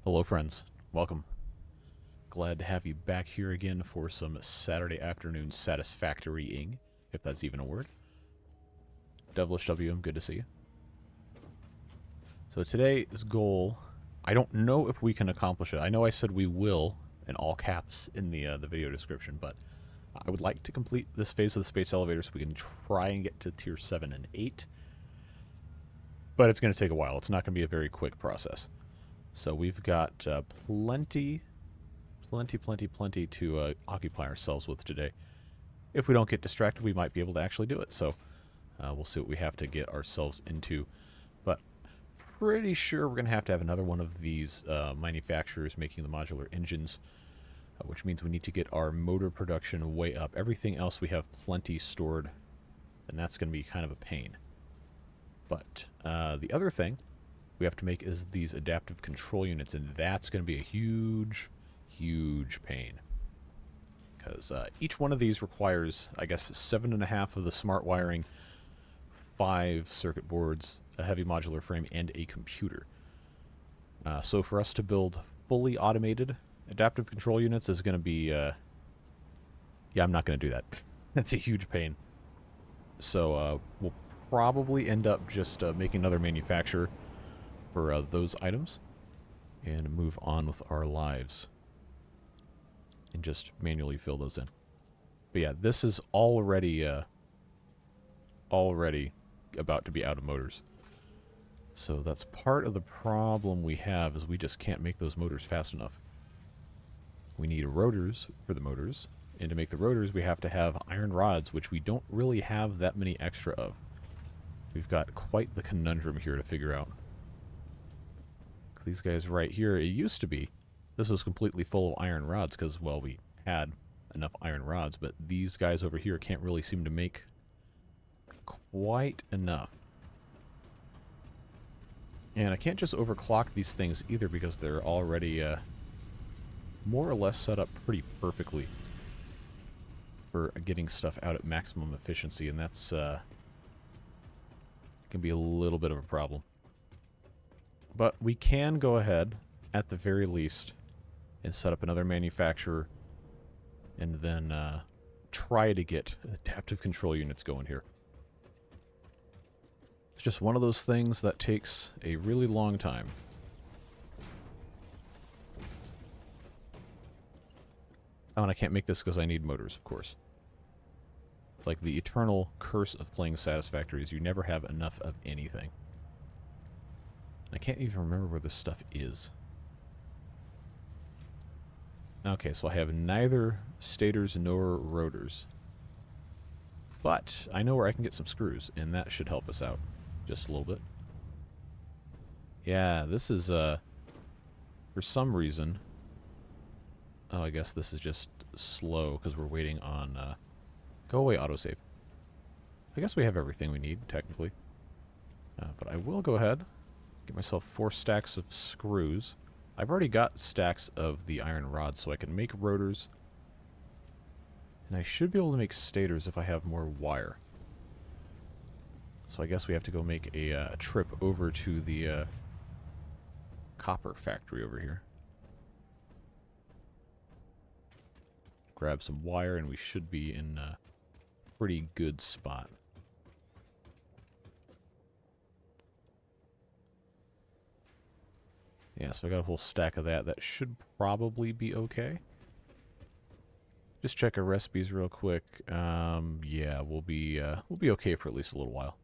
Hello friends, welcome. Glad to have you back here again for some Saturday afternoon satisfactorying, if that's even a word. Devilish WM, good to see you. So today's goal, I don't know if we can accomplish it. I know I said we will, in all caps, in the video description, but I would like to complete this phase of the space elevator so we can try and get to tier 7 and 8. But it's going to take a while. It's not going to be a very quick process. So we've got plenty to occupy ourselves with today. If we don't get distracted, we might be able to actually do it. So we'll see what we have to get ourselves into. But pretty sure we're going to have another one of these manufacturers making the modular engines, which means we need to get our motor production way up. Everything else we have plenty stored, and that's going to be kind of a pain. But the other thing we have to make is these adaptive control units, and that's going to be a huge pain. Because each one of these requires, I guess, 7.5 of the smart wiring, 5 circuit boards, a heavy modular frame, and a computer. So for us to build fully automated adaptive control units is going to be... yeah, I'm not going to do that. That's a huge pain. So we'll probably end up just making another manufacturer for those items and move on with our lives and just manually fill those in. But yeah, this is already about to be out of motors. So that's part of the problem we have, is we just can't make those motors fast enough. We need rotors for the motors, and to make the rotors we have to have iron rods, which we don't really have that many extra of. We've got quite the conundrum here to figure out. These guys right here, it used to be, this was completely full of iron rods because, well, we had enough iron rods, but these guys over here can't really seem to make quite enough. And I can't just overclock these things either because they're already more or less set up pretty perfectly for getting stuff out at maximum efficiency, and that's can be a little bit of a problem. But we can go ahead, at the very least, and set up another manufacturer, and then try to get adaptive control units going here. It's just one of those things that takes a really long time. Oh, and I can't make this because I need motors, of course. Like the eternal curse of playing Satisfactory is you never have enough of anything. I can't even remember where this stuff is. Okay, so I have neither stators nor rotors. But I know where I can get some screws, and that should help us out just a little bit. Yeah, this is, for some reason... Oh, I guess this is just slow because we're waiting on... Go away, autosave. I guess we have everything we need, technically. But I will go ahead, get myself 4 stacks of screws. I've already got stacks of the iron rods, so I can make rotors. And I should be able to make stators if I have more wire. So I guess we have to go make a trip over to the copper factory over here. Grab some wire, and we should be in a pretty good spot. Yeah, so I got a whole stack of that. That should probably be okay. Just check our recipes real quick. Yeah, we'll be okay for at least a little while.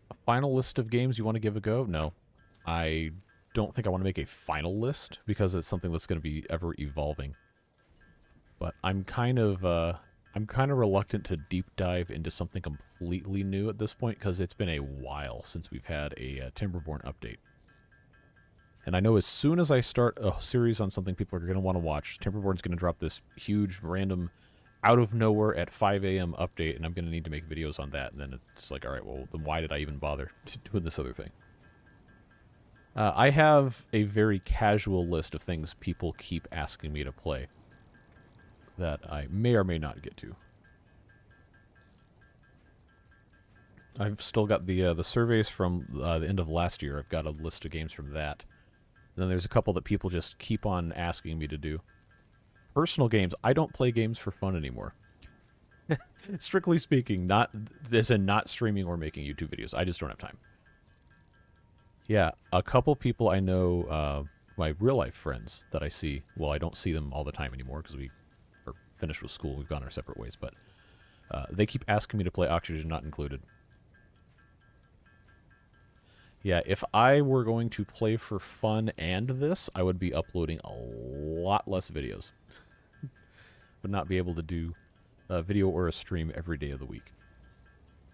A final list of games you want to give a go? No, I don't think I want to make a final list because it's something that's going to be ever evolving. But I'm kind of reluctant to deep dive into something completely new at this point because it's been a while since we've had a Timberborn update. And I know as soon as I start a series on something people are going to want to watch, Timberborn's going to drop this huge, random, out of nowhere at 5 a.m. update, and I'm going to need to make videos on that. And then it's like, all right, well, then why did I even bother doing this other thing? I have a very casual list of things people keep asking me to play that I may or may not get to. I've still got the surveys from the end of last year. I've got a list of games from that. then there's a couple that people just keep on asking me to do. Personal games. I don't play games for fun anymore. Strictly speaking, not as in not streaming or making YouTube videos. I just don't have time. Yeah, a couple people I know, my real-life friends that I see, well, I don't see them all the time anymore because we are finished with school. We've gone our separate ways, but they keep asking me to play Oxygen Not Included. Yeah, if I were going to play for fun and this, I would be uploading a lot less videos. Would not be able to do a video or a stream every day of the week.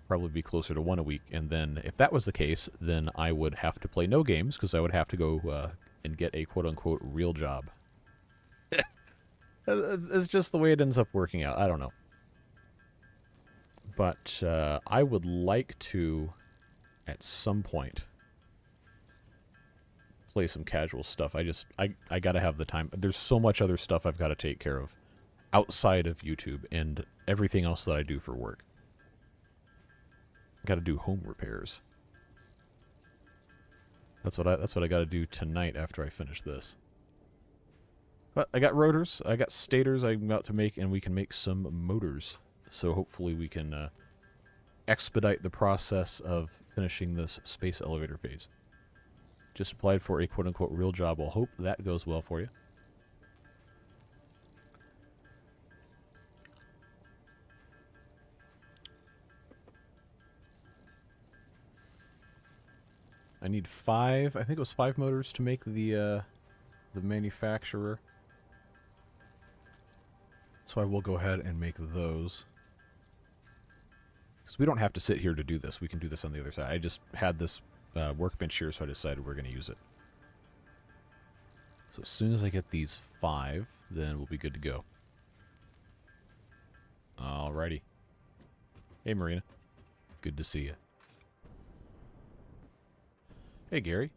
Probably be closer to one a week, and then if that was the case, then I would have to play no games because I would have to go and get a quote-unquote real job. It's just the way it ends up working out. I don't know. But I would like to, at some point, play some casual stuff. I gotta have the time. There's so much other stuff I've got to take care of outside of YouTube and everything else that I do for work. Got to do home repairs. That's what I got to do tonight after I finish this. But I got rotors, I got stators I'm about to make, and we can make some motors. So hopefully we can expedite the process of finishing this space elevator phase. Just applied for a quote-unquote real job. We'll hope that goes well for you. I need 5, I think it was 5 motors to make the manufacturer. So I will go ahead and make those. Because we don't have to sit here to do this. We can do this on the other side. I just had this workbench here, so I decided we're going to use it. So as soon as I get these 5, then we'll be good to go. Alrighty. Hey, Marina. Good to see you. Hey, Gary.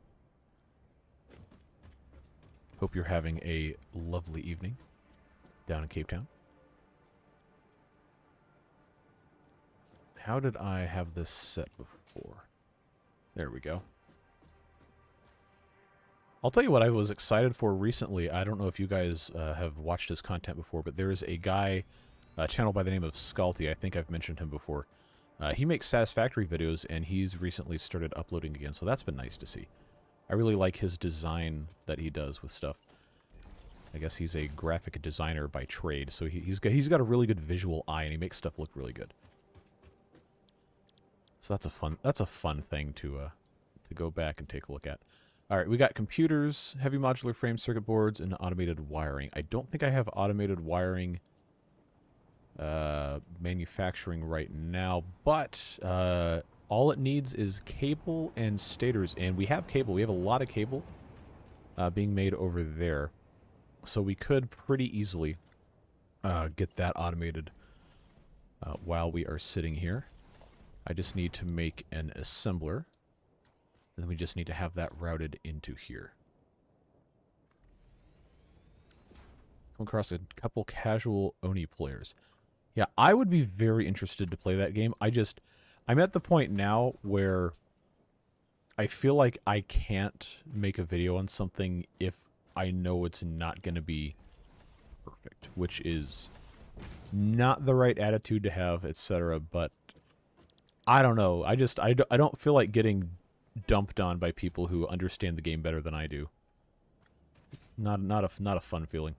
Hope you're having a lovely evening down in Cape Town. How did I have this set before? There we go. I'll tell you what I was excited for recently. I don't know if you guys have watched his content before, but there is a guy, a channel by the name of Skalty. I think I've mentioned him before. He makes Satisfactory videos, and he's recently started uploading again, so that's been nice to see. I really like his design that he does with stuff. I guess he's a graphic designer by trade, so he's got a really good visual eye, and he makes stuff look really good. So that's a fun thing to go back and take a look at. All right, we got computers, heavy modular frame circuit boards, and automated wiring. I don't think I have automated wiring manufacturing right now, but all it needs is cable and stators, and we have cable. We have a lot of cable being made over there, so we could pretty easily get that automated while we are sitting here. I just need to make an assembler, and then we just need to have that routed into here. Come across a couple casual Oni players. Yeah, I would be very interested to play that game. I'm at the point now where I feel like I can't make a video on something if I know it's not going to be perfect, which is not the right attitude to have, etc. But I don't know. I don't feel like getting dumped on by people who understand the game better than I do. Not a fun feeling.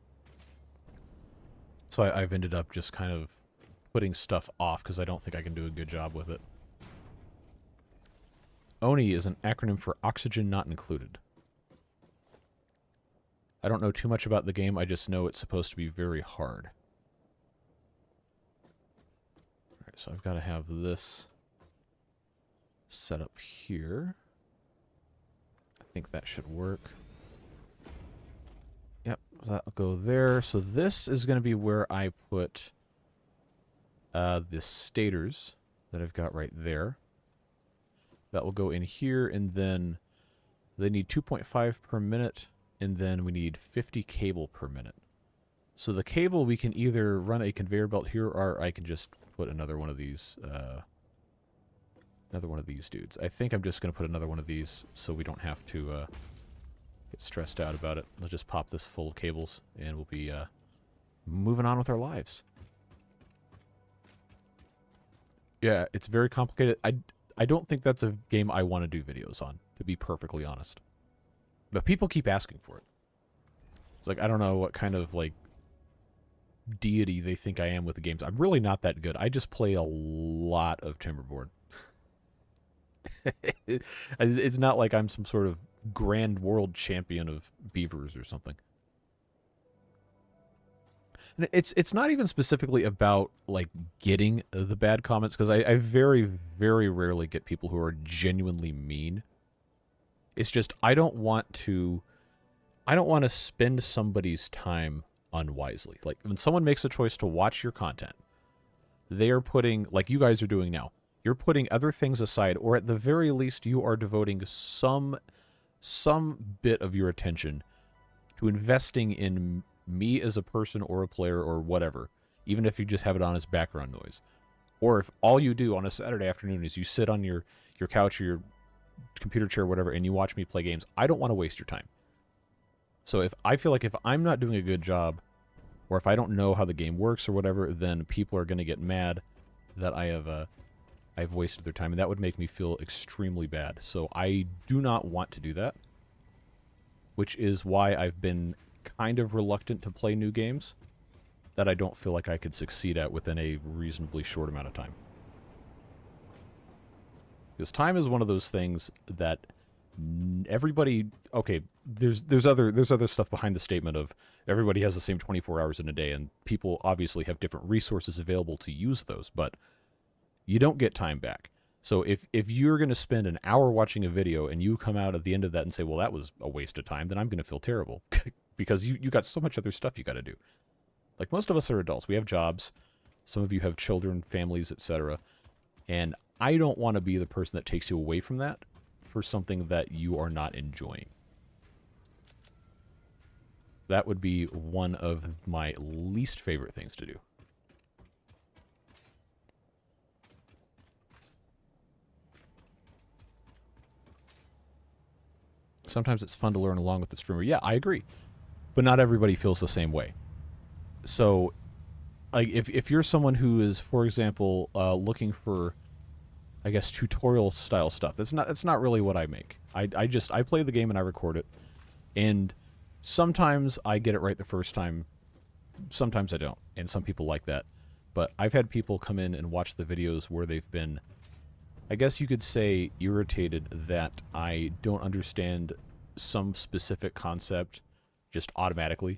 So I've ended up just kind of putting stuff off because I don't think I can do a good job with it. ONI is an acronym for Oxygen Not Included. I don't know too much about the game, I just know it's supposed to be very hard. Alright, so I've got to have this set up here. I think that should work. Yep, that'll go there. So this is going to be where I put the stators that I've got right there. That will go in here, and then they need 2.5 per minute, and then we need 50 cable per minute. So the cable, we can either run a conveyor belt here, or I can just put another one of these dudes. I think I'm just going to put another one of these so we don't have to get stressed out about it. Let's just pop this full of cables, and we'll be moving on with our lives. Yeah, it's very complicated. I don't think that's a game I want to do videos on, to be perfectly honest. But people keep asking for it. It's like, I don't know what kind of, like, deity they think I am with the games. I'm really not that good. I just play a lot of Timberborn. It's not like I'm some sort of grand world champion of beavers or something. And it's not even specifically about, like, getting the bad comments, because I very, very rarely get people who are genuinely mean. It's just, I don't want to spend somebody's time unwisely. Like, when someone makes a choice to watch your content, they are putting, like you guys are doing now, you're putting other things aside, or at the very least, you are devoting some bit of your attention to investing in me as a person or a player or whatever, even if you just have it on as background noise. Or if all you do on a Saturday afternoon is you sit on your couch or your computer chair or whatever and you watch me play games, I don't want to waste your time. So if I feel like if I'm not doing a good job, or if I don't know how the game works or whatever, then people are going to get mad that I've wasted their time, and that would make me feel extremely bad. So I do not want to do that, which is why I've been kind of reluctant to play new games that I don't feel like I could succeed at within a reasonably short amount of time. Because time is one of those things that everybody, okay, there's other stuff behind the statement of everybody has the same 24 hours in a day, and people obviously have different resources available to use those, but you don't get time back. So if you're going to spend an hour watching a video and you come out at the end of that and say, well, that was a waste of time, then I'm going to feel terrible because you got so much other stuff you got to do. Like, most of us are adults. We have jobs. Some of you have children, families, etc. And I don't want to be the person that takes you away from that for something that you are not enjoying. That would be one of my least favorite things to do. Sometimes it's fun to learn along with the streamer. Yeah, I agree. But not everybody feels the same way. So, like, if you're someone who is, for example, looking for, I guess, tutorial style stuff, that's not really what I make. I play the game and I record it, and sometimes I get it right the first time, sometimes I don't, and some people like that. But I've had people come in and watch the videos where they've been, I guess you could say, irritated that I don't understand some specific concept just automatically.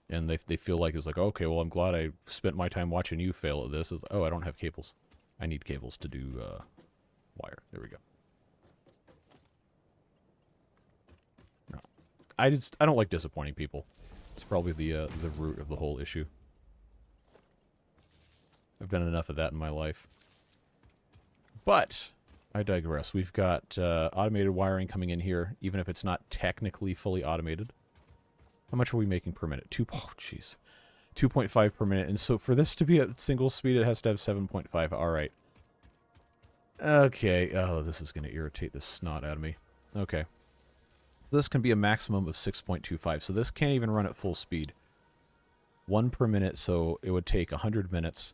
And they feel like it's like, okay, well, I'm glad I spent my time watching you fail at this. It's, oh, I don't have cables. I need cables to do wire. There we go. No. I don't like disappointing people. It's probably the root of the whole issue. I've done enough of that in my life. But I digress. We've got automated wiring coming in here, even if it's not technically fully automated. How much are we making per minute? Oh, jeez. 2.5 per minute. And so for this to be at single speed, it has to have 7.5. All right. Okay. Oh, this is going to irritate the snot out of me. Okay. So this can be a maximum of 6.25. So this can't even run at full speed. 1 per minute, so it would take 100 minutes.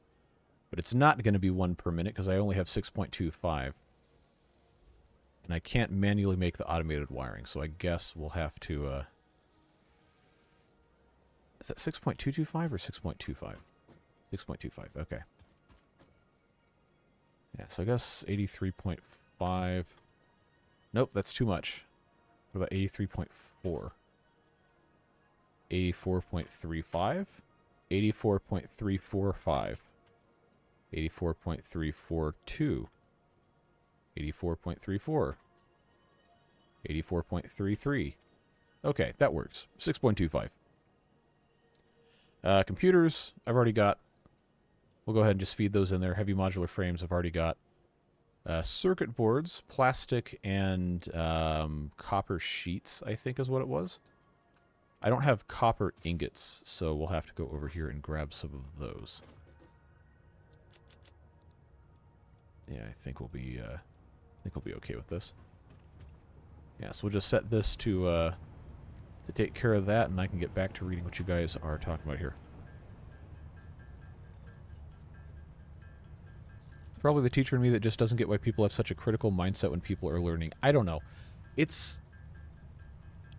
But it's not going to be 1 per minute because I only have 6.25. And I can't manually make the automated wiring, so I guess we'll have to... Is that 6.225 or 6.25? 6.25, okay. Yeah, so I guess 83.5. Nope, that's too much. What about 83.4? 84.35? 84.345. 84.342. 84.34. 84.33. Okay, that works. 6.25. Computers, I've already got. We'll go ahead and just feed those in there. Heavy modular frames, I've already got. Circuit boards, plastic and copper sheets, I think is what it was. I don't have copper ingots, so we'll have to go over here and grab some of those. Yeah, I think we'll be okay with this. Yeah, so we'll just set this to take care of that, and I can get back to reading what you guys are talking about here. Probably the teacher in me that just doesn't get why people have such a critical mindset when people are learning. I don't know.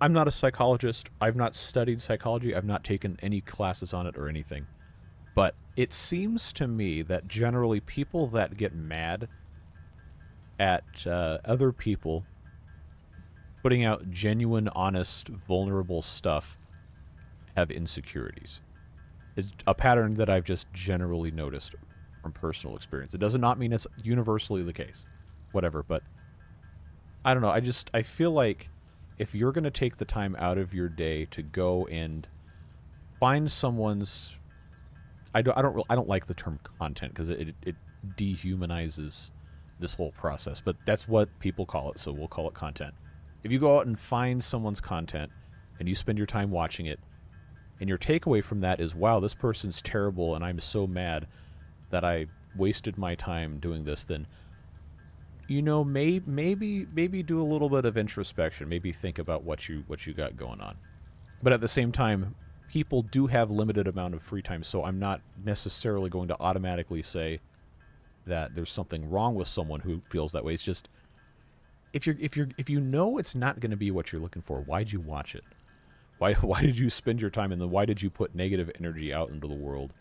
I'm not a psychologist. I've not studied psychology. I've not taken any classes on it or anything. But it seems to me that generally people that get mad at other people putting out genuine, honest, vulnerable stuff have insecurities. It's a pattern that I've just generally noticed from personal experience. It does not mean it's universally the case. Whatever, but I don't know. I feel like if you're going to take the time out of your day to go and find someone's... I don't like the term content because it dehumanizes this whole process, but that's what people call it, so we'll call it content. If you go out and find someone's content and you spend your time watching it, and your takeaway from that is, wow, this person's terrible and I'm so mad that I wasted my time doing this, then, you know, maybe do a little bit of introspection. Maybe think about what you got going on. But at the same time, people do have limited amount of free time, so I'm not necessarily going to automatically say that there's something wrong with someone who feels that way. It's just, if you know it's not going to be what you're looking for, why'd you watch it? Why did you spend your time, and then why did you put negative energy out into the world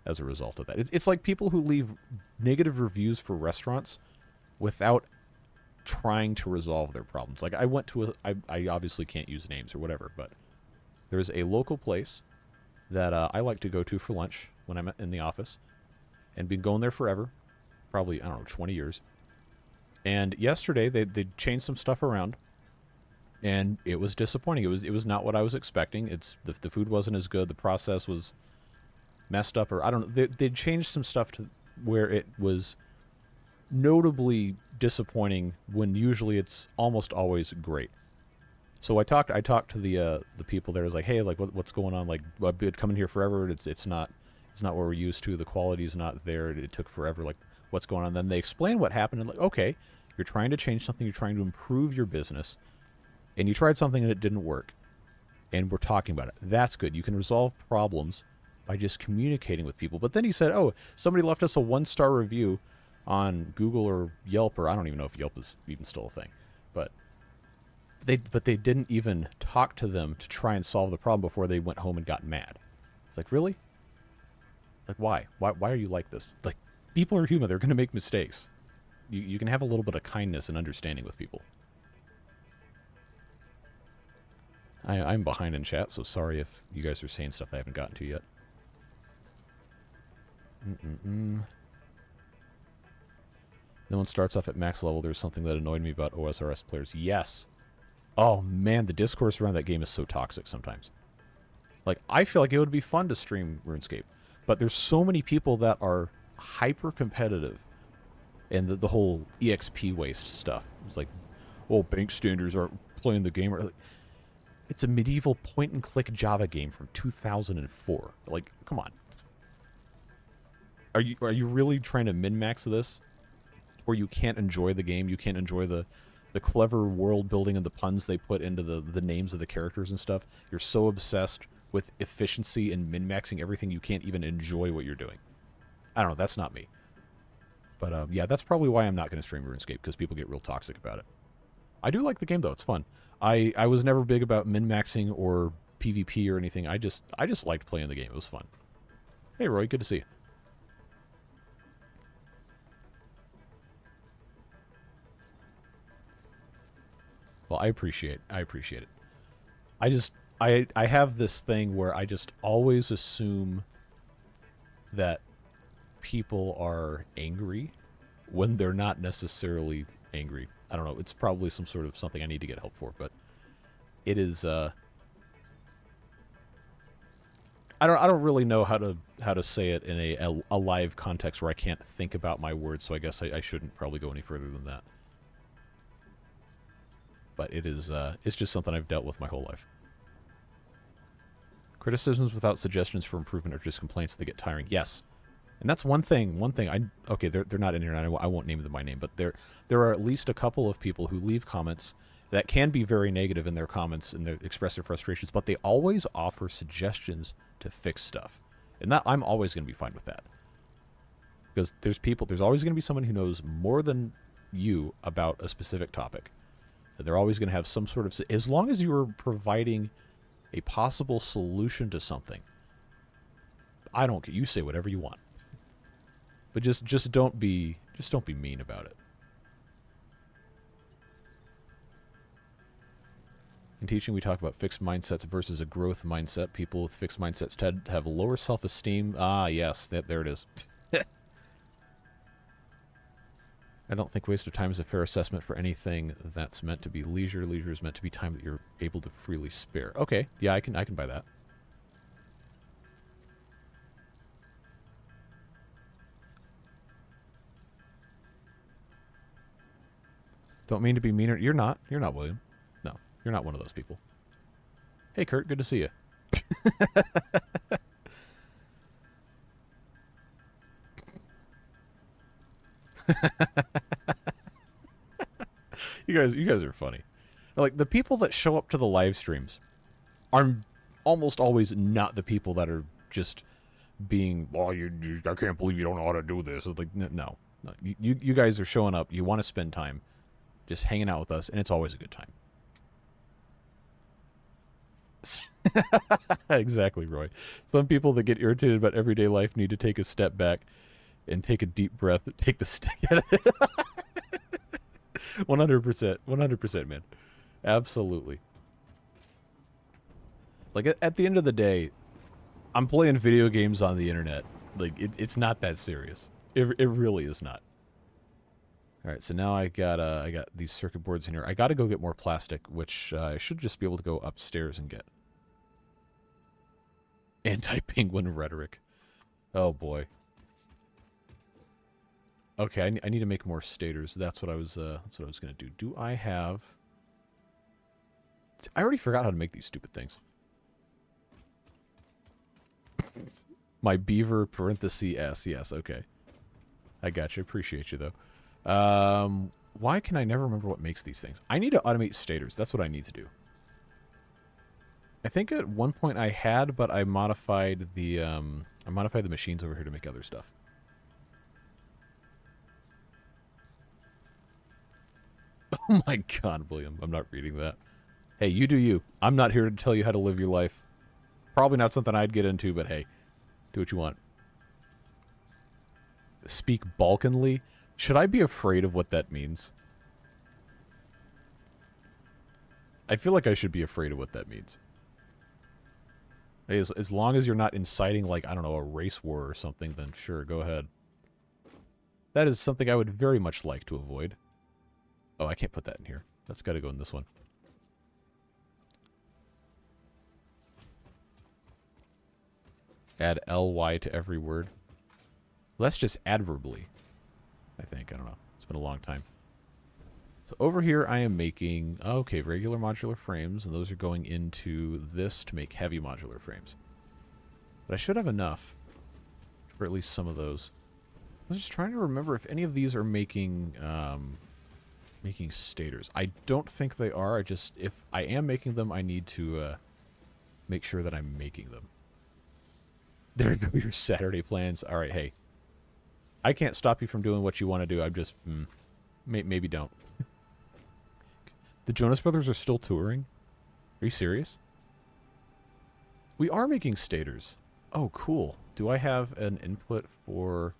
as a result of that? It's like people who leave negative reviews for restaurants without trying to resolve their problems. Like, I went to I obviously can't use names or whatever, but there's a local place that I like to go to for lunch when I'm in the office, and been going there forever, probably, I don't know, 20 years. And yesterday they changed some stuff around, and it was disappointing. It was not what I was expecting. The food wasn't as good. The process was messed up, or I don't know. They changed some stuff to where it was notably disappointing when usually it's almost always great. So I talked to the people there. I was like, hey, like what's going on? Like, I've been coming here forever. It's not what we're used to. The quality's not there. It took forever. Like, what's going on? Then they explain what happened, and like, okay, you're trying to change something. You're trying to improve your business, and you tried something and it didn't work, and we're talking about it. That's good. You can resolve problems by just communicating with people. But then he said, oh, somebody left us a 1-star review on Google or Yelp, or I don't even know if Yelp is even still a thing, but they didn't even talk to them to try and solve the problem before they went home and got mad. It's like, really? Like, why? Why are you like this? Like, people are human. They're going to make mistakes. You can have a little bit of kindness and understanding with people. I'm behind in chat, so sorry if you guys are saying stuff I haven't gotten to yet. No one starts off at max level. There's something that annoyed me about OSRS players. Yes. Oh, man, the discourse around that game is so toxic sometimes. Like, I feel like it would be fun to stream RuneScape, but there's so many people that are hyper-competitive, and the whole EXP waste stuff. It's like, oh, bank standards aren't playing the game. It's a medieval point-and-click Java game from 2004. Like, come on. Are you really trying to min-max this? Or you can't enjoy the game, you can't enjoy the clever world building and the puns they put into the names of the characters and stuff? You're so obsessed with efficiency and min-maxing everything you can't even enjoy what you're doing. I don't know, that's not me. But yeah, that's probably why I'm not going to stream RuneScape, because people get real toxic about it. I do like the game though, it's fun. I was never big about min-maxing or PvP or anything. I just liked playing the game, it was fun. Hey Roy, good to see you. Well, I appreciate it. I have this thing where I just always assume that people are angry when they're not necessarily angry. I don't know. It's probably some sort of something I need to get help for, but it is. I don't really know how to say it in a live context where I can't think about my words. So I guess I shouldn't probably go any further than that. But it is, it's just something I've dealt with my whole life. Criticisms without suggestions for improvement are just complaints that get tiring. Yes. And that's one thing, okay, they're not in here, and I won't name them by name, but there are at least a couple of people who leave comments that can be very negative in their comments and they express their frustrations, but they always offer suggestions to fix stuff. And that I'm always going to be fine with that. Because there's always going to be someone who knows more than you about a specific topic. And they're always going to have some sort of, as long as you are providing a possible solution to something, I don't care. You say whatever you want. But just don't be mean about it. In teaching, we talk about fixed mindsets versus a growth mindset. People with fixed mindsets tend to have lower self-esteem. Ah, yes, there it is. I don't think waste of time is a fair assessment for anything that's meant to be leisure. Leisure is meant to be time that you're able to freely spare. Okay, yeah, I can buy that. Don't mean to be meaner. You're not, William. No, you're not one of those people. Hey, Kurt, good to see you. You guys are funny. Like, the people that show up to the live streams are almost always not the people that are just being, well, I can't believe you don't know how to do this. It's like, no. You guys are showing up. You want to spend time just hanging out with us, and it's always a good time. Exactly, Roy. Some people that get irritated about everyday life need to take a step back and take a deep breath, take the stick out of it. 100%, man. Absolutely. Like, at the end of the day, I'm playing video games on the internet. Like, it's not that serious. It really is not. All right, so now I got these circuit boards in here. I got to go get more plastic, which I should just be able to go upstairs and get. Anti-penguin rhetoric. Oh boy. Okay, I need to make more stators. That's what I was gonna do. Do I have? I already forgot how to make these stupid things. My beaver parenthesis s. Yes, okay. I got you. Appreciate you though. Why can I never remember what makes these things? I need to automate stators. That's what I need to do. I think at one point I had, but I modified the machines over here to make other stuff. Oh my god, William. I'm not reading that. Hey, you do you. I'm not here to tell you how to live your life. Probably not something I'd get into, but hey, do what you want. Speak Balkanly? Should I be afraid of what that means? I feel like I should be afraid of what that means. Hey, as long as you're not inciting, like, I don't know, a race war or something, then sure, go ahead. That is something I would very much like to avoid. Oh, I can't put that in here. That's got to go in this one. Add ly to every word. Well, that's just adverbally, I think. I don't know. It's been a long time. So over here I am making, okay, regular modular frames, and those are going into this to make heavy modular frames. But I should have enough for at least some of those. I was just trying to remember if any of these are making making stators. I don't think they are. If I am making them, I need to make sure that I'm making them. There go your Saturday plans. All right, hey. I can't stop you from doing what you want to do. I'm just, maybe don't. The Jonas Brothers are still touring? Are you serious? We are making stators. Oh, cool. Do I have an input for...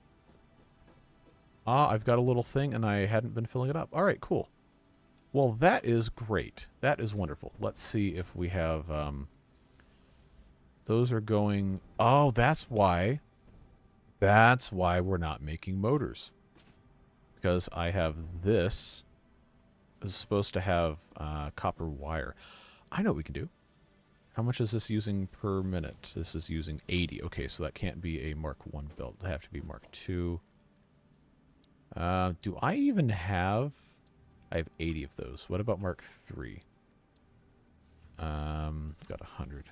Ah, I've got a little thing and I hadn't been filling it up. All right, cool. Well, that is great. That is wonderful. Let's see if we have... those are going... Oh, that's why. That's why we're not making motors. Because I have this. This is supposed to have copper wire. I know what we can do. How much is this using per minute? This is using 80. Okay, so that can't be a Mark 1 build. It'll have to be Mark 2. Do I even have... I have 80 of those. What about Mark 3? Got 100.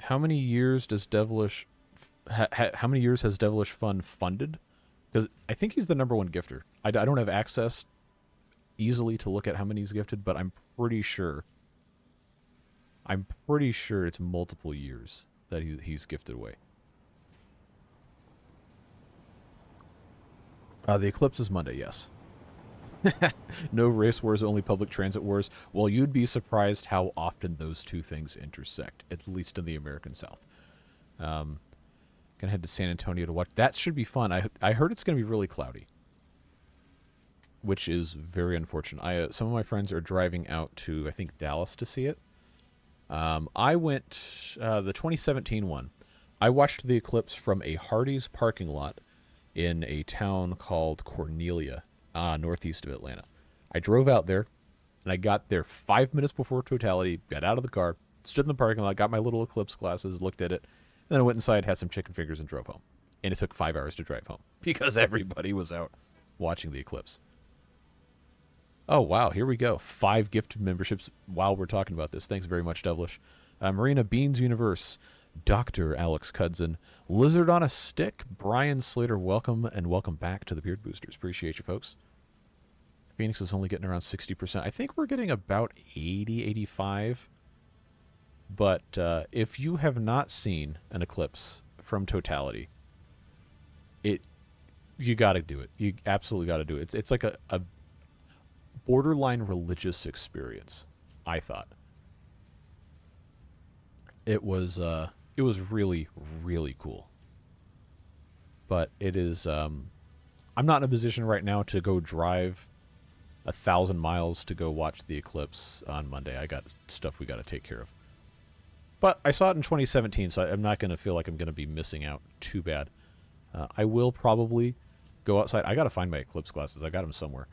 How many years does Devilish... how many years has Devilish Fund funded? Because I think he's the #1 gifter. I don't have access easily to look at how many he's gifted, but I'm pretty sure it's multiple years that he's gifted away. The eclipse is Monday, yes. No race wars, only public transit wars. Well, you'd be surprised how often those two things intersect, at least in the American South. Gonna head to San Antonio to watch. That should be fun. I heard it's gonna be really cloudy, which is very unfortunate. Some of my friends are driving out to, I think, Dallas to see it. I went the 2017 one. I watched the eclipse from a Hardee's parking lot in a town called Cornelia, northeast of Atlanta. I drove out there, and I got there 5 minutes before totality, got out of the car, stood in the parking lot, got my little eclipse glasses, looked at it, and then I went inside, had some chicken fingers, and drove home. And it took 5 hours to drive home because everybody was out watching the eclipse. Oh, wow, here we go. 5 gift memberships while we're talking about this. Thanks very much, Devilish. Marina Beans Universe, Dr. Alex Cudson, Lizard on a Stick, Brian Slater, welcome, and welcome back to the Beard Boosters. Appreciate you, folks. Phoenix is only getting around 60%. I think we're getting about 80, 85. But if you have not seen an eclipse from totality, you got to do it. You absolutely got to do it. It's like a borderline religious experience, I thought. It was really, really cool. But it is, I'm not in a position right now to go drive 1,000 miles to go watch the eclipse on Monday. I got stuff we got to take care of. But I saw it in 2017, so I'm not going to feel like I'm going to be missing out too bad. I will probably go outside. I got to find my eclipse glasses. I got them somewhere.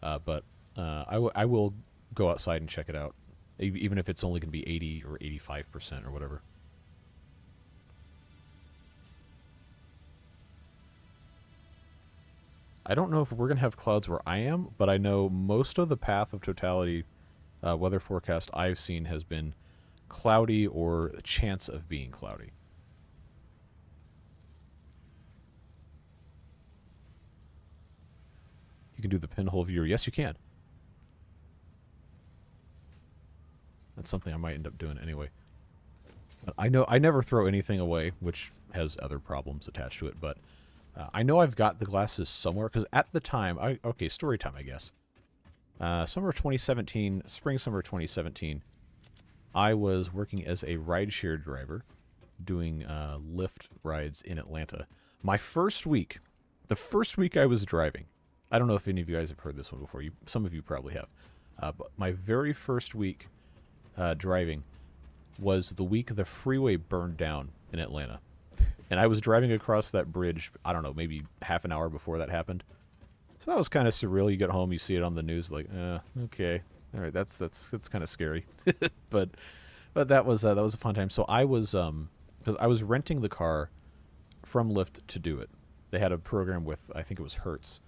But I will go outside and check it out, even if it's only going to be 80 or 85% or whatever. I don't know if we're going to have clouds where I am, but I know most of the path of totality weather forecast I've seen has been cloudy or a chance of being cloudy. You can do the pinhole viewer. Yes, you can. That's something I might end up doing anyway. I know I never throw anything away, which has other problems attached to it, but I know I've got the glasses somewhere, because at the time, okay, story time, I guess. Summer 2017, spring, summer 2017, I was working as a rideshare driver, doing Lyft rides in Atlanta. My first week, the first week I was driving, I don't know if any of you guys have heard this one before. Some of you probably have. But my very first week driving was the week the freeway burned down in Atlanta. And I was driving across that bridge, I don't know, maybe half an hour before that happened. So that was kind of surreal. You get home, you see it on the news, like, okay, all right, that's kind of scary. but that was a fun time. So I was because I was renting the car from Lyft to do it. They had a program with, I think it was Hertz,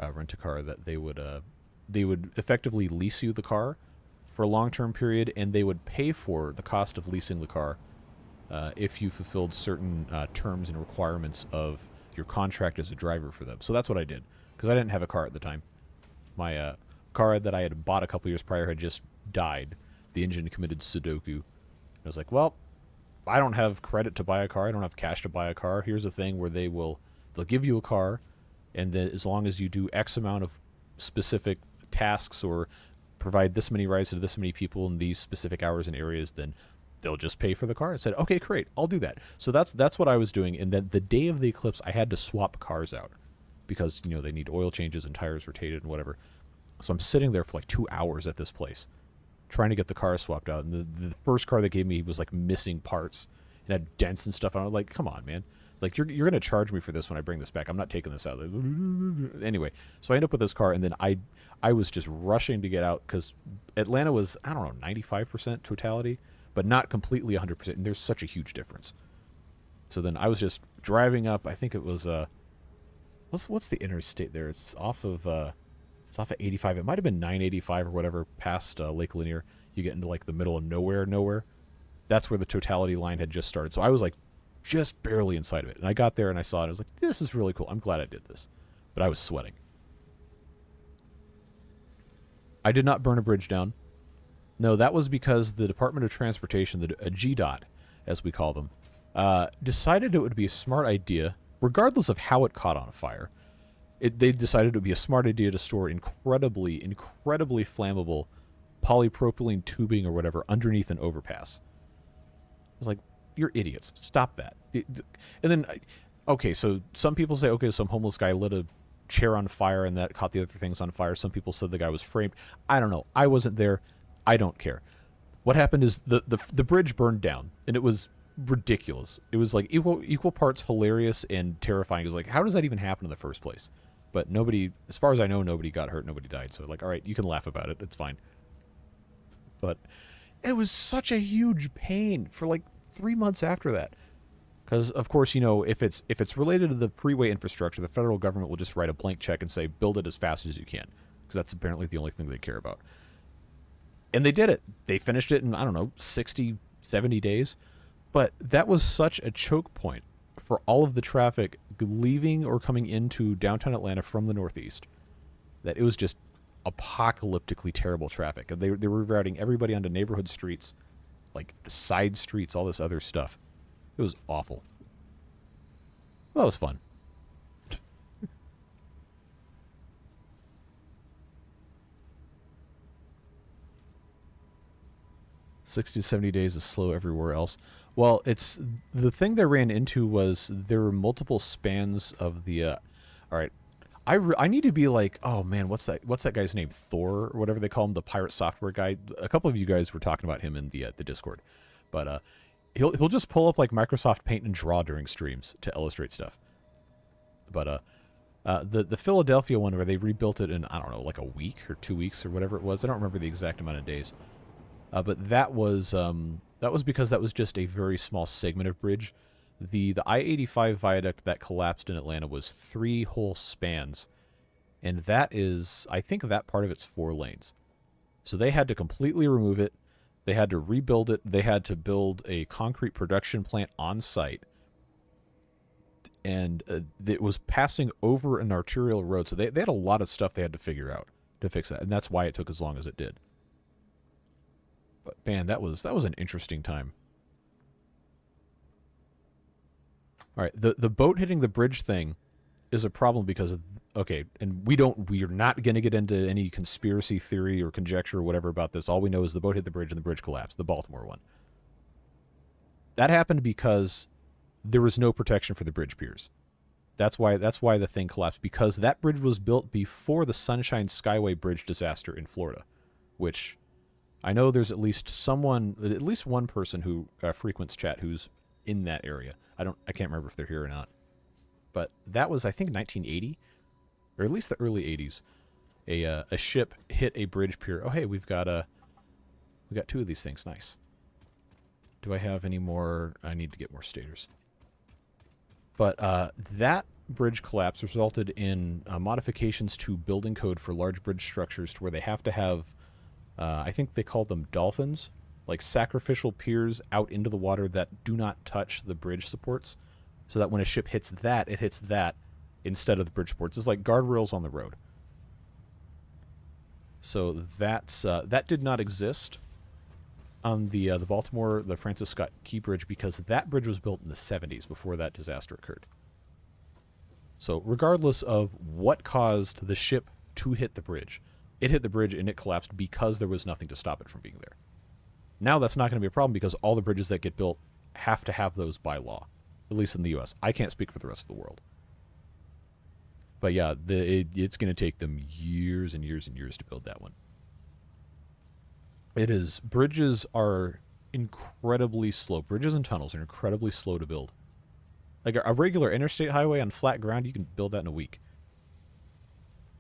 rent a car, that they would effectively lease you the car for a long-term period, and they would pay for the cost of leasing the car if you fulfilled certain terms and requirements of your contract as a driver for them. So that's what I did, because I didn't have a car at the time. My car that I had bought a couple years prior had just died. The engine committed Sudoku. I was like, well, I don't have credit to buy a car. I don't have cash to buy a car. Here's a thing where they'll give you a car, and then as long as you do X amount of specific tasks or provide this many rides to this many people in these specific hours and areas, then they'll just pay for the car. I said, okay, great, I'll do that. So that's what I was doing. And then the day of the eclipse, I had to swap cars out because, you know, they need oil changes and tires rotated and whatever. So I'm sitting there for like 2 hours at this place trying to get the car swapped out. And the first car they gave me was like missing parts and had dents and stuff on it. Like, come on, man. It's like, you're going to charge me for this when I bring this back. I'm not taking this out. Anyway, so I end up with this car, and then I was just rushing to get out because Atlanta was, I don't know, 95% totality, but not completely 100%. And there's such a huge difference. So then I was just driving up. I think it was, what's the interstate there? It's off of 85. It might have been 985 or whatever, past Lake Lanier. You get into like the middle of nowhere. That's where the totality line had just started. So I was like just barely inside of it. And I got there and I saw it. I was like, this is really cool. I'm glad I did this. But I was sweating. I did not burn a bridge down. No, that was because the Department of Transportation, the GDOT, as we call them, decided it would be a smart idea, regardless of how it caught on fire. They decided it would be a smart idea to store incredibly flammable polypropylene tubing or whatever underneath an overpass. I was like, you're idiots. Stop that. And then, okay, so some people say, okay, some homeless guy lit a chair on fire and that caught the other things on fire. Some people said the guy was framed. I don't know. I wasn't there. I don't care. What happened is the bridge burned down, and it was ridiculous. It was like equal parts hilarious and terrifying. It was like, how does that even happen in the first place? But nobody, as far as I know, nobody got hurt. Nobody died. So like, all right, you can laugh about it. It's fine. But it was such a huge pain for like 3 months after that. Because, of course, you know, if it's related to the freeway infrastructure, the federal government will just write a blank check and say, build it as fast as you can. Because that's apparently the only thing they care about. And they did it. They finished it in, I don't know, 60, 70 days. But that was such a choke point for all of the traffic leaving or coming into downtown Atlanta from the Northeast that it was just apocalyptically terrible traffic. And they were rerouting everybody onto neighborhood streets, like side streets, all this other stuff. It was awful. Well, that was fun. 60 to 70 days is slow everywhere else. Well, it's the thing they ran into was there were multiple spans of the. All right, I need to be like, oh man, what's that guy's name? Thor or whatever they call him, the pirate software guy. A couple of you guys were talking about him in the Discord, but he'll just pull up like Microsoft Paint and Draw during streams to illustrate stuff. But the Philadelphia one where they rebuilt it in, I don't know, like a week or 2 weeks or whatever it was. I don't remember the exact amount of days. But that was because that was just a very small segment of bridge. The I-85 viaduct that collapsed in Atlanta was 3 whole spans, and that is, I think that part of it's 4 lanes. So they had to completely remove it. They had to rebuild it. They had to build a concrete production plant on site, and it was passing over an arterial road. So they had a lot of stuff they had to figure out to fix that, and that's why it took as long as it did. But man, that was an interesting time. All right, the boat hitting the bridge thing is a problem because of, okay, and we're not going to get into any conspiracy theory or conjecture or whatever about this. All we know is the boat hit the bridge and the bridge collapsed, the Baltimore one. That happened because there was no protection for the bridge piers. That's why the thing collapsed, because that bridge was built before the Sunshine Skyway Bridge disaster in Florida, which I know there's at least one person who frequents chat who's in that area. I can't remember if they're here or not. But that was, I think, 1980, or at least the early 80s. A ship hit a bridge pier. Oh, hey, we got 2 of these things. Nice. Do I have any more? I need to get more stators. But that bridge collapse resulted in modifications to building code for large bridge structures to where they have to have, I think they call them dolphins, like sacrificial piers out into the water that do not touch the bridge supports, so that when a ship hits that, it hits that instead of the bridge supports. It's like guardrails on the road. So that did not exist on the Baltimore, the Francis Scott Key Bridge, because that bridge was built in the 70s before that disaster occurred. So regardless of what caused the ship to hit the bridge, it hit the bridge and it collapsed because there was nothing to stop it from being there. Now that's not going to be a problem because all the bridges that get built have to have those by law, at least in the U.S. I can't speak for the rest of the world. But yeah, it's going to take them years and years and years to build that one. It is. Bridges are incredibly slow. Bridges and tunnels are incredibly slow to build. Like a regular interstate highway on flat ground, you can build that in a week.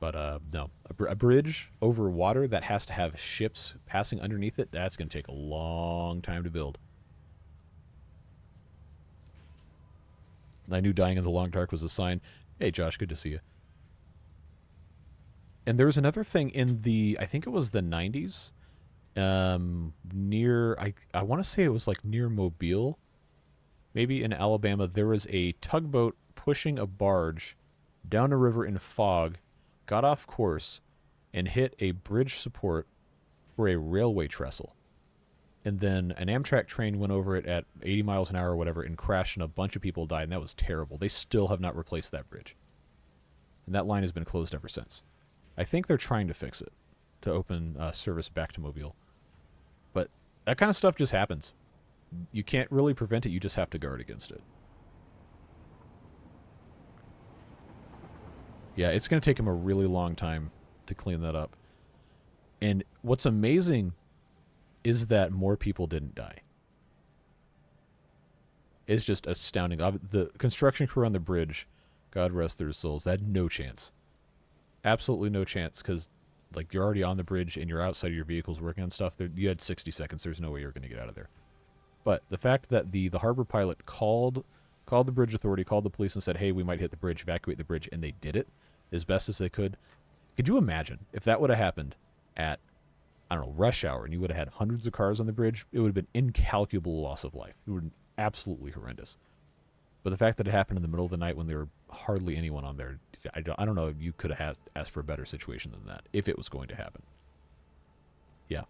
But no, a bridge over water that has to have ships passing underneath it, that's going to take a long time to build. I knew dying in the long dark was a sign. Hey, Josh, good to see you. And there was another thing in I think it was the 90s, near, I want to say it was like near Mobile, maybe in Alabama, there was a tugboat pushing a barge down a river in fog, got off course, and hit a bridge support for a railway trestle. And then an Amtrak train went over it at 80 miles an hour or whatever and crashed, and a bunch of people died, and that was terrible. They still have not replaced that bridge. And that line has been closed ever since. I think they're trying to fix it, to open service back to Mobile. But that kind of stuff just happens. You can't really prevent it, you just have to guard against it. Yeah, it's going to take him a really long time to clean that up. And what's amazing is that more people didn't die. It's just astounding. The construction crew on the bridge, God rest their souls, they had no chance. Absolutely no chance, because like you're already on the bridge and you're outside of your vehicles working on stuff. You had 60 seconds. There's no way you're going to get out of there. But the fact that the harbor pilot called the bridge authority, called the police and said, hey, we might hit the bridge, evacuate the bridge, and they did it as best as they could. Could you imagine if that would have happened at, I don't know, rush hour, and you would have had hundreds of cars on the bridge? It would have been incalculable loss of life. It would have been absolutely horrendous. But the fact that it happened in the middle of the night when there were hardly anyone on there, I don't know if you could have asked for a better situation than that, if it was going to happen. Yeah.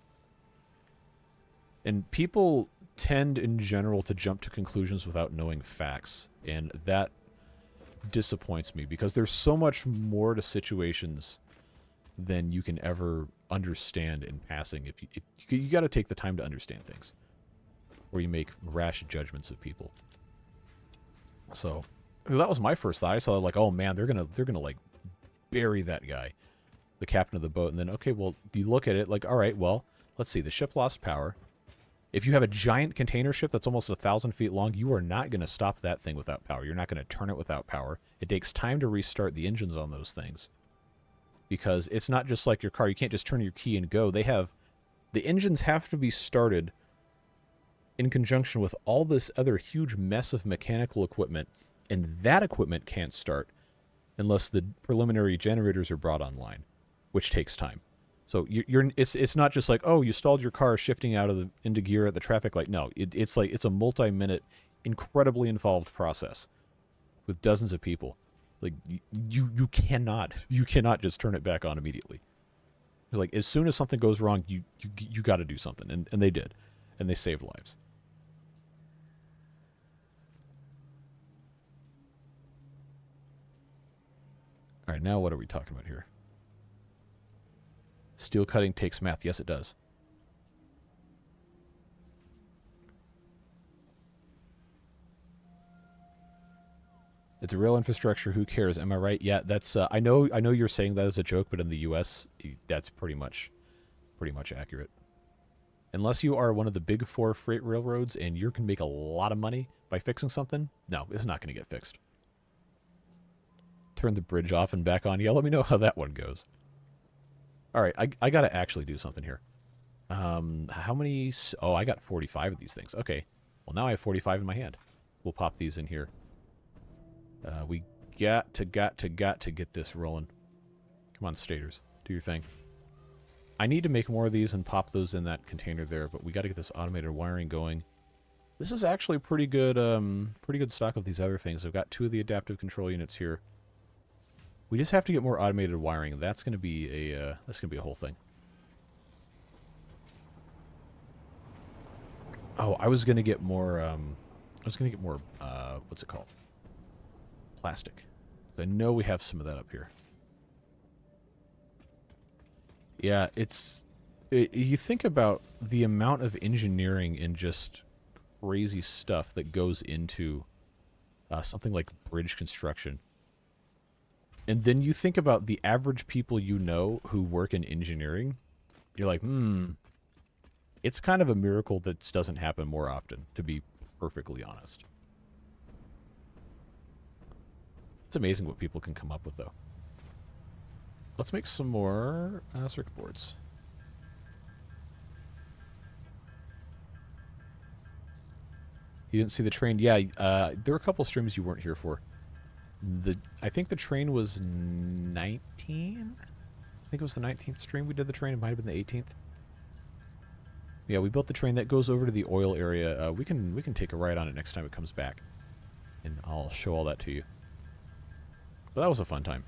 And people tend in general to jump to conclusions without knowing facts, and that disappoints me, because there's so much more to situations than you can ever understand in passing. If you got to take the time to understand things, or you make rash judgments of people. So that was my first thought. I saw like, oh man, they're gonna like bury that guy, the captain of the boat. And then, okay, well, you look at it like, all right, well, let's see, the ship lost power. If you have a giant container ship that's almost 1,000 feet long, you are not going to stop that thing without power. You're not going to turn it without power. It takes time to restart the engines on those things, because it's not just like your car. You can't just turn your key and go. The engines have to be started in conjunction with all this other huge mess of mechanical equipment, and that equipment can't start unless the preliminary generators are brought online, which takes time. So it's not just like, oh, you stalled your car shifting into gear at the traffic light. No, it's like it's a multi-minute, incredibly involved process with dozens of people. Like you cannot just turn it back on immediately. Like as soon as something goes wrong, you got to do something, and they did, and they saved lives. All right, now what are we talking about here? Steel cutting takes math. Yes, it does. It's a real infrastructure. Who cares? Am I right? Yeah, that's. I know you're saying that as a joke, but in the U.S., that's pretty much accurate. Unless you are one of the big four freight railroads and you can make a lot of money by fixing something, no, it's not going to get fixed. Turn the bridge off and back on. Yeah, let me know how that one goes. All right, I got to actually do something here. How many? Oh, I got 45 of these things. Okay. Well, now I have 45 in my hand. We'll pop these in here. We got to get this rolling. Come on, stators. Do your thing. I need to make more of these and pop those in that container there, but we got to get this automated wiring going. This is actually pretty good stock of these other things. I've got 2 of the adaptive control units here. We just have to get more automated wiring. That's going to be a whole thing. Oh, I was going to get more what's it called? Plastic. I know we have some of that up here. Yeah, you think about the amount of engineering and just crazy stuff that goes into something like bridge construction. And then you think about the average people you know who work in engineering. You're like, it's kind of a miracle that doesn't happen more often, to be perfectly honest. It's amazing what people can come up with, though. Let's make some more circuit boards. You didn't see the train? Yeah, there were a couple streams you weren't here for. I think the train was 19? I think it was the 19th stream we did the train. It might have been the 18th. Yeah, we built the train that goes over to the oil area. We can take a ride on it next time it comes back, and I'll show all that to you. But that was a fun time.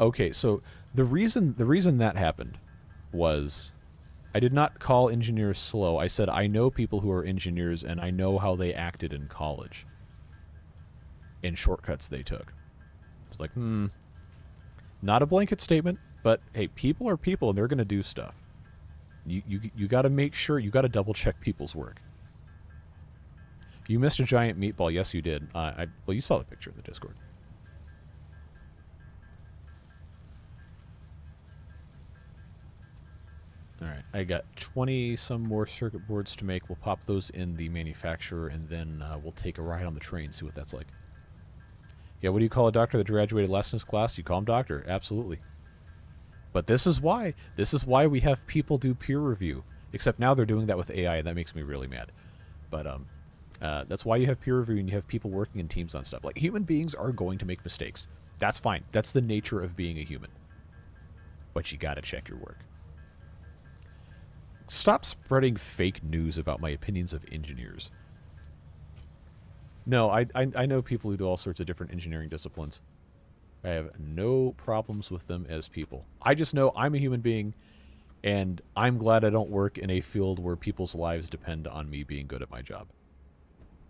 Okay, so the reason that happened was I did not call engineers slow. I said I know people who are engineers, and I know how they acted in college and shortcuts they took. It's like, not a blanket statement, but hey, people are people, and they're going to do stuff. You got to make sure, you got to double check people's work. You missed a giant meatball. Yes, you did. Well, you saw the picture in the Discord. Alright, I got 20 some more circuit boards to make. We'll pop those in the manufacturer, and then we'll take a ride on the train, see what that's like. Yeah, what do you call a doctor that graduated last in his class? You call him doctor. Absolutely. But this is why we have people do peer review. Except now they're doing that with AI, and that makes me really mad. But that's why you have peer review, and you have people working in teams on stuff. Like, human beings are going to make mistakes. That's fine. That's the nature of being a human. But you gotta check your work. Stop spreading fake news about my opinions of engineers. No, I know people who do all sorts of different engineering disciplines. I have no problems with them as people. I just know I'm a human being, and I'm glad I don't work in a field where people's lives depend on me being good at my job.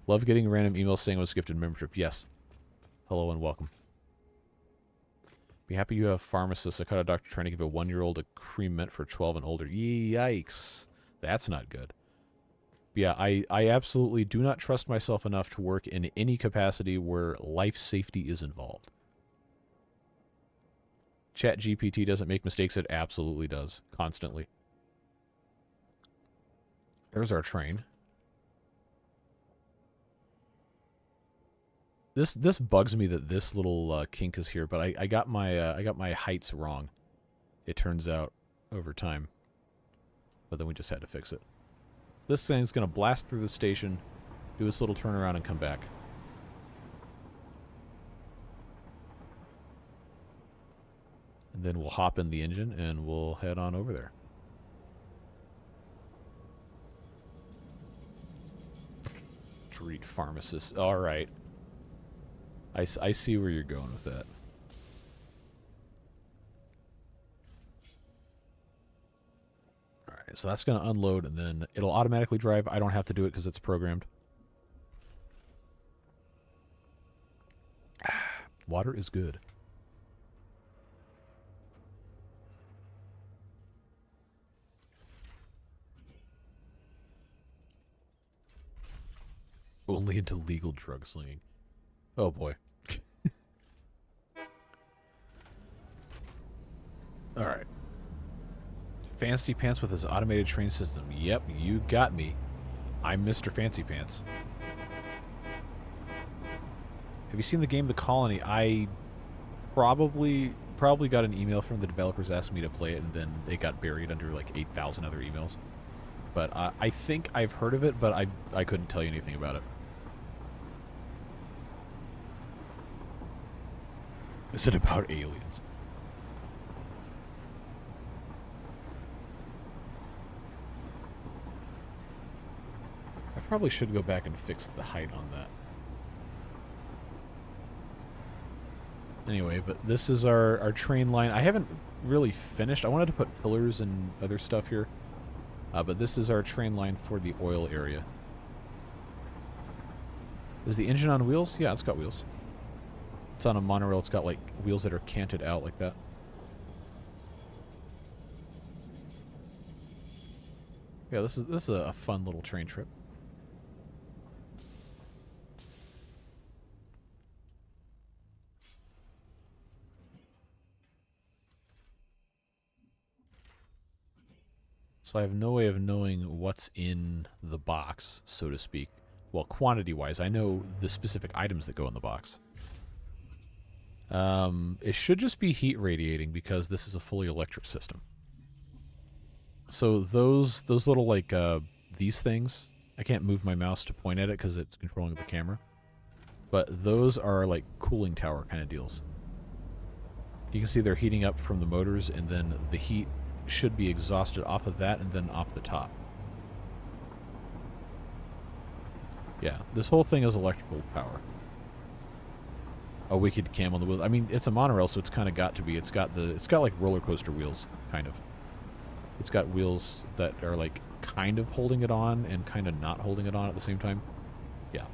Love getting a random email saying I was gifted membership. Yes. Hello and welcome. Be happy you have pharmacists. I caught a doctor trying to give a 1-year-old a cream mint for 12 and older. Yikes. That's not good. But yeah, I absolutely do not trust myself enough to work in any capacity where life safety is involved. ChatGPT doesn't make mistakes. It absolutely does. Constantly. There's our train. This bugs me that this little kink is here, but I got my heights wrong. It turns out over time, but then we just had to fix it. This thing's gonna blast through the station, do its little turnaround, and come back. And then we'll hop in the engine and we'll head on over there. Street pharmacist. All right. I see where you're going with that. Alright, so that's going to unload, and then it'll automatically drive. I don't have to do it because it's programmed. Water is good. Only into legal drug slinging. Oh boy. Alright. Fancy Pants with his automated train system. Yep, you got me. I'm Mr. Fancy Pants. Have you seen the game The Colony? I probably got an email from the developers asking me to play it, and then it got buried under like 8,000 other emails. But I think I've heard of it, but I couldn't tell you anything about it. Is it about aliens? I probably should go back and fix the height on that. Anyway, but this is our train line. I haven't really finished. I wanted to put pillars and other stuff here. But this is our train line for the oil area. Is the engine on wheels? Yeah, it's got wheels. It's on a monorail. It's got like wheels that are canted out like that. Yeah, this is a fun little train trip. So I have no way of knowing what's in the box, so to speak. Well, quantity-wise, I know the specific items that go in the box. It should just be heat radiating because this is a fully electric system. So those little, like, these things, I can't move my mouse to point at it because it's controlling the camera. But those are, like, cooling tower kind of deals. You can see they're heating up from the motors, and then the heat should be exhausted off of that and then off the top. Yeah, this whole thing is electrical power. A wicked cam on the wheels. I mean, it's a monorail, so it's kind of got to be. It's got like roller coaster wheels, kind of. It's got wheels that are like kind of holding it on and kind of not holding it on at the same time. Yeah.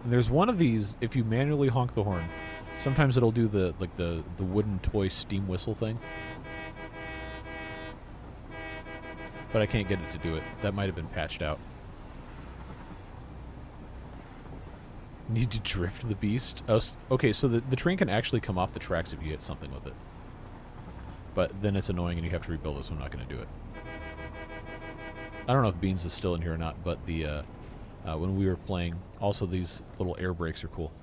And there's one of these, if you manually honk the horn, sometimes it'll do the wooden toy steam whistle thing. But I can't get it to do it. That might have been patched out. Need to drift the beast? Oh, okay, so the train can actually come off the tracks if you hit something with it. But then it's annoying and you have to rebuild it, so I'm not going to do it. I don't know if Beans is still in here or not, but the when we were playing, also these little air brakes are cool.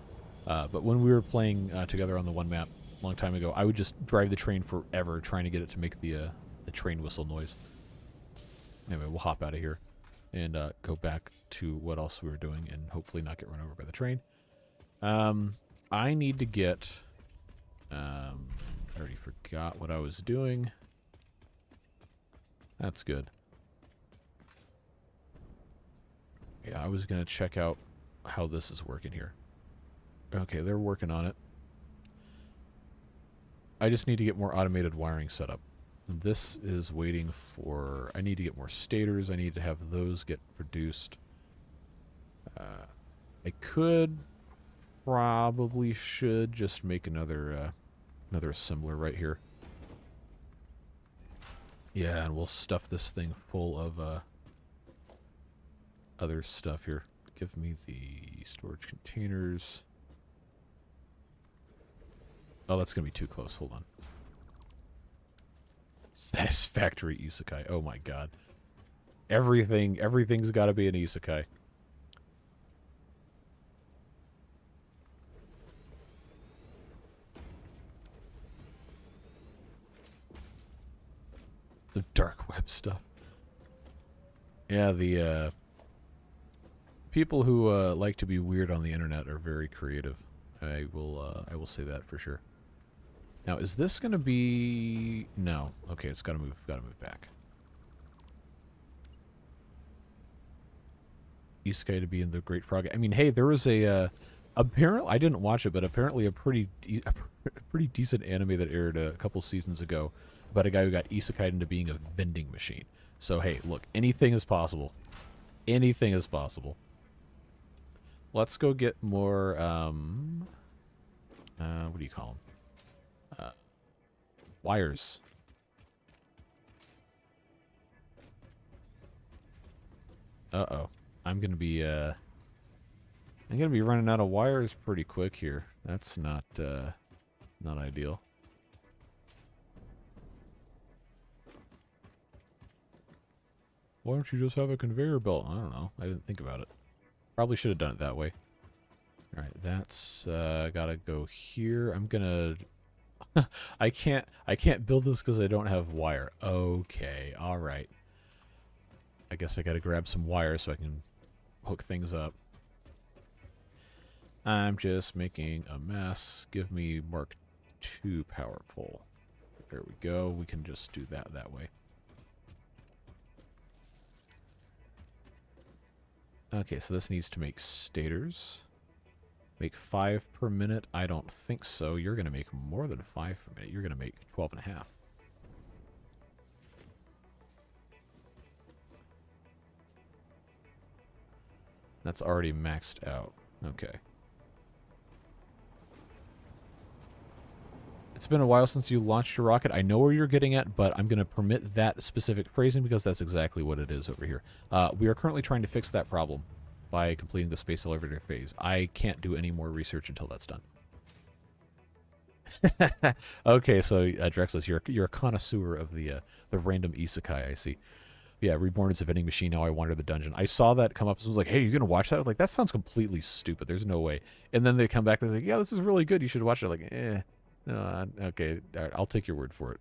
But when we were playing together on the one map a long time ago, I would just drive the train forever trying to get it to make the train whistle noise. Anyway, we'll hop out of here and go back to what else we were doing and hopefully not get run over by the train. I need to get... I already forgot what I was doing. That's good. Yeah, I was going to check out how this is working here. Okay, they're working on it. I just need to get more automated wiring set up. This is waiting for... I need to get more stators. I need to have those get produced. I could... Probably should just make another assembler right here. Yeah, and we'll stuff this thing full of other stuff here. Give me the storage containers. Oh, that's going to be too close. Hold on. Satisfactory isekai. Oh my god. Everything's got to be an isekai. The dark web stuff. Yeah, the people who like to be weird on the internet are very creative. I will say that for sure. Now, is this going to be... No. Okay, it's got to move back. Isekai to be in the Great Frog. I mean, hey, there was a... apparently, I didn't watch it, but apparently a pretty decent anime that aired a couple seasons ago about a guy who got isekai'd into being a vending machine. So, hey, look, anything is possible. Anything is possible. Let's go get more, what do you call them? Wires. Uh-oh. I'm gonna be running out of wires pretty quick here. That's not ideal. Why don't you just have a conveyor belt? I don't know. I didn't think about it. Probably should have done it that way. Alright, that's gotta go here. I'm gonna... I can't build this because I don't have wire. Okay, alright. I guess I gotta grab some wire so I can hook things up. I'm just making a mess. Give me Mark II power pole. There we go. We can just do that way. Okay, so this needs to make stators. Make 5 per minute? I don't think so. You're going to make more than 5 per minute. You're going to make 12.5. That's already maxed out. Okay. It's been a while since you launched your rocket. I know where you're getting at, but I'm going to permit that specific phrasing because that's exactly what it is over here. We are currently trying to fix that problem by completing the space elevator phase. I can't do any more research until that's done. Okay, so Drexless, you're a connoisseur of the random isekai, I see. Yeah, Reborn is a vending machine. Now I wander the dungeon. I saw that come up. So I was like, hey, you gonna watch that? I was like, that sounds completely stupid. There's no way. And then they come back and they're like, yeah, this is really good. You should watch it. I'm like, no, okay, all right, I'll take your word for it.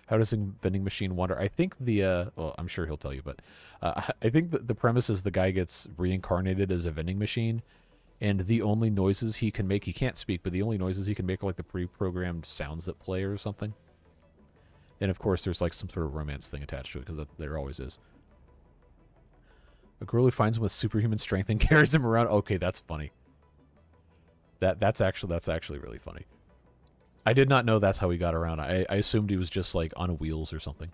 How does a vending machine wander? I think well, I'm sure he'll tell you, but I think the premise is the guy gets reincarnated as a vending machine, and the only noises he can make, he can't speak, but the only noises he can make are like the pre-programmed sounds that play or something. And of course, there's like some sort of romance thing attached to it, because there always is. A girl who finds him with superhuman strength and carries him around. Okay, that's funny. That's actually really funny. I did not know that's how he got around. I assumed he was just like on wheels or something.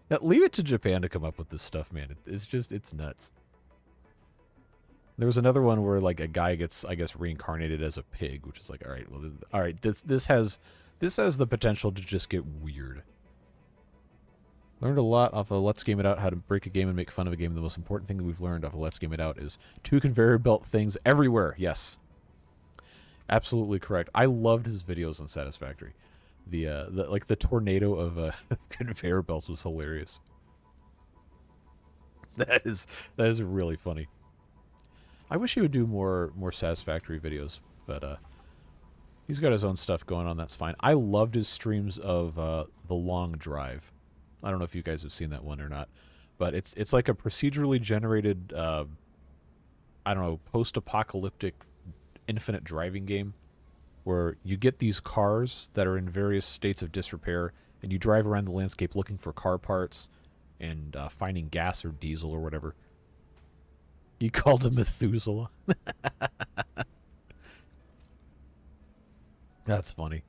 Now, leave it to Japan to come up with this stuff, man. It's nuts. There was another one where like a guy gets, I guess, reincarnated as a pig, which is like, all right, this has the potential to just get weird. Learned a lot off of Let's Game It Out, how to break a game and make fun of a game. The most important thing that we've learned off of Let's Game It Out is 2 conveyor belt things everywhere. Yes. Absolutely correct. I loved his videos on Satisfactory. The tornado of conveyor belts was hilarious. That is really funny. I wish he would do more Satisfactory videos, but he's got his own stuff going on. That's fine. I loved his streams of The Long Drive. I don't know if you guys have seen that one or not, but it's like a procedurally generated, I don't know, post-apocalyptic infinite driving game where you get these cars that are in various states of disrepair, and you drive around the landscape looking for car parts and finding gas or diesel or whatever. He called him Methuselah. That's funny.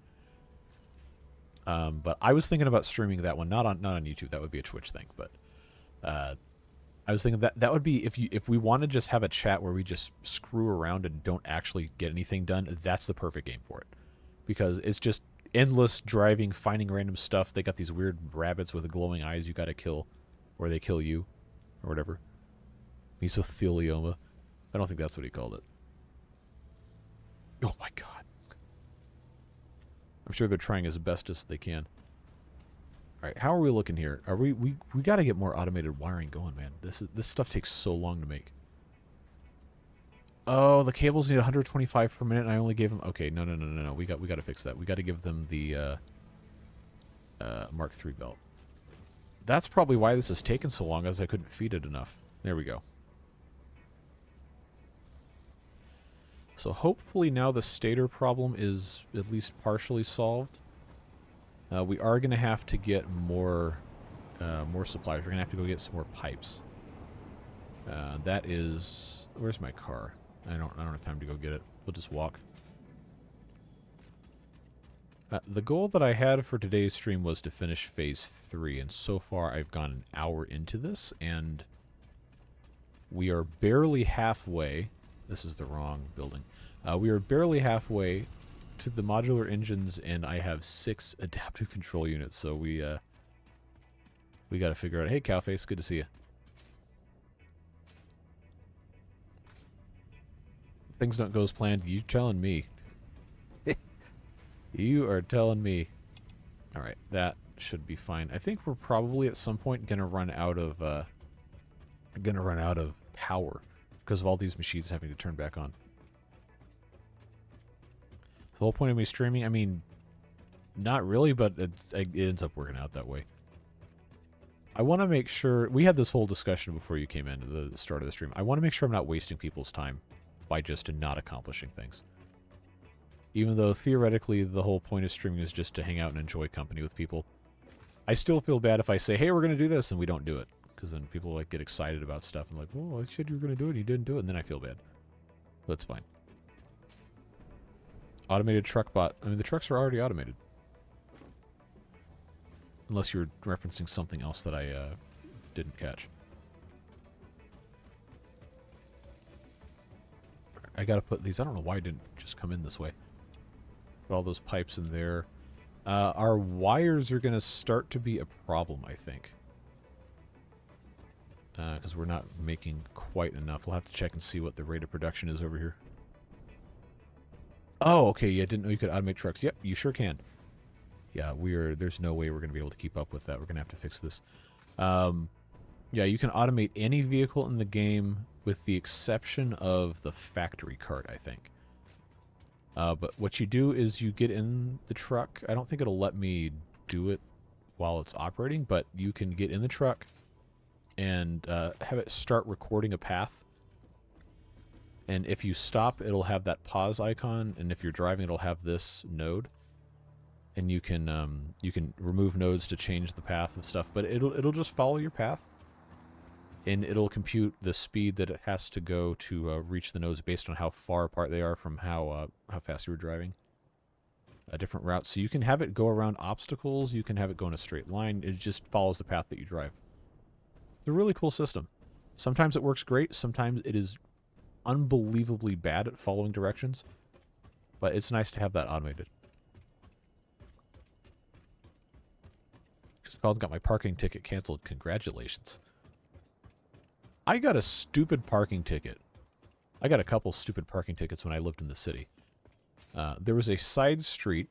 But I was thinking about streaming that one, not on YouTube. That would be a Twitch thing. But I was thinking that would be if we want to just have a chat where we just screw around and don't actually get anything done. That's the perfect game for it, because it's just endless driving, finding random stuff. They got these weird rabbits with glowing eyes you got to kill, or they kill you, or whatever. Mesothelioma. I don't think that's what he called it. Oh my god. I'm sure they're trying as best as they can. Alright, how are we looking here? Are we gotta get more automated wiring going, man. This stuff takes so long to make. Oh, the cables need 125 per minute and I only gave them... Okay, no. We gotta fix that. We gotta give them the Mark III belt. That's probably why this has taken so long, as I couldn't feed it enough. There we go. So hopefully now the stator problem is at least partially solved. We are going to have to get more supplies. We're going to have to go get some more pipes. That is... Where's my car? I don't have time to go get it. We'll just walk. The goal that I had for today's stream was to finish Phase 3, and so far I've gone an hour into this, and we are barely halfway... This is the wrong building. We are barely halfway to the modular engines, and I have 6 adaptive control units. So we got to figure out. Hey, Cowface, good to see you. Things don't go as planned. You telling me? You are telling me. All right, that should be fine. I think we're probably at some point gonna run out of power, because of all these machines having to turn back on. The whole point of me streaming, I mean, not really, but it ends up working out that way. I want to make sure... We had this whole discussion before you came in at the start of the stream. I want to make sure I'm not wasting people's time by just not accomplishing things. Even though, theoretically, the whole point of streaming is just to hang out and enjoy company with people. I still feel bad if I say, hey, we're going to do this, and we don't do it. Because then people like get excited about stuff and like, oh, I said you were going to do it and you didn't do it, and then I feel bad. That's fine. Automated truck bot. I mean, the trucks are already automated. Unless you're referencing something else that I didn't catch. I gotta put these... I don't know why I didn't just come in this way. Put all those pipes in there. Our wires are going to start to be a problem, I think. Because we're not making quite enough. We'll have to check and see what the rate of production is over here. Oh, okay. Yeah, didn't know you could automate trucks. Yep, you sure can. Yeah, there's no way we're going to be able to keep up with that. We're going to have to fix this. Yeah, you can automate any vehicle in the game with the exception of the factory cart, I think. But what you do is you get in the truck. I don't think it'll let me do it while it's operating, but you can get in the truck, and have it start recording a path. And if you stop, it'll have that pause icon, and if you're driving, it'll have this node. And you can remove nodes to change the path and stuff, but it'll just follow your path, and it'll compute the speed that it has to go to reach the nodes based on how far apart they are from how fast you were driving. A different route, so you can have it go around obstacles. You can have it go in a straight line. It just follows the path that you drive. It's a really cool system. Sometimes it works great. Sometimes it is unbelievably bad at following directions, but it's nice to have that automated. Just called and got my parking ticket canceled. Congratulations. I got a stupid parking ticket. I got a couple stupid parking tickets when I lived in the city. There was a side street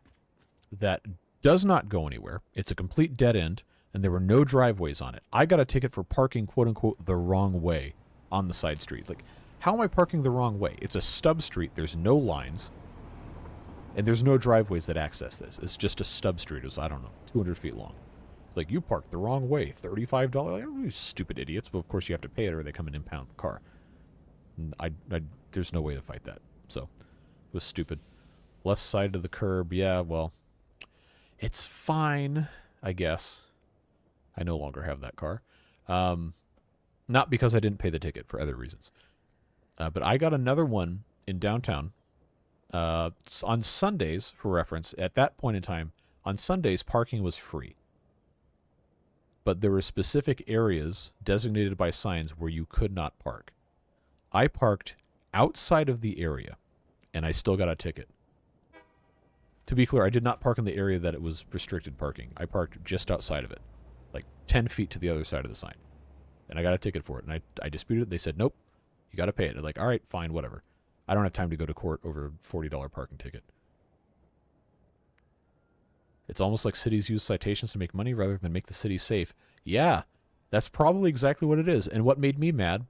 that does not go anywhere. It's a complete dead end, and there were no driveways on it. I got a ticket for parking, quote-unquote, the wrong way on the side street. Like, how am I parking the wrong way? It's a stub street. There's no lines, and there's no driveways that access this. It's just a stub street. It was, I don't know, 200 feet long. It's like, you parked the wrong way. $35? Like, you stupid idiots. But, of course, you have to pay it or they come and impound the car. And there's no way to fight that. So, it was stupid. Left side of the curb, yeah, well, it's fine, I guess. I no longer have that car. Not because I didn't pay the ticket, for other reasons. But I got another one in downtown on Sundays, for reference. At that point in time, on Sundays, parking was free. But there were specific areas designated by signs where you could not park. I parked outside of the area, and I still got a ticket. To be clear, I did not park in the area that it was restricted parking. I parked just outside of it, like 10 feet to the other side of the sign. And I got a ticket for it, and I disputed it. They said, nope, you got to pay it. I'm like, all right, fine, whatever. I don't have time to go to court over a $40 parking ticket. It's almost like cities use citations to make money rather than make the city safe. Yeah, that's probably exactly what it is. And what made me mad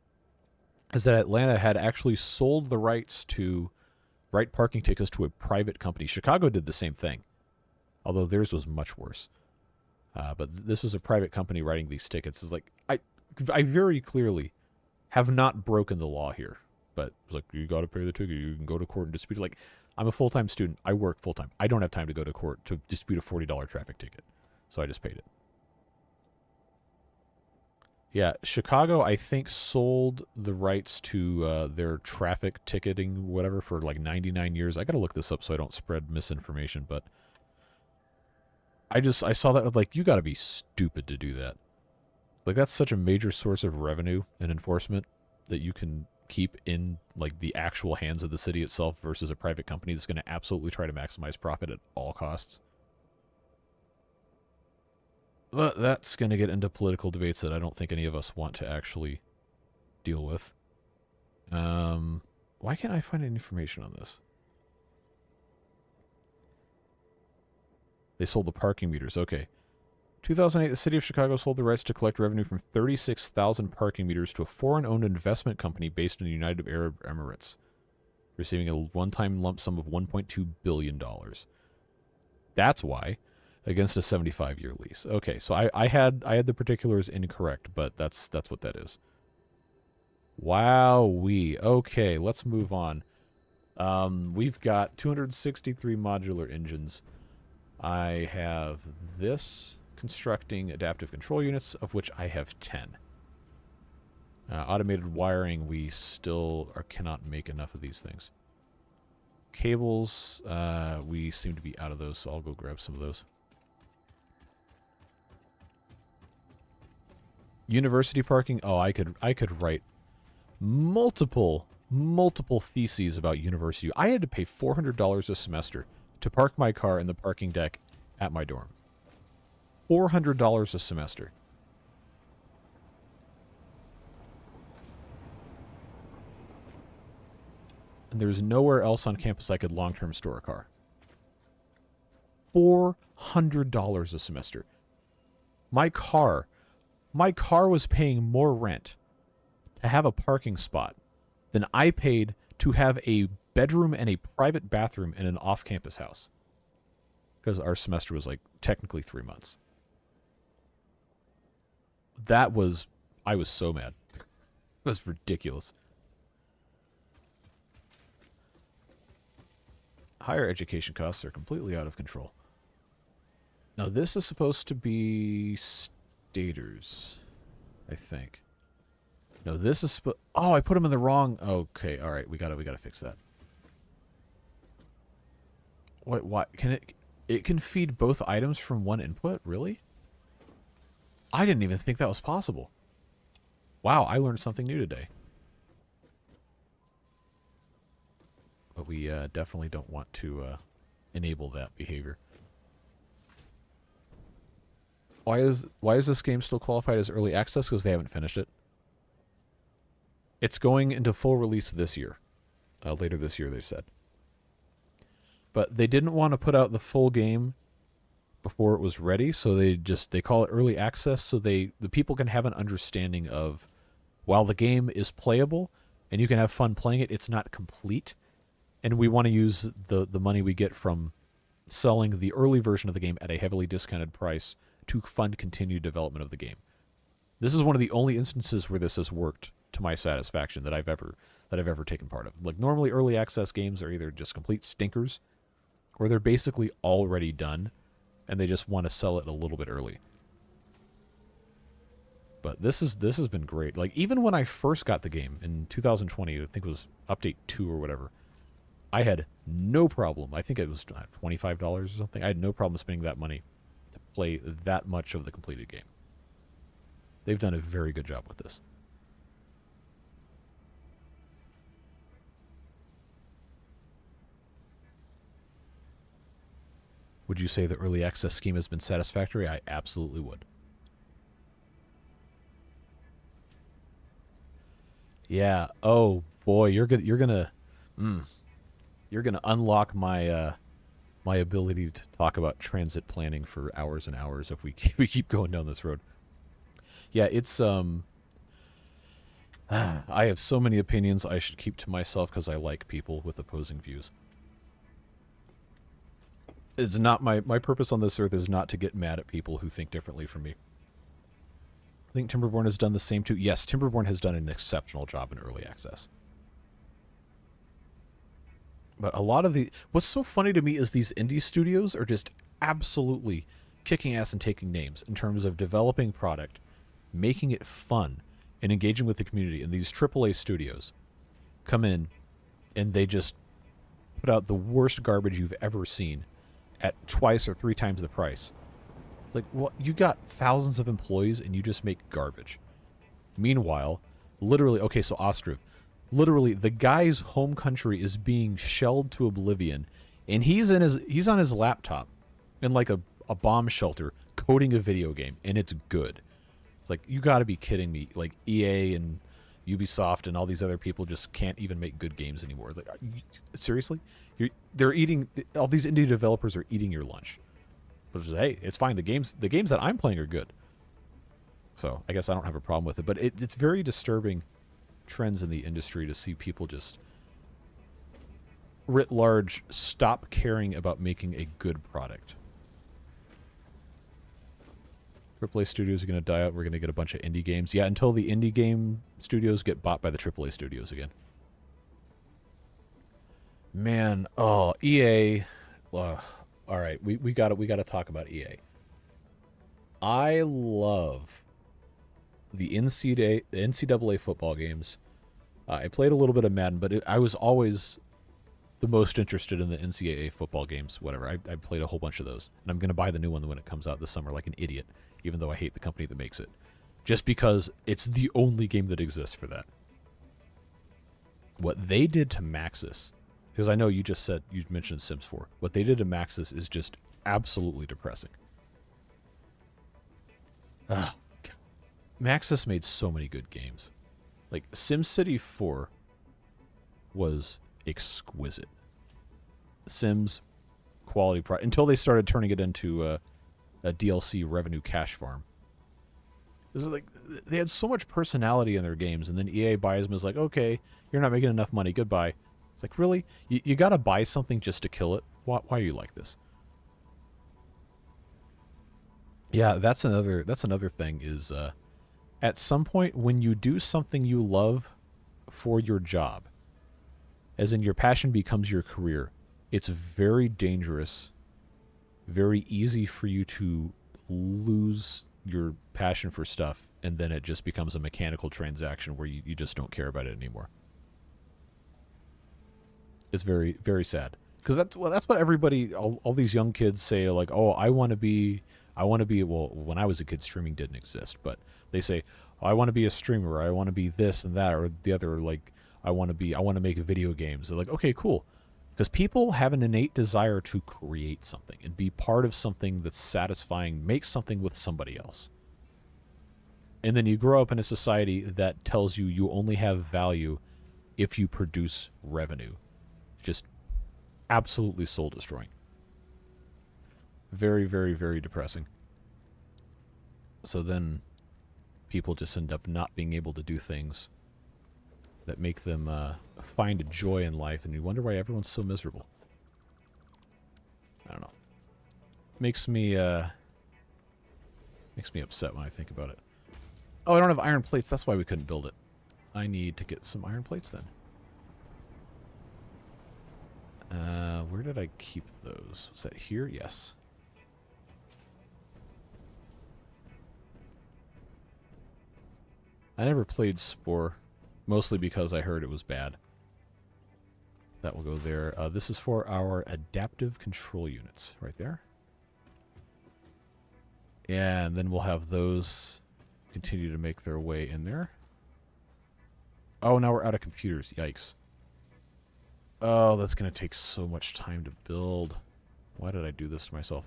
is that Atlanta had actually sold the rights to write parking tickets to a private company. Chicago did the same thing, although theirs was much worse. But this was a private company writing these tickets. It's like, I very clearly have not broken the law here. But it's like, you got to pay the ticket. You can go to court and dispute it. Like, I'm a full-time student. I work full-time. I don't have time to go to court to dispute a $40 traffic ticket. So I just paid it. Yeah, Chicago, I think, sold the rights to their traffic ticketing, whatever, for like 99 years. I got to look this up so I don't spread misinformation, but I saw that, I was like, you got to be stupid to do that. Like, that's such a major source of revenue and enforcement that you can keep in, like, the actual hands of the city itself versus a private company that's going to absolutely try to maximize profit at all costs. But that's going to get into political debates that I don't think any of us want to actually deal with. Why can't I find any information on this? They sold the parking meters. Okay. 2008, the city of Chicago sold the rights to collect revenue from 36,000 parking meters to a foreign-owned investment company based in the United Arab Emirates, receiving a one-time lump sum of $1.2 billion. That's why. Against a 75-year lease. Okay, so I had the particulars incorrect, but that's what that is. Wowee. Okay, let's move on. We've got 263 modular engines. I have this constructing adaptive control units, of which I have 10. Automated wiring, we still cannot make enough of these things. Cables, we seem to be out of those, so I'll go grab some of those. University parking. Oh, I could write multiple theses about university. I had to pay $400 a semester to park my car in the parking deck at my dorm. $400 a semester. And there's nowhere else on campus I could long-term store a car. $400 a semester. My car was paying more rent to have a parking spot than I paid to have a bedroom and a private bathroom in an off-campus house. Because our semester was like technically 3 months. That was I was so mad. It was ridiculous. Higher education costs are completely out of control. Now, this is supposed to be staters, I think. No, this is oh, I put them in the wrong. Okay, all right, we gotta fix that. Why can it can feed both items from one input? Really? I didn't even think that was possible. Wow, I learned something new today. But we definitely don't want to enable that behavior. Why is this game still qualified as early access? Because they haven't finished it. It's going into full release this year. Later this year, they've said. But they didn't want to put out the full game before it was ready, so they call it early access so the people can have an understanding of, while the game is playable and you can have fun playing it, it's not complete. And we want to use the money we get from selling the early version of the game at a heavily discounted price to fund continued development of the game. This is one of the only instances where this has worked to my satisfaction that I've ever taken part of. Like, normally early access games are either just complete stinkers or they're basically already done and they just want to sell it a little bit early. But this has been great. Like, even when I first got the game in 2020, I think it was update 2 or whatever, I had no problem. I think it was $25 or something. I had no problem spending that money to play that much of the completed game. They've done a very good job with this. Would you say the early access scheme has been satisfactory? I absolutely would. Yeah. Oh boy, you're gonna unlock my my ability to talk about transit planning for hours and hours if we keep going down this road. Yeah, it's I have so many opinions I should keep to myself because I like people with opposing views. It's not my purpose on this earth is not to get mad at people who think differently from me. I think Timberborn has done the same too. Yes, Timberborn has done an exceptional job in early access. But a lot of what's so funny to me is these indie studios are just absolutely kicking ass and taking names in terms of developing product, making it fun, and engaging with the community. And these AAA studios come in and they just put out the worst garbage you've ever seen at twice or 3 times the price. It's like, well, you got thousands of employees and you just make garbage. Meanwhile, literally, okay, so Ostriv, literally the guy's home country is being shelled to oblivion, and he's on his laptop in like a bomb shelter coding a video game, and it's good. It's like, you got to be kidding me. Like, EA and Ubisoft and all these other people just can't even make good games anymore. Like, seriously? They're eating, all these indie developers are eating your lunch. But it's, hey, it's fine. The games that I'm playing are good. So I guess I don't have a problem with it. But it's very disturbing trends in the industry to see people just writ large stop caring about making a good product. AAA studios are going to die out. We're going to get a bunch of indie games. Yeah, until the indie game studios get bought by the AAA studios again. Man, oh, EA. All right, we got to talk about EA. I love the NCAA football games. I played a little bit of Madden, but I was always the most interested in the NCAA football games, whatever. I played a whole bunch of those, and I'm going to buy the new one when it comes out this summer like an idiot, even though I hate the company that makes it, just because it's the only game that exists for that. What they did to Maxis, because I know you mentioned Sims 4. What they did to Maxis is just absolutely depressing. Maxis made so many good games. Like, SimCity 4 was exquisite. Sims, quality product, until they started turning it into a DLC revenue cash farm. It was like, they had so much personality in their games, and then EA buys them as like, okay, you're not making enough money, goodbye. It's like, really? You gotta buy something just to kill it? Why are you like this? Yeah, that's another thing is, at some point when you do something you love for your job, as in your passion becomes your career, it's very dangerous, very easy for you to lose your passion for stuff, and then it just becomes a mechanical transaction where you just don't care about it anymore. It's very, very sad. Because that's what everybody, all these young kids say, like, oh, I want to be, well, when I was a kid, streaming didn't exist, but they say, oh, I want to be a streamer, or I want to be this and that, or the other, like, I want to make video games. They're like, okay, cool. Because people have an innate desire to create something and be part of something that's satisfying, make something with somebody else. And then you grow up in a society that tells you you only have value if you produce revenue. Just absolutely soul destroying. Very, very, very depressing. So then people just end up not being able to do things that make them find a joy in life, and you wonder why everyone's so miserable. I don't know. Makes me upset when I think about it. Oh, I don't have iron plates. That's why we couldn't build it. I need to get some iron plates then. Where did I keep those? Was that here? Yes. I never played Spore, mostly because I heard it was bad. That will go there. This is for our adaptive control units, right there. And then we'll have those continue to make their way in there. Oh, now we're out of computers. Yikes. Oh, that's going to take so much time to build. Why did I do this to myself?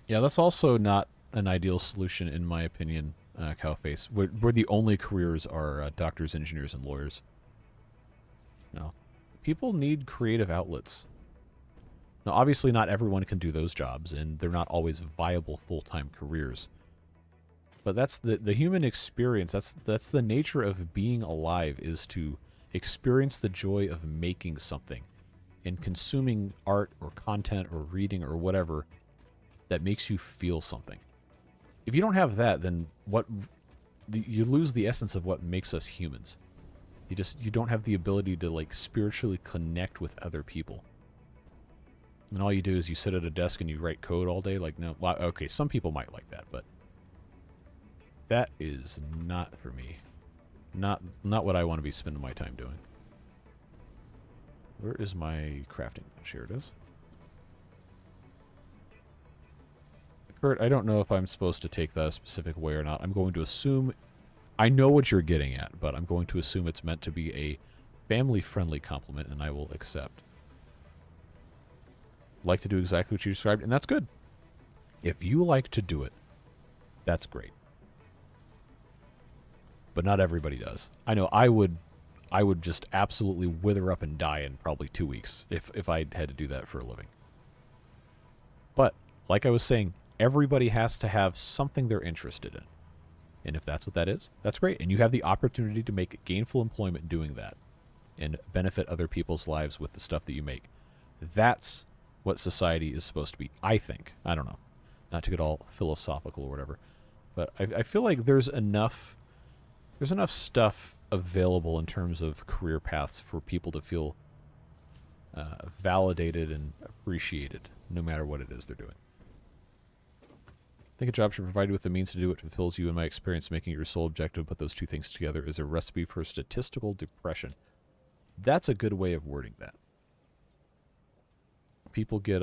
Yeah, that's also not an ideal solution, in my opinion, Cowface. Where the only careers are doctors, engineers, and lawyers. No. People need creative outlets. Now, obviously not everyone can do those jobs, and they're not always viable full-time careers. But that's the human experience. That's the nature of being alive, is to experience the joy of making something and consuming art or content or reading or whatever that makes you feel something. If you don't have that, then you lose the essence of what makes us humans. You don't have the ability to, like, spiritually connect with other people. And all you do is you sit at a desk and you write code all day. Like, no, well, okay, some people might like that, but that is not for me. Not what I want to be spending my time doing. Where is my crafting bench? Here it is. Kurt, I don't know if I'm supposed to take that a specific way or not. I'm going to assume... I know what you're getting at, but I'm going to assume it's meant to be a family-friendly compliment, and I will accept. Like to do exactly what you described, and that's good. If you like to do it, that's great. But not everybody does. I know I would just absolutely wither up and die in probably 2 weeks if I had to do that for a living. But, like I was saying, everybody has to have something they're interested in. And if that's what that is, that's great. And you have the opportunity to make gainful employment doing that and benefit other people's lives with the stuff that you make. That's what society is supposed to be, I think. I don't know. Not to get all philosophical or whatever. But I feel like there's enough stuff available in terms of career paths for people to feel validated and appreciated, no matter what it is they're doing. I think a job should provide you with the means to do what fulfills you. In my experience, making your sole objective, put those two things together, is a recipe for statistical depression. That's a good way of wording that. People get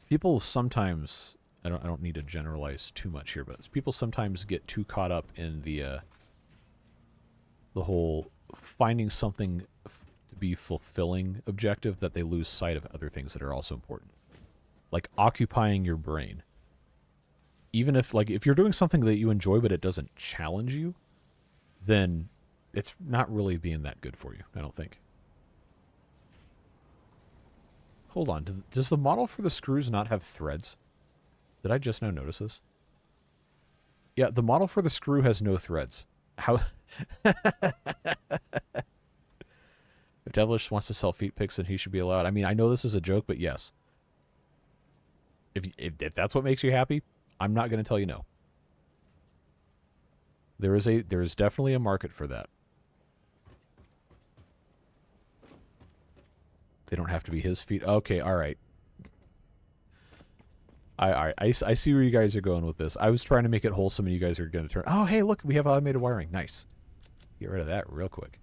people sometimes, I don't need to generalize too much here, but people sometimes get too caught up in the whole finding something to be fulfilling objective that they lose sight of other things that are also important, like occupying your brain. Even if you're doing something that you enjoy but it doesn't challenge you, then it's not really being that good for you, I don't think. Hold on, does the model for the screws not have threads? Did I just now notice this? Yeah, the model for the screw has no threads. How? Devilish wants to sell feet pics and he should be allowed. I mean, I know this is a joke, but yes. If that's what makes you happy, I'm not going to tell you no. There is definitely a market for that. They don't have to be his feet. Okay, all right. I see where you guys are going with this. I was trying to make it wholesome, and you guys are going to turn. Oh, hey, look, we have automated wiring. Nice. Get rid of that real quick.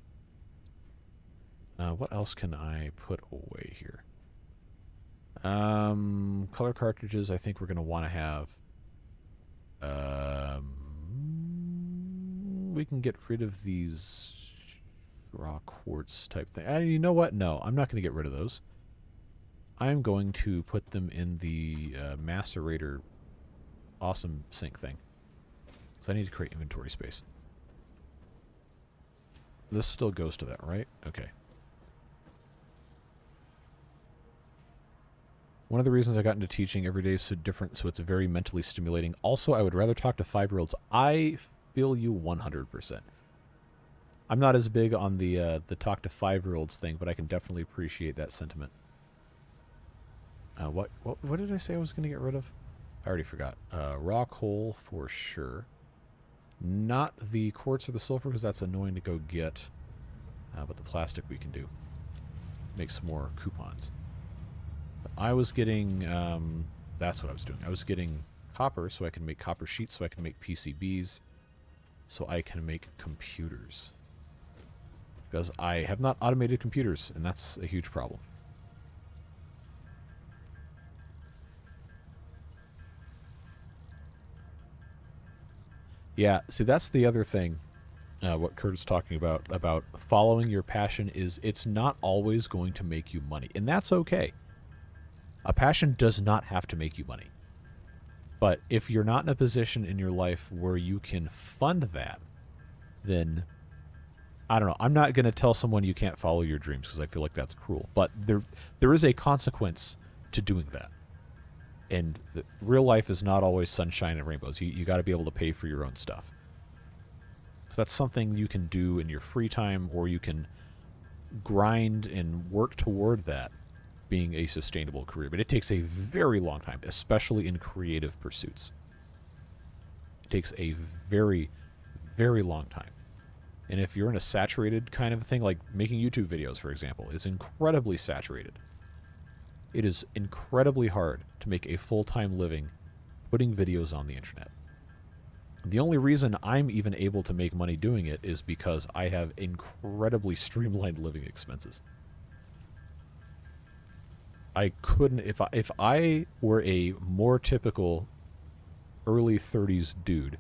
What else can I put away here? Color cartridges, I think we're going to want to have. We can get rid of these raw quartz type thing. You know what? No, I'm not going to get rid of those. I'm going to put them in the macerator awesome sink thing. So I need to create inventory space. This still goes to that, right? Okay. One of the reasons I got into teaching every day is so different, so it's very mentally stimulating. Also, I would rather talk to 5-year-olds. I feel you 100%. I'm not as big on the talk to 5-year-olds thing, but I can definitely appreciate that sentiment. What did I say I was going to get rid of? I already forgot. Raw coal for sure. Not the quartz or the sulfur because that's annoying to go get. But the plastic we can do. Make some more coupons. I was getting, that's what I was doing. I was getting copper so I can make copper sheets, so I can make PCBs, so I can make computers. Because I have not automated computers, and that's a huge problem. Yeah, see, that's the other thing, what Kurt is talking about following your passion is it's not always going to make you money, and that's okay. A passion does not have to make you money. But if you're not in a position in your life where you can fund that, then, I don't know. I'm not going to tell someone you can't follow your dreams because I feel like that's cruel. But there is a consequence to doing that. And real life is not always sunshine and rainbows. You got to be able to pay for your own stuff. So that's something you can do in your free time, or you can grind and work toward that being a sustainable career. But it takes a very long time, especially in creative pursuits. It takes a very, very long time. And if you're in a saturated kind of thing, like making YouTube videos, for example, is incredibly saturated. It is incredibly hard to make a full-time living putting videos on the internet. The only reason I'm even able to make money doing it is because I have incredibly streamlined living expenses. I couldn't, if I were a more typical early 30s dude,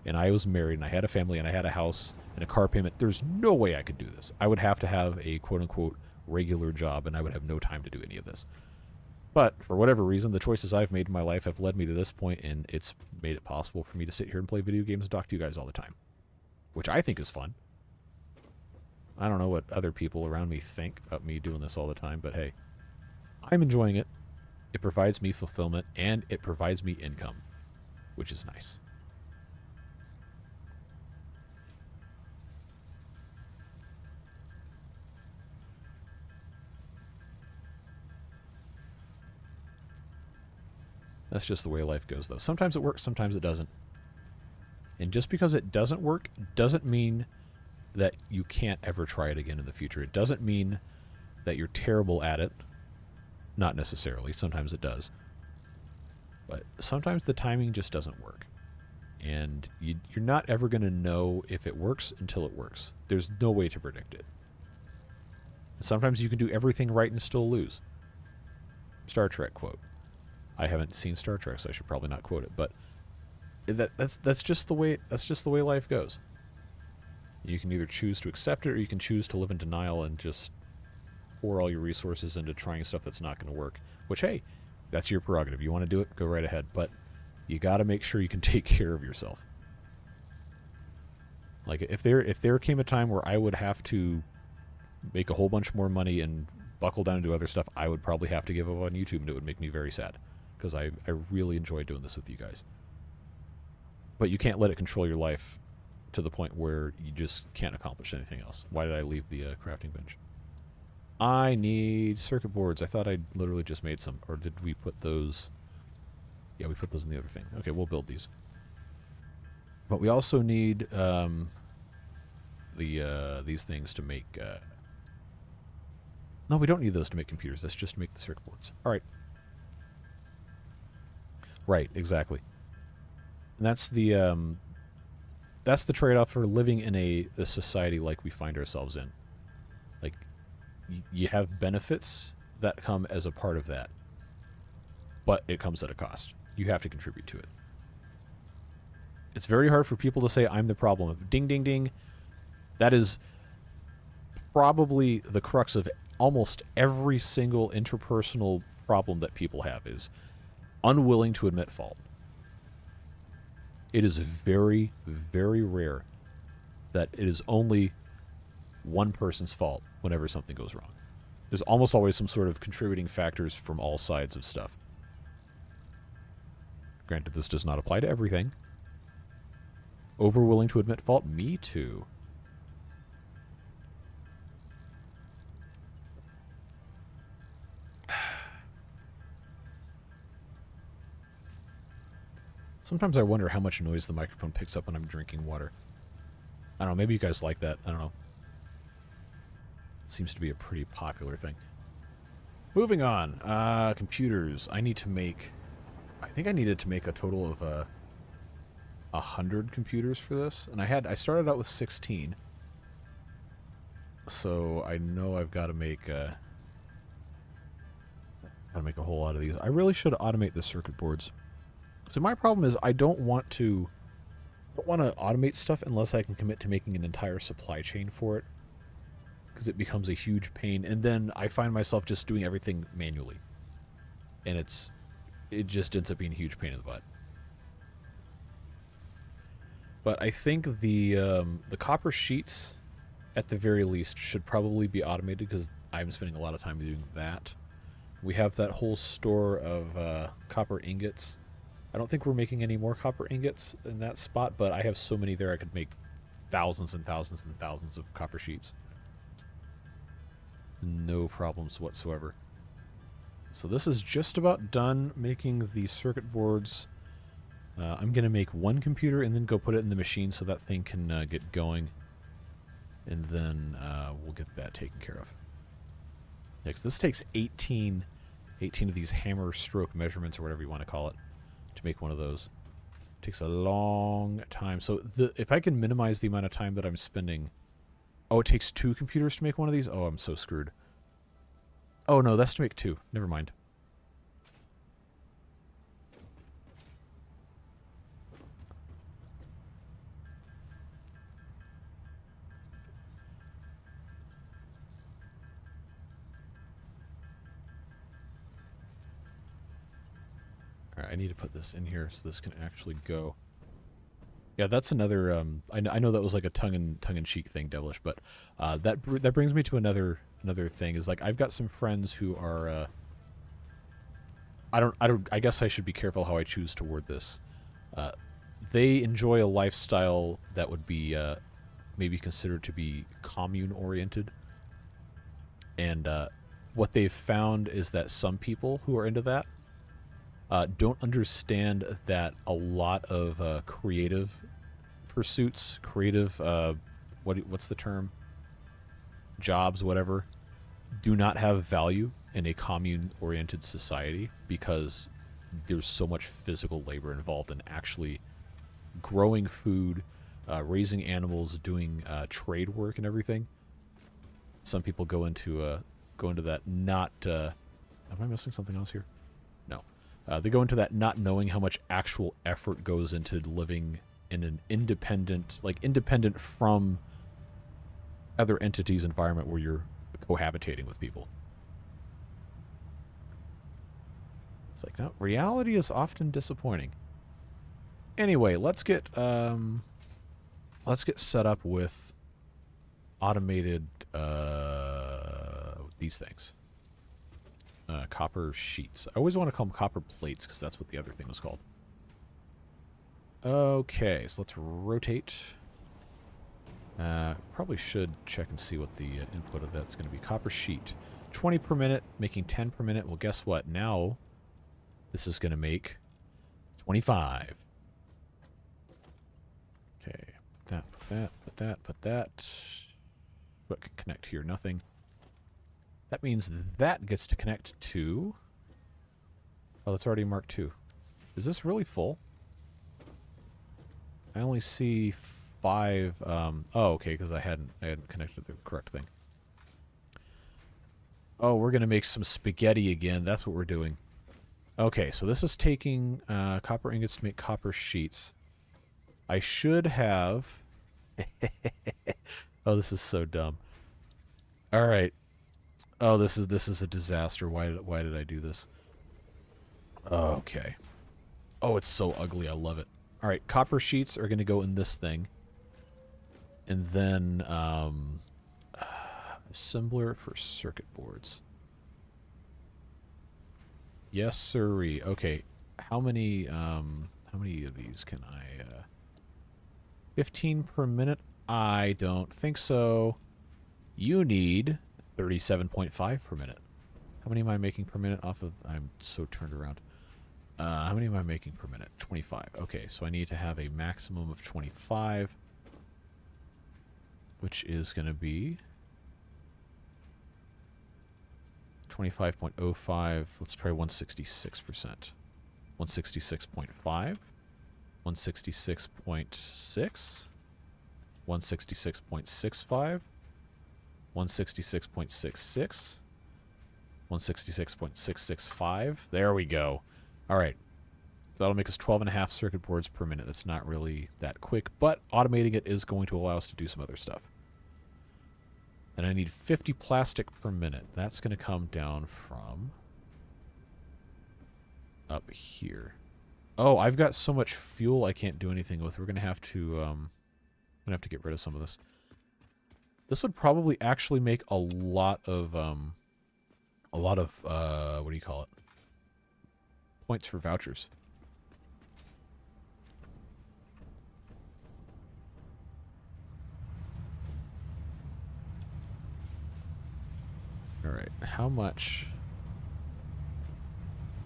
and I was married, and I had a family, and I had a house, and a car payment, there's no way I could do this. I would have to have a quote-unquote regular job, and I would have no time to do any of this. But, for whatever reason, the choices I've made in my life have led me to this point, and it's made it possible for me to sit here and play video games and talk to you guys all the time. Which I think is fun. I don't know what other people around me think about me doing this all the time, but hey. I'm enjoying it. It provides me fulfillment, and it provides me income, which is nice. That's just the way life goes, though. Sometimes it works, sometimes it doesn't. And just because it doesn't work doesn't mean that you can't ever try it again in the future. It doesn't mean that you're terrible at it. Not necessarily. Sometimes it does. But sometimes the timing just doesn't work. And you're not ever going to know if it works until it works. There's no way to predict it. Sometimes you can do everything right and still lose. Star Trek quote. I haven't seen Star Trek, so I should probably not quote it, but that's just the way life goes. You can either choose to accept it, or you can choose to live in denial and just pour all your resources into trying stuff that's not going to work. Which, hey, that's your prerogative. You want to do it, go right ahead, but you got to make sure you can take care of yourself. Like if there came a time where I would have to make a whole bunch more money and buckle down and do other stuff, I would probably have to give up on YouTube, and it would make me very sad. Because I really enjoy doing this with you guys. But you can't let it control your life to the point where you just can't accomplish anything else. Why did I leave the crafting bench? I need circuit boards. I thought I literally just made some. Or did we put those? Yeah, we put those in the other thing. Okay, we'll build these. But we also need these things to make... No, we don't need those to make computers. That's just to make the circuit boards. All right. Right, exactly. And that's the trade-off for living in a society like we find ourselves in. Like, you have benefits that come as a part of that, but it comes at a cost. You have to contribute to it. It's very hard for people to say, I'm the problem. Ding, ding, ding. That is probably the crux of almost every single interpersonal problem that people have, is unwilling to admit fault. It is very, very rare that it is only one person's fault whenever something goes wrong. There's almost always some sort of contributing factors from all sides of stuff. Granted, this does not apply to everything. Over willing to admit fault? Me too. Sometimes I wonder how much noise the microphone picks up when I'm drinking water. I don't know, maybe you guys like that. I don't know. It seems to be a pretty popular thing. Moving on. Computers. I need to make... I think I needed to make a total of 100 computers for this. And I started out with 16. So I know I've got to make a whole lot of these. I really should automate the circuit boards. So my problem is I don't want to automate stuff unless I can commit to making an entire supply chain for it, because it becomes a huge pain, and then I find myself just doing everything manually, and it just ends up being a huge pain in the butt. But I think the copper sheets, at the very least, should probably be automated, because I'm spending a lot of time doing that. We have that whole store of copper ingots. I don't think we're making any more copper ingots in that spot, but I have so many there I could make thousands and thousands and thousands of copper sheets. No problems whatsoever. So this is just about done making the circuit boards. I'm going to make one computer and then go put it in the machine so that thing can get going. And then we'll get that taken care of. Next, this takes 18 of these hammer stroke measurements, or whatever you want to call it, to make one of those. It takes a long time. So if I can minimize the amount of time that I'm spending... Oh, it takes 2 computers to make one of these? Oh, I'm so screwed. Oh, no, that's to make 2. Never mind. Alright, I need to put this in here so this can actually go. Yeah, that's another... I know that was like a tongue-in-cheek thing, Devilish, but that brings me to another thing. Is like, I've got some friends who are... I guess I should be careful how I choose to word this. They enjoy a lifestyle that would be maybe considered to be commune-oriented. And what they've found is that some people who are into that don't understand that a lot of creative pursuits, what's the term? Jobs, whatever, do not have value in a commune-oriented society, because there's so much physical labor involved in actually growing food, raising animals, doing trade work and everything. Some people go into that not... am I missing something else here? No. They go into that not knowing how much actual effort goes into living in an independent from other entities environment where you're cohabitating with people. It's like, no, reality is often disappointing. Anyway, let's get set up with automated these things. Copper sheets. I always want to call them copper plates because that's what the other thing was called. Okay, so let's rotate. Probably should check and see what the input of that's going to be. Copper sheet. 20 per minute, making 10 per minute. Well, guess what? Now this is going to make 25. Okay, put that, put that, put that, put that. What can connect here? Nothing. That means that gets to connect to... Oh, that's already marked 2. Is this really full? I only see 5... oh, okay, because I hadn't connected the correct thing. Oh, we're going to make some spaghetti again. That's what we're doing. Okay, so this is taking copper ingots to make copper sheets. I should have... Oh, this is so dumb. All right. Oh, this is a disaster. Why did I do this? Okay. Oh, it's so ugly. I love it. All right, copper sheets are going to go in this thing. And then assembler for circuit boards. Yes, sirree. Okay, how many of these can I 15 per minute? I don't think so. You need 37.5 per minute. How many am I making per minute off of... I'm so turned around. How many am I making per minute? 25. Okay, so I need to have a maximum of 25, which is going to be 25.05. Let's try 166%. 166.5. 166.6. 166.65. 166.66. 166.665. There we go. All right. So that'll make us 12.5 circuit boards per minute. That's not really that quick, but automating it is going to allow us to do some other stuff. And I need 50 plastic per minute. That's going to come down from up here. Oh, I've got so much fuel I can't do anything with. We're going to have to get rid of some of this. This would probably actually make a lot of what do you call it? Points for vouchers. All right, how much?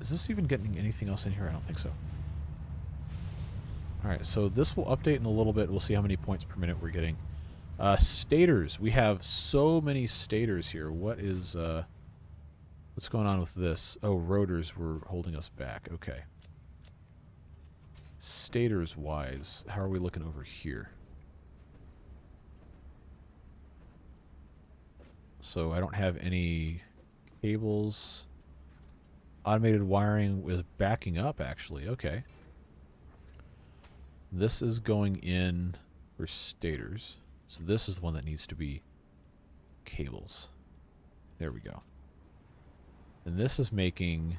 Is this even getting anything else in here? I don't think so. All right, so this will update in a little bit. We'll see how many points per minute we're getting. Stators. We have so many stators here. What is what's going on with this? Oh, rotors were holding us back. Okay. Stators wise, how are we looking over here? So I don't have any cables. Automated wiring is backing up, actually. Okay. This is going in for stators. So this is the one that needs to be cables. There we go. And this is making...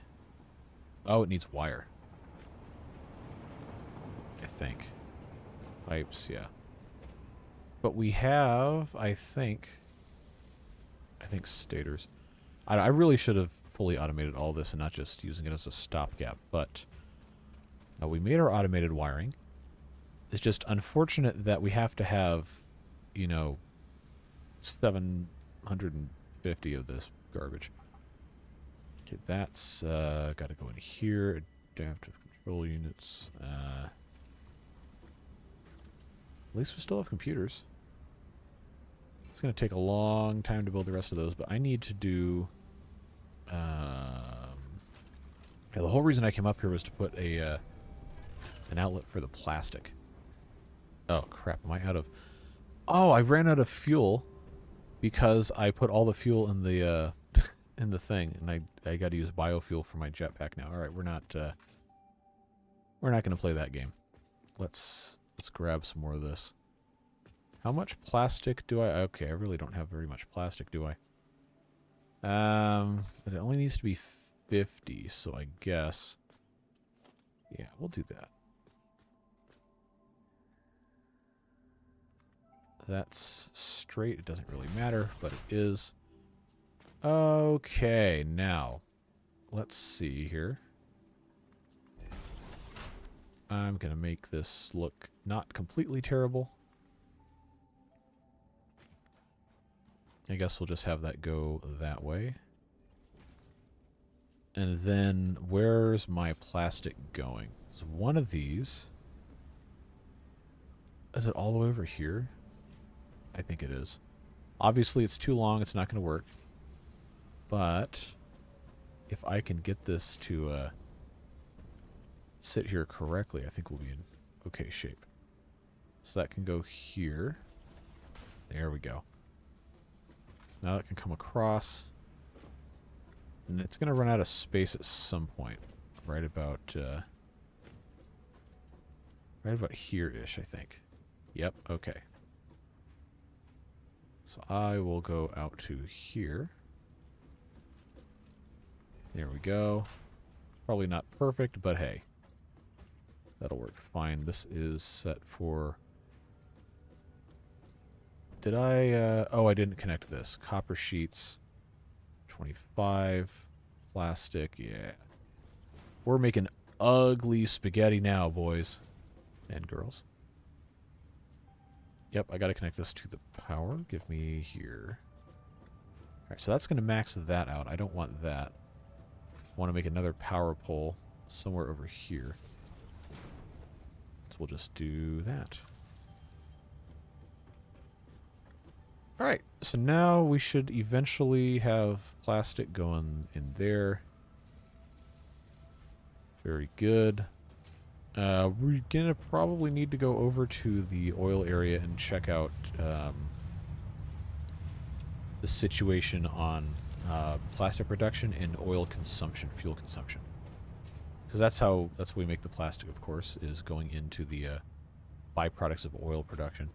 Oh, it needs wire. I think. Pipes, yeah. But we have, I think stators. I really should have fully automated all this and not just using it as a stopgap. But we made our automated wiring. It's just unfortunate that we have to have, you know, 750 of this garbage. Okay, that's got to go in here. Adaptive control units. At least we still have computers. It's going to take a long time to build the rest of those, but I need to do... yeah, the whole reason I came up here was to put a an outlet for the plastic. Oh, crap. Am I out of... Oh, I ran out of fuel because I put all the fuel in the in the thing, and I got to use biofuel for my jetpack now. All right, we're not going to play that game. Let's grab some more of this. How much plastic do I... Okay, I really don't have very much plastic, do I? But it only needs to be 50, so I guess... Yeah, we'll do that. That's straight. It doesn't really matter, but it is. Okay, now, let's see here. I'm going to make this look not completely terrible. I guess we'll just have that go that way. And then where's my plastic going? So one of these... Is it all the way over here? I think it is. Obviously, it's too long. It's not going to work. But if I can get this to sit here correctly, I think we'll be in okay shape. So that can go here. There we go. Now that can come across. And it's going to run out of space at some point. Right about here-ish, I think. Yep, okay. So I will go out to here. There we go. Probably not perfect, but hey. That'll work fine. This is set for... Did I... oh, I didn't connect this. Copper sheets. 25. Plastic, yeah. We're making ugly spaghetti now, boys. And girls. Yep, I gotta connect this to the power. Give me here. Alright, so that's gonna max that out. I don't want that. I want to make another power pole somewhere over here. So we'll just do that. Alright, so now we should eventually have plastic going in there. Very good. We're gonna probably need to go over to the oil area and check out the situation on plastic production and oil consumption, fuel consumption. Because that's how we make the plastic, of course, is going into the byproducts of oil production.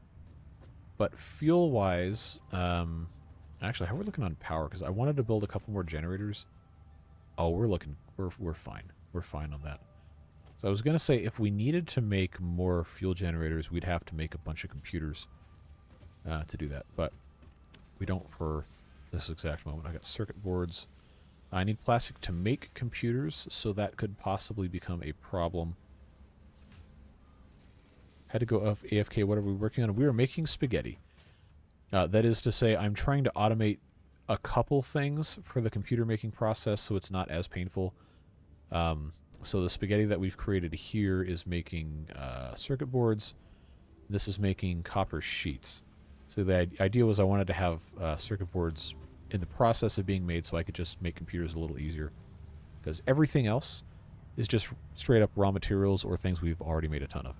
But fuel-wise, actually, how are we looking on power? Because I wanted to build a couple more generators. Oh, we're fine. We're fine on that. So I was going to say, if we needed to make more fuel generators, we'd have to make a bunch of computers to do that. But we don't for this exact moment. I got circuit boards. I need plastic to make computers, so that could possibly become a problem. Had to go off AFK. What are we working on? We are making spaghetti. That is to say, I'm trying to automate a couple things for the computer making process so it's not as painful. So the spaghetti that we've created here is making circuit boards. This is making copper sheets. So the idea was I wanted to have circuit boards in the process of being made so I could just make computers a little easier. Because everything else is just straight up raw materials or things we've already made a ton of.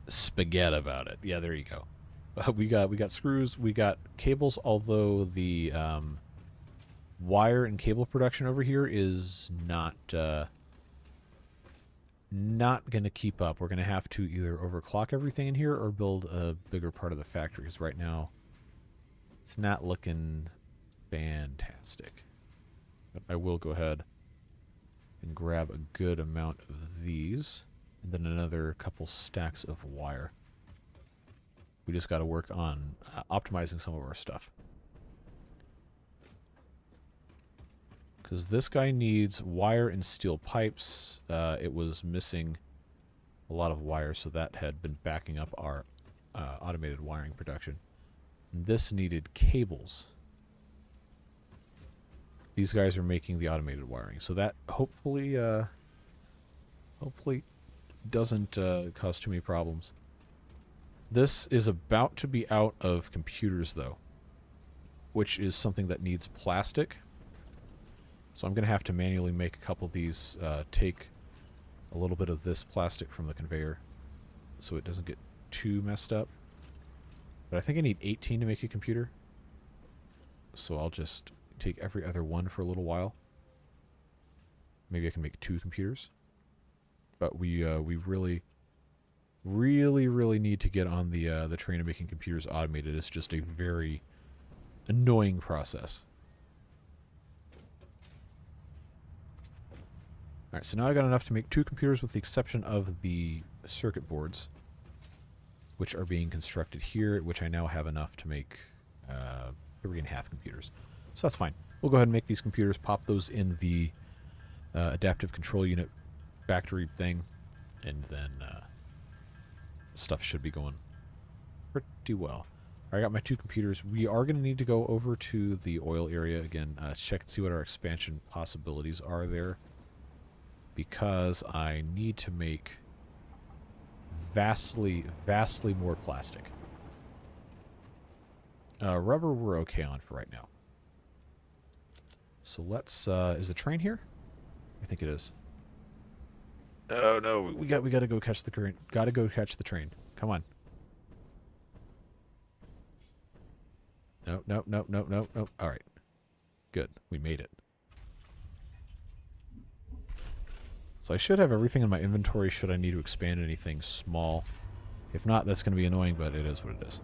Spaghetti about it. Yeah, there you go. We got screws, we got cables, although the wire and cable production over here is not going to keep up. We're going to have to either overclock everything in here or build a bigger part of the factory, because right now it's not looking fantastic. But I will go ahead and grab a good amount of these, and then another couple stacks of wire. We just got to work on optimizing some of our stuff. Because this guy needs wire and steel pipes. It was missing a lot of wire, so that had been backing up our automated wiring production. And this needed cables. These guys are making the automated wiring, so that hopefully doesn't cause too many problems. This is about to be out of computers, though, which is something that needs plastic. So I'm going to have to manually make a couple of these, take a little bit of this plastic from the conveyor so it doesn't get too messed up. But I think I need 18 to make a computer. So I'll just take every other one for a little while. Maybe I can make 2 computers. But we really need to get on the train of making computers automated. It's just a very annoying process. Alright, so now I got enough to make 2 computers with the exception of the circuit boards, which are being constructed here, which I now have enough to make 3.5 computers. So that's fine. We'll go ahead and make these computers, pop those in the adaptive control unit factory thing, and then stuff should be going pretty well. I got my 2 computers. We are going to need to go over to the oil area again, check and see what our expansion possibilities are there. Because I need to make vastly more plastic. Rubber we're okay on for right now. So let's, is the train here? I think it is. Oh no, we got to go catch the train. Gotta go catch the train. Come on. No. Alright. Good. We made it. So I should have everything in my inventory should I need to expand anything small. If not, that's going to be annoying, but it is what it is.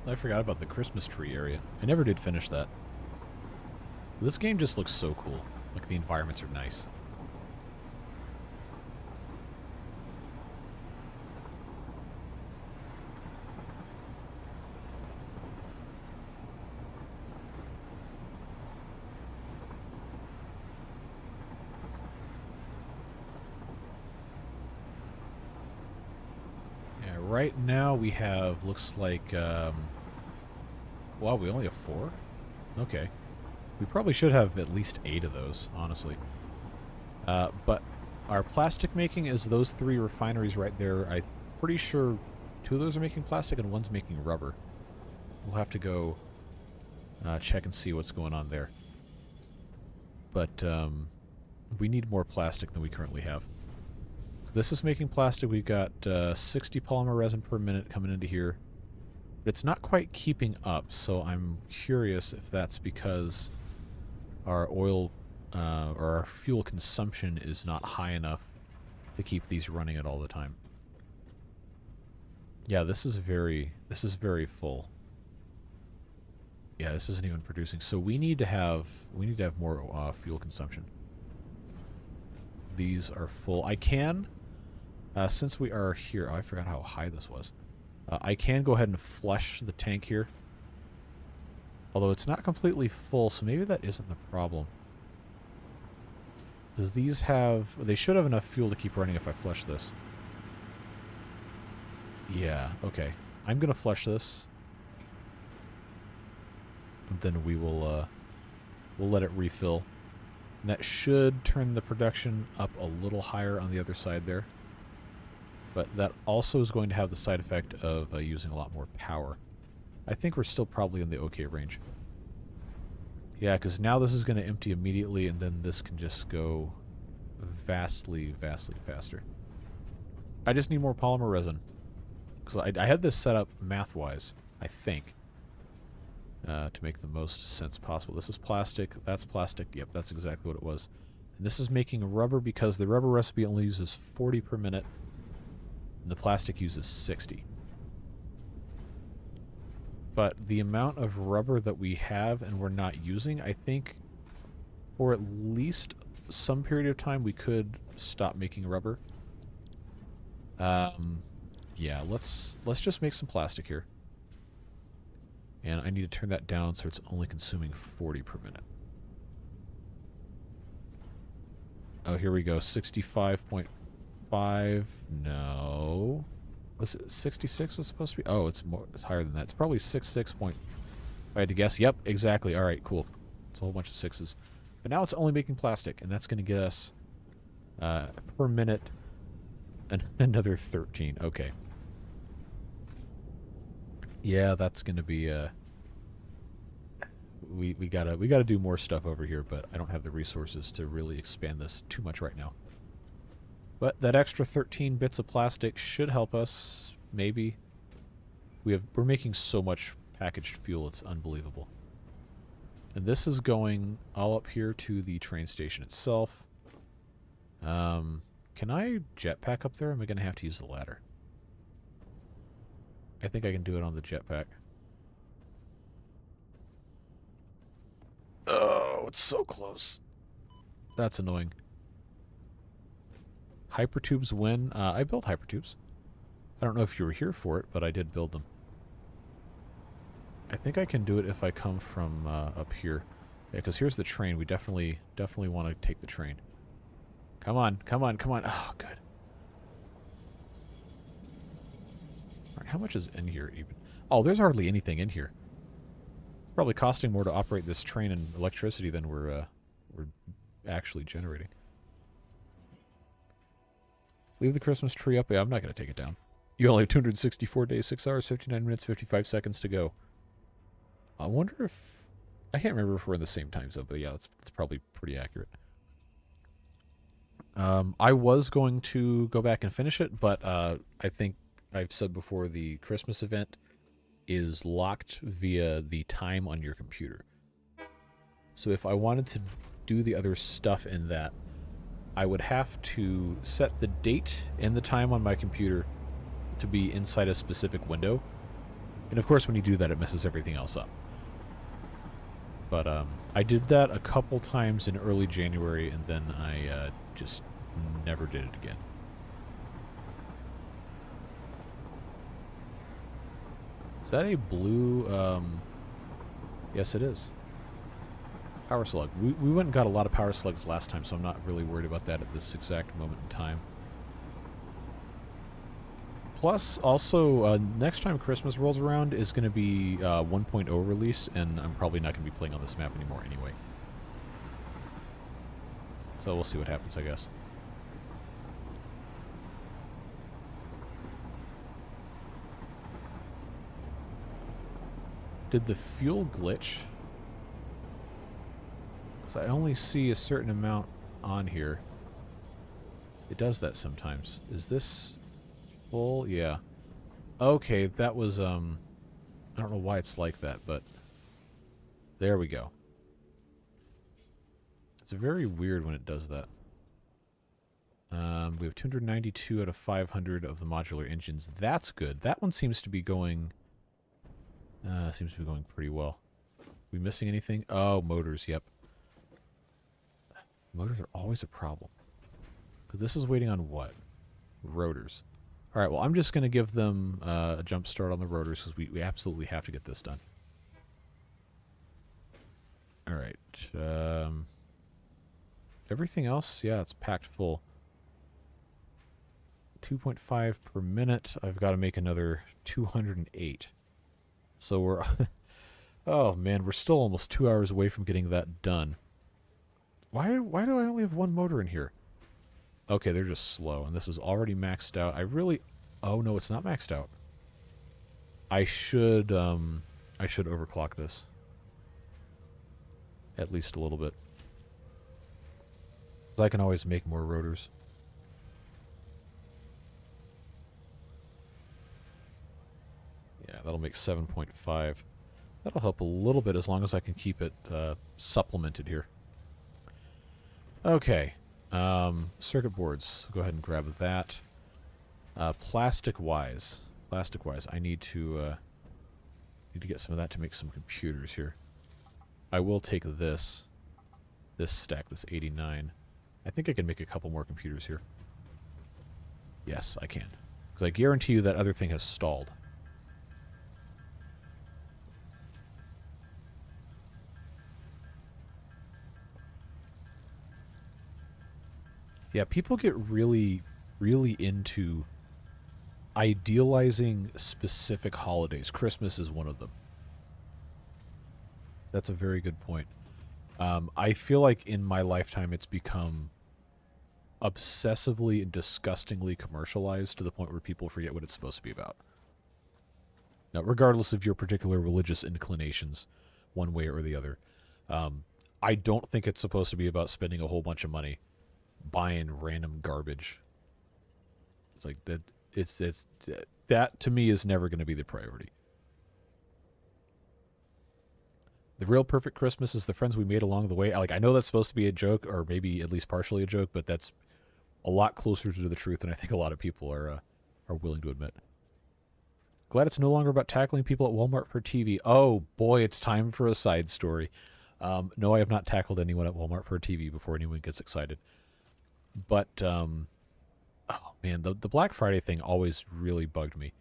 I forgot about the Christmas tree area. I never did finish that. This game just looks so cool. Like, the environments are nice. Yeah, right now we have, looks like, wow, we only have 4? Okay. We probably should have at least 8 of those, honestly. But our plastic making is those 3 refineries right there. I'm pretty sure 2 of those are making plastic and 1's making rubber. We'll have to go check and see what's going on there. But we need more plastic than we currently have. This is making plastic. We've got 60 polymer resin per minute coming into here. But it's not quite keeping up, so I'm curious if that's because our oil or our fuel consumption is not high enough to keep these running it all the time. Yeah, this is very full. Yeah, this isn't even producing. So we need to have more fuel consumption. These are full. I can since we are here. Oh, I forgot how high this was. I can go ahead and flush the tank here. Although it's not completely full, so maybe that isn't the problem. Because these have... They should have enough fuel to keep running if I flush this. Yeah, okay. I'm going to flush this. And then we will... we'll let it refill. And that should turn the production up a little higher on the other side there. But that also is going to have the side effect of using a lot more power. I think we're still probably in the okay range. Yeah, because now this is going to empty immediately, and then this can just go vastly faster. I just need more polymer resin. Because I had this set up math-wise, I think, to make the most sense possible. This is plastic, that's plastic, yep, that's exactly what it was. And this is making rubber because the rubber recipe only uses 40 per minute. And the plastic uses 60. But the amount of rubber that we have and we're not using, I think for at least some period of time we could stop making rubber. Yeah, let's just make some plastic here. And I need to turn that down so it's only consuming 40 per minute. Oh, here we go. 65.5. No. Was it 66 was supposed to be? Oh, it's higher than that. It's probably 66 point. If I had to guess. Yep, exactly. All right, cool. It's a whole bunch of 6s. But now it's only making plastic, and that's going to get us per minute another 13. Okay. Yeah, that's going to be we gotta do more stuff over here, but I don't have the resources to really expand this too much right now. But that extra 13 bits of plastic should help us, maybe. We're making so much packaged fuel, it's unbelievable. And this is going all up here to the train station itself. Can I jetpack up there, or am I going to have to use the ladder? I think I can do it on the jetpack. Oh, it's so close. That's annoying. Hypertubes win. I built hypertubes. I don't know if you were here for it, but I did build them. I think I can do it if I come from up here. Yeah, because here's the train. We definitely want to take the train. Come on, come on, come on. Oh, good. All right, how much is in here even? Oh, there's hardly anything in here. It's probably costing more to operate this train in electricity than we're actually generating. Leave the Christmas tree up. Yeah, I'm not going to take it down. You only have 264 days, 6 hours, 59 minutes, 55 seconds to go. I wonder if... I can't remember if we're in the same time zone, but yeah, that's probably pretty accurate. I was going to go back and finish it, but I think I've said before the Christmas event is locked via the time on your computer. So if I wanted to do the other stuff in that, I would have to set the date and the time on my computer to be inside a specific window. And of course when you do that, it messes everything else up. But I did that a couple times in early January, and then I just never did it again. Is that a blue... yes, it is. Power slug. We went and got a lot of power slugs last time, so I'm not really worried about that at this exact moment in time. Plus, also, next time Christmas rolls around is going to be 1.0 release, and I'm probably not going to be playing on this map anymore anyway. So we'll see what happens, I guess. Did the fuel glitch? Because I only see a certain amount on here. It does that sometimes. Is this... full? Yeah. Okay, that was, I don't know why it's like that, but there we go. It's very weird when it does that. We have 292 out of 500 of the modular engines. That's good. That one seems to be going, pretty well. We missing anything? Oh, motors, yep. Motors are always a problem. This is waiting on what? Rotors. All right, well, I'm just going to give them a jump start on the rotors because we absolutely have to get this done. All right. Everything else, yeah, it's packed full. 2.5 per minute. I've got to make another 208. So we're... oh, man, we're still almost 2 hours away from getting that done. Why do I only have one motor in here? Okay, they're just slow, and this is already maxed out. I really... oh, no, it's not maxed out. I should overclock this. At least a little bit. I can always make more rotors. Yeah, that'll make 7.5. That'll help a little bit as long as I can keep it supplemented here. Okay. Circuit boards. Go ahead and grab that. Plastic-wise, I need to get some of that to make some computers here. I will take this stack, this 89. I think I can make a couple more computers here. Yes, I can. Because I guarantee you that other thing has stalled. Yeah, people get really, really into idealizing specific holidays. Christmas is one of them. That's a very good point. I feel like in my lifetime it's become obsessively and disgustingly commercialized to the point where people forget what it's supposed to be about. Now, regardless of your particular religious inclinations, one way or the other, I don't think it's supposed to be about spending a whole bunch of money buying random garbage. It's like that. That to me is never going to be the priority. The real perfect Christmas is the friends we made along the way. I know that's supposed to be a joke, or maybe at least partially a joke, but that's a lot closer to the truth than I think a lot of people are willing to admit. Glad it's no longer about tackling people at Walmart for TV. Oh boy, it's time for a side story. No, I have not tackled anyone at Walmart for a TV before anyone gets excited. But, oh man, the Black Friday thing always really bugged me.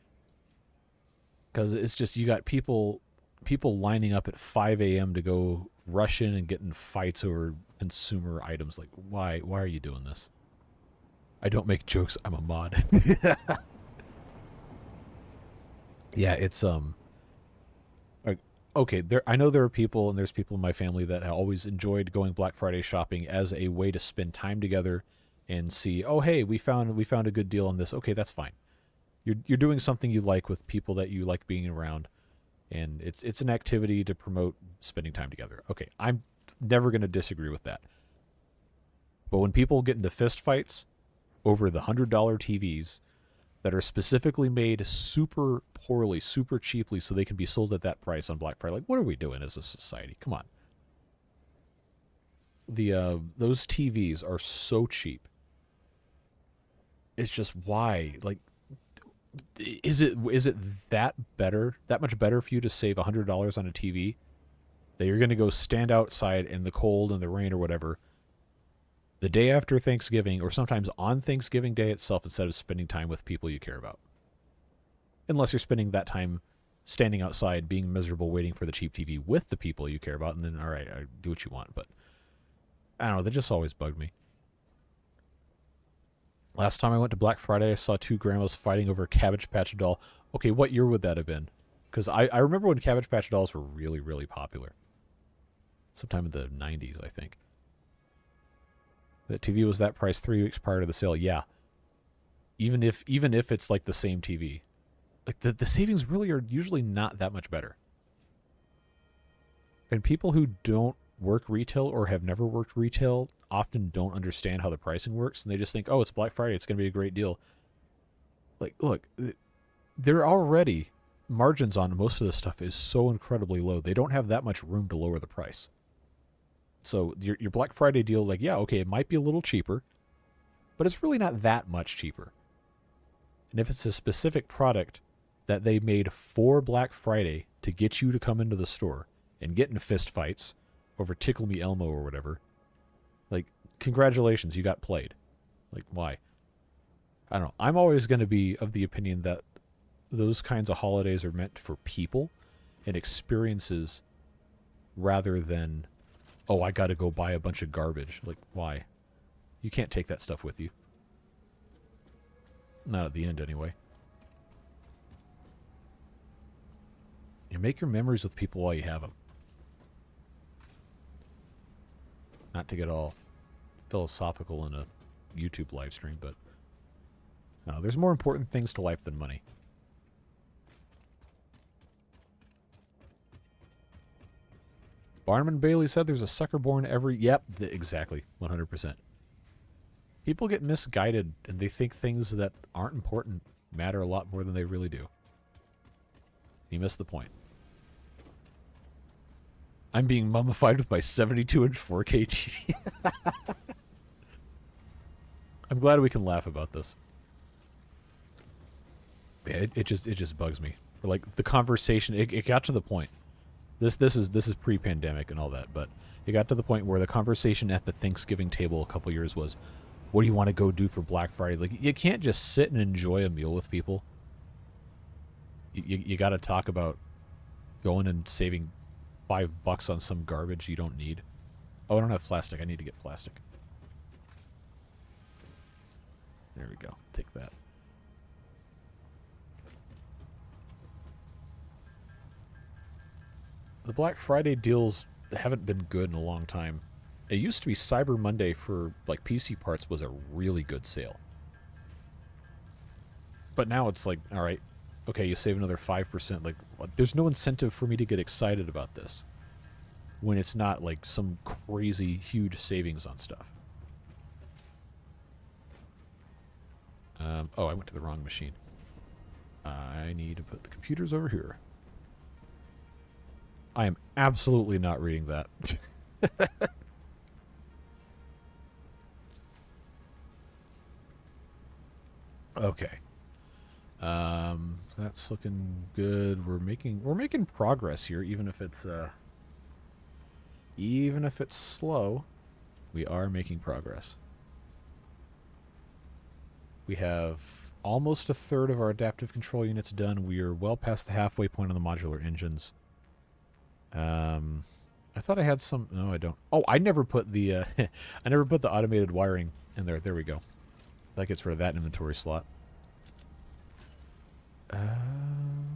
Because it's just, you got people lining up at 5 a.m. to go rush in and get in fights over consumer items. Like, why are you doing this? I don't make jokes. I'm a mod. Yeah, it's like, okay, I know there are people, and there's people in my family that have always enjoyed going Black Friday shopping as a way to spend time together and see, oh hey, we found a good deal on this. Okay, that's fine. You're doing something you like with people that you like being around, and it's an activity to promote spending time together. Okay, I'm never going to disagree with that. But when people get into fist fights over the $100 TVs that are specifically made super poorly, super cheaply, so they can be sold at that price on Black Friday, like, what are we doing as a society? Come on. Those TVs are so cheap. It's just, why? Like, is it that much better for you to save $100 on a TV that you're going to go stand outside in the cold and the rain or whatever the day after Thanksgiving, or sometimes on Thanksgiving Day itself, instead of spending time with people you care about? Unless you're spending that time standing outside being miserable waiting for the cheap TV with the people you care about, and then, all right, do what you want. But I don't know, that just always bugged me. Last time I went to Black Friday, I saw two grandmas fighting over a Cabbage Patch doll. Okay, what year would that have been? Because I remember when Cabbage Patch dolls were really, really popular. Sometime in the 90s, I think. The TV was that price 3 weeks prior to the sale. Yeah. Even if it's like the same TV. Like, the savings really are usually not that much better. And people who don't work retail or have never worked retail often don't understand how the pricing works, and they just think, oh, it's Black Friday, it's going to be a great deal. Like, look, they're already, margins on most of this stuff is so incredibly low. They don't have that much room to lower the price. So your Black Friday deal, like, yeah, okay, it might be a little cheaper, but it's really not that much cheaper. And if it's a specific product that they made for Black Friday to get you to come into the store and get in fist fights over Tickle Me Elmo or whatever, like, congratulations, you got played. Like, why? I don't know. I'm always going to be of the opinion that those kinds of holidays are meant for people and experiences rather than, oh, I got to go buy a bunch of garbage. Like, why? You can't take that stuff with you. Not at the end, anyway. You make your memories with people while you have them. Not to get all philosophical in a YouTube live stream, but no, there's more important things to life than money. Barnum Bailey said there's a sucker born every... Yep, exactly, 100%. People get misguided, and they think things that aren't important matter a lot more than they really do. You missed the point. I'm being mummified with my 72-inch 4K TV. I'm glad we can laugh about this. Yeah, it just bugs me. Like, the conversation, it got to the point. This is pre-pandemic and all that, but it got to the point where the conversation at the Thanksgiving table a couple years was, what do you want to go do for Black Friday? Like, you can't just sit and enjoy a meal with people. You got to talk about going and saving $5 on some garbage you don't need. Oh, I don't have plastic. I need to get plastic. There we go. Take that. The Black Friday deals haven't been good in a long time. It used to be Cyber Monday for, like, PC parts was a really good sale. But now it's like, all right, okay, you save another 5%. Like, there's no incentive for me to get excited about this when it's not, like, some crazy, huge savings on stuff. Oh, I went to the wrong machine. I need to put the computers over here. I am absolutely not reading that. Okay. That's looking good. We're making progress here, even if it's Even if it's slow, we are making progress. We have almost a third of our adaptive control units done. We are well past the halfway point on the modular engines. I thought I had some... No, I don't. Oh, I never put the I never put the automated wiring in there. There we go. That gets rid of that inventory slot.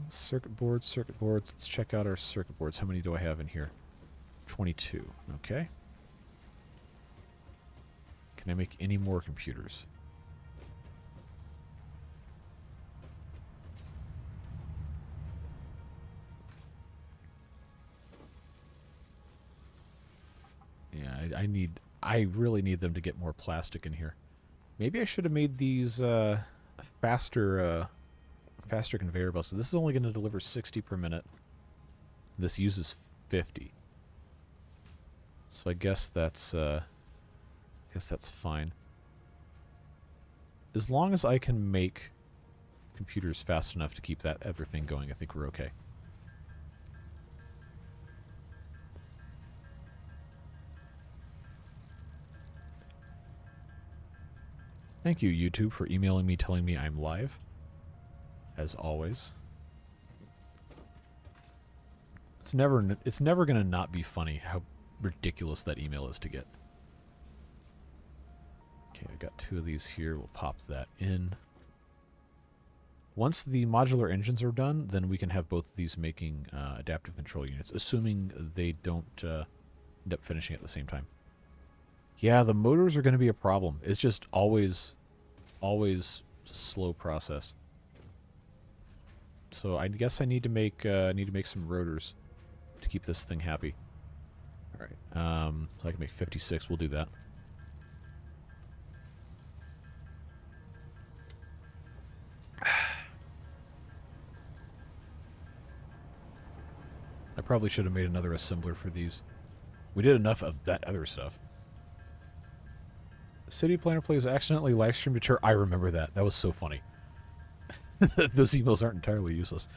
Circuit boards, circuit boards. Let's check out our circuit boards. How many do I have in here? 22. Okay. Can I make any more computers? Yeah, I really need them to get more plastic in here. Maybe I should have made these faster conveyor belts. So this is only going to deliver 60 per minute. This uses 50. So I guess that's fine. As long as I can make computers fast enough to keep that everything going, I think we're okay. Thank you, YouTube, for emailing me telling me I'm live. As always. It's never going to not be funny how ridiculous that email is to get. Okay, I got 2 of these here. We'll pop that in. Once the modular engines are done, then we can have both of these making adaptive control units, assuming they don't end up finishing at the same time. Yeah, the motors are going to be a problem. It's just always a slow process. So I guess I need to make some rotors to keep this thing happy. All right, so I can make 56. We'll do that. I probably should have made another assembler for these. We did enough of that other stuff. City Planner Plays accidentally live streamed a chair. I remember that. That was so funny. Those emails aren't entirely useless.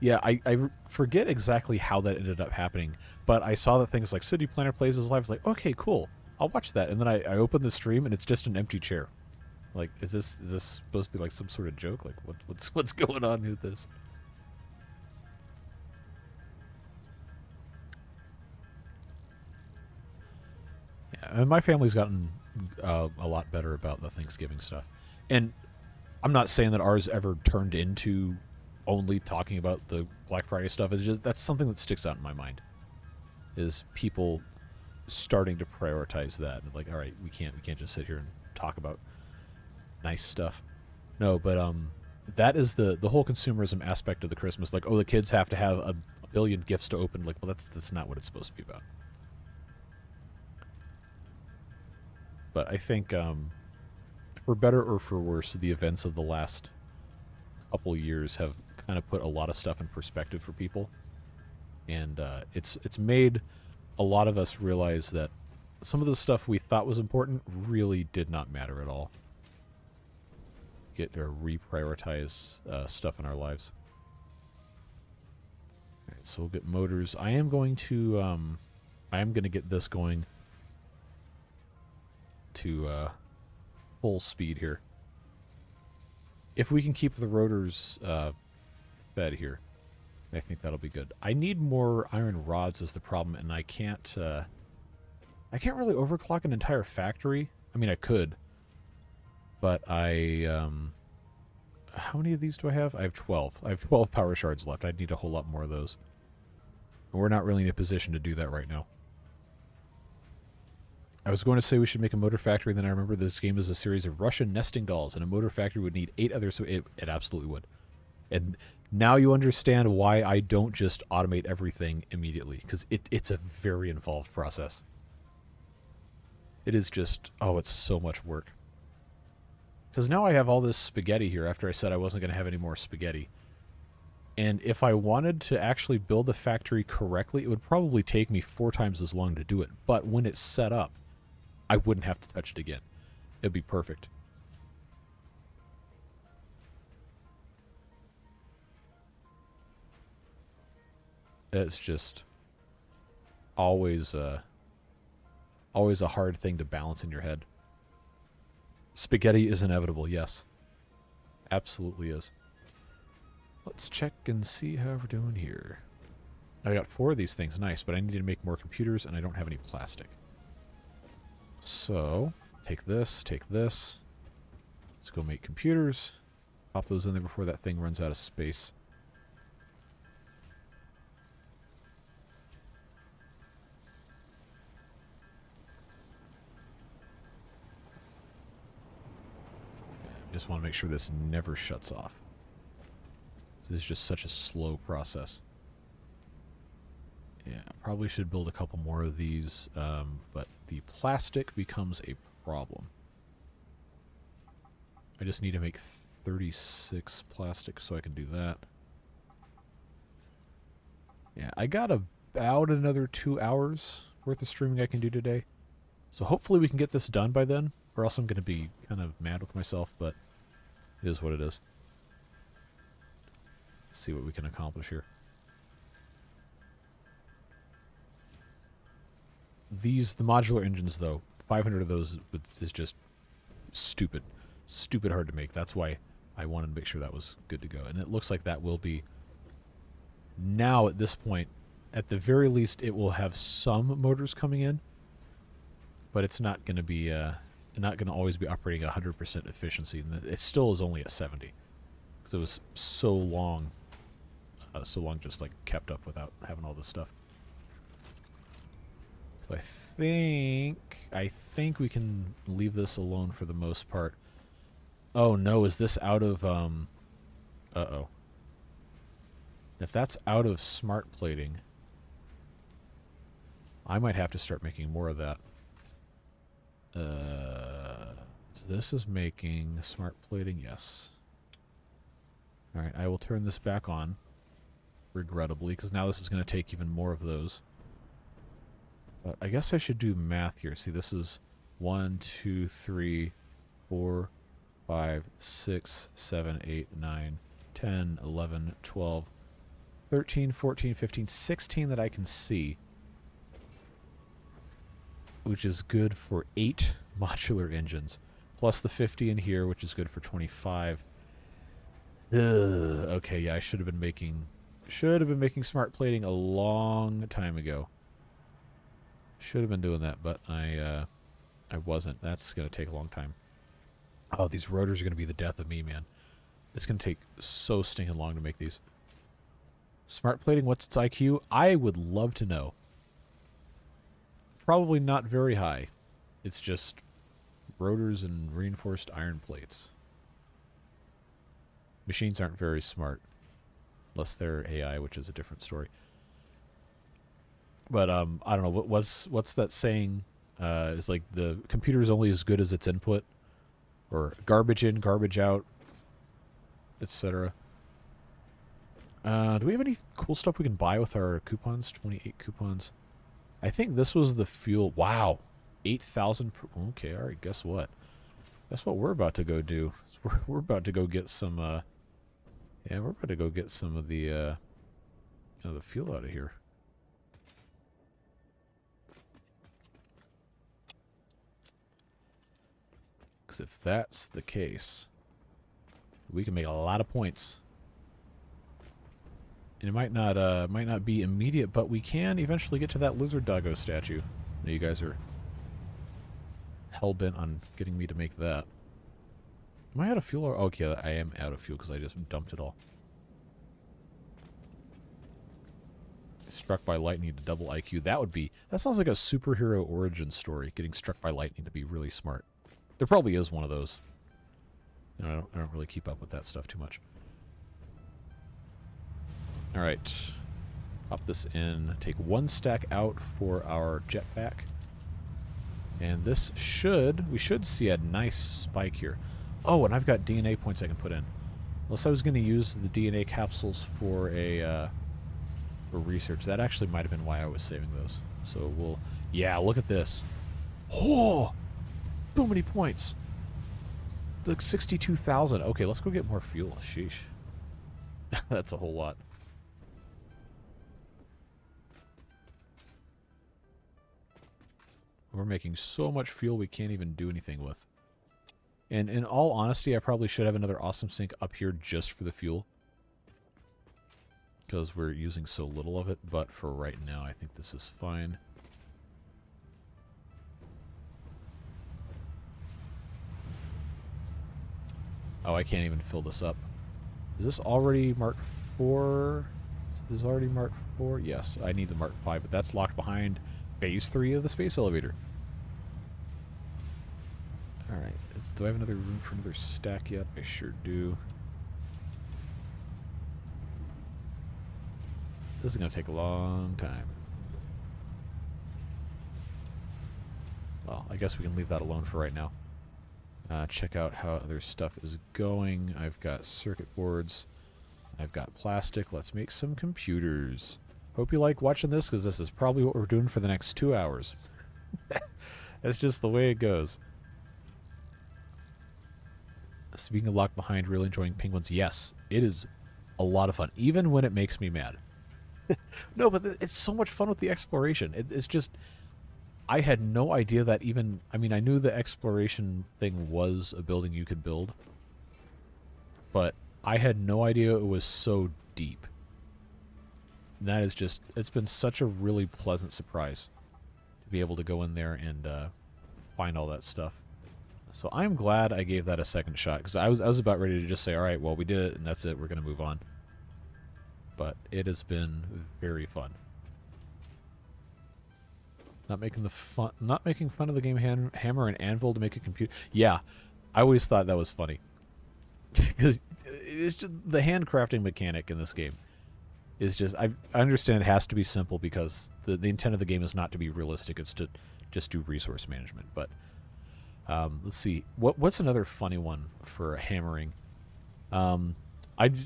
Yeah, I forget exactly how that ended up happening, but I saw that things like City Planner Plays is live. I was like, okay, cool. I'll watch that. And then I opened the stream and it's just an empty chair. Like, is this supposed to be like some sort of joke? Like, what's going on with this? Yeah, and my family's gotten a lot better about the Thanksgiving stuff. And I'm not saying that ours ever turned into only talking about the Black Friday stuff. It's just that's something that sticks out in my mind. Is people starting to prioritize that? Like, all right, we can't just sit here and talk about nice stuff. No, but that is the whole consumerism aspect of the Christmas. Like, oh, the kids have to have a billion gifts to open. Like, well, that's not what it's supposed to be about. But I think, for better or for worse, the events of the last couple years have kind of put a lot of stuff in perspective for people. And it's made a lot of us realize that some of the stuff we thought was important really did not matter at all. Get or reprioritize stuff in our lives. All right, so we'll get motors. I am going to get this going to full speed here. If we can keep the rotors fed here, I think that'll be good. I need more iron rods is the problem, and I can't really overclock an entire factory. I mean, I could, but how many of these do I have? I have 12. I have 12 power shards left. I'd need a whole lot more of those. And we're not really in a position to do that right now. I was going to say we should make a motor factory, then I remember this game is a series of Russian nesting dolls, and a motor factory would need 8 others, so it absolutely would. And now you understand why I don't just automate everything immediately, because it's a very involved process. It is just, oh, it's so much work. Because now I have all this spaghetti here after I said I wasn't going to have any more spaghetti. And if I wanted to actually build the factory correctly, it would probably take me 4 times as long to do it. But when it's set up, I wouldn't have to touch it again. It'd be perfect. It's just... always always a hard thing to balance in your head. Spaghetti is inevitable, yes. Absolutely is. Let's check and see how we're doing here. I got 4 of these things, nice, but I need to make more computers and I don't have any plastic. So, take this, take this. Let's go make computers. Pop those in there before that thing runs out of space. Just want to make sure this never shuts off. This is just such a slow process. Yeah, probably should build a couple more of these, but the plastic becomes a problem. I just need to make 36 plastic so I can do that. Yeah, I got about another 2 hours worth of streaming I can do today. So hopefully we can get this done by then, or else I'm going to be kind of mad with myself, but it is what it is. Let's see what we can accomplish here. The modular engines, though, 500 of those is just stupid. Stupid hard to make. That's why I wanted to make sure that was good to go. And it looks like that will be. Now, at this point, at the very least, it will have some motors coming in. But it's not going to be, not going to always be operating 100% efficiency. And it still is only at 70. Because it was so long just like kept up without having all this stuff. So I think we can leave this alone for the most part. Oh no, is this out of uh-oh. If that's out of smart plating, I might have to start making more of that. So this is making smart plating, yes. Alright, I will turn this back on, regrettably, because now this is going to take even more of those. But I guess I should do math here. See, this is 1, 2, 3, 4, 5, 6, 7, 8, 9, 10, 11, 12, 13, 14, 15, 16 that I can see. Which is good for 8 modular engines. Plus the 50 in here, which is good for 25. Okay, yeah, I should have been making smart plating a long time ago. Should have been doing that, but I wasn't. That's going to take a long time. Oh, these rotors are going to be the death of me, man. It's going to take so stinking long to make these. Smart plating, what's its IQ? I would love to know. Probably not very high. It's just rotors and reinforced iron plates. Machines aren't very smart. Unless they're AI, which is a different story. But I don't know, what's that saying? It's like the computer is only as good as its input. Or garbage in, garbage out, etc. Do we have any cool stuff we can buy with our coupons? 28 coupons. I think this was the fuel. Wow. 8,000 per... Okay, alright, guess what? Guess what we're about to go do? We're about to go get some, yeah, we're about to go get some of the fuel out of here. Because if that's the case, we can make a lot of points. And it might not be immediate, but we can eventually get to that lizard doggo statue. I know you guys are hell-bent on getting me to make that. Am I out of fuel? Or okay, I am out of fuel because I just dumped it all. Struck by lightning to double IQ. That sounds like a superhero origin story, getting struck by lightning to be really smart. There probably is one of those. You know, I don't really keep up with that stuff too much. Alright. Pop this in. Take 1 stack out for our jetpack. And this we should see a nice spike here. Oh, and I've got DNA points I can put in. Unless I was going to use the DNA capsules for for research. That actually might have been why I was saving those. So we'll... Yeah, look at this. Oh! So many points. Like 62,000. Okay, let's go get more fuel. Sheesh. That's a whole lot. We're making so much fuel we can't even do anything with. And in all honesty, I probably should have another awesome sink up here just for the fuel. Because we're using so little of it, but for right now, I think this is fine. Oh, I can't even fill this up. Is this already Mark 4? This is already Mark 4? Yes, I need the Mark 5, but that's locked behind Phase 3 of the space elevator. Alright, do I have another room for another stack yet? I sure do. This is going to take a long time. Well, I guess we can leave that alone for right now. Check out how other stuff is going. I've got circuit boards. I've got plastic. Let's make some computers. Hope you like watching this, because this is probably what we're doing for the next 2 hours. That's just the way it goes. Speaking of locked behind, really enjoying penguins. Yes, it is a lot of fun, even when it makes me mad. No, but it's so much fun with the exploration. It's just... I had no idea that even... I mean, I knew the exploration thing was a building you could build. But I had no idea it was so deep. And that is just... It's been such a really pleasant surprise to be able to go in there and find all that stuff. So I'm glad I gave that a second shot. Because I was about ready to just say, alright, well, we did it and that's it. We're going to move on. But it has been very fun. Not making fun of the game hammer and anvil to make a computer. Yeah, I always thought that was funny. Because it's just the handcrafting mechanic in this game is just... I understand it has to be simple because the intent of the game is not to be realistic. It's to just do resource management. But let's see. What's another funny one for hammering?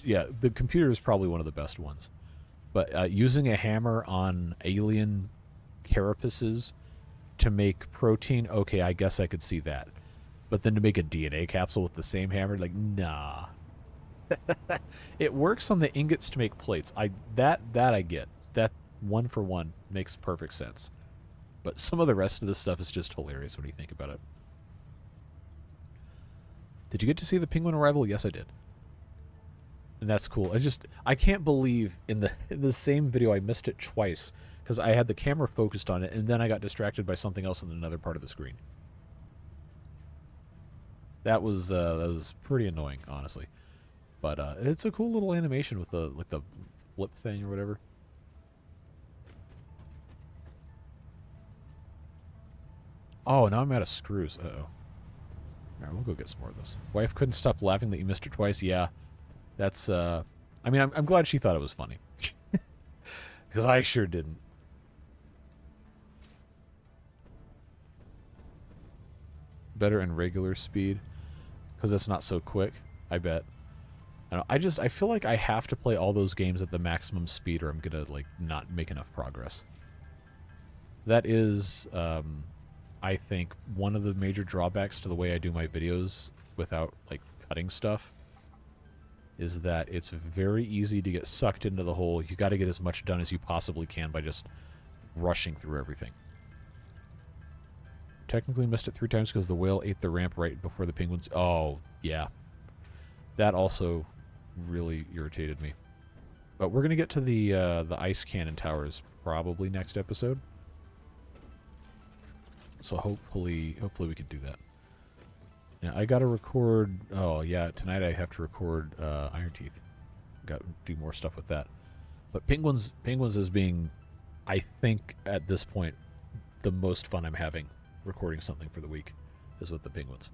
Yeah, the computer is probably one of the best ones. But using a hammer on alien carapaces to make protein, okay, I guess I could see that. But then to make a DNA capsule with the same hammer, like, nah. It works on the ingots to make plates. That I get. That one for one makes perfect sense. But some of the rest of this stuff is just hilarious when you think about it. Did you get to see the penguin arrival? Yes, I did. And that's cool. I can't believe in the same video I missed it twice because I had the camera focused on it and then I got distracted by something else in another part of the screen. That was pretty annoying, honestly. But it's a cool little animation with the flip thing or whatever. Oh, now I'm out of screws. Uh-oh. Alright, we'll go get some more of those. Wife couldn't stop laughing that you missed her twice. Yeah. That's, I mean, I'm glad she thought it was funny. Because I sure didn't. Better and regular speed. Because it's not so quick, I bet. I feel like I have to play all those games at the maximum speed or I'm going to, like, not make enough progress. That is, I think, one of the major drawbacks to the way I do my videos without, like, cutting stuff. Is that it's very easy to get sucked into the hole. You got to get as much done as you possibly can by just rushing through everything. Technically missed it 3 times because the whale ate the ramp right before the penguins. Oh, yeah. That also really irritated me. But we're going to get to the ice cannon towers probably next episode. So hopefully we can do that. Yeah, I gotta record... Oh, yeah, tonight I have to record Iron Teeth. Got to do more stuff with that. But Penguins is being, I think, at this point, the most fun I'm having recording something for the week is with the Penguins.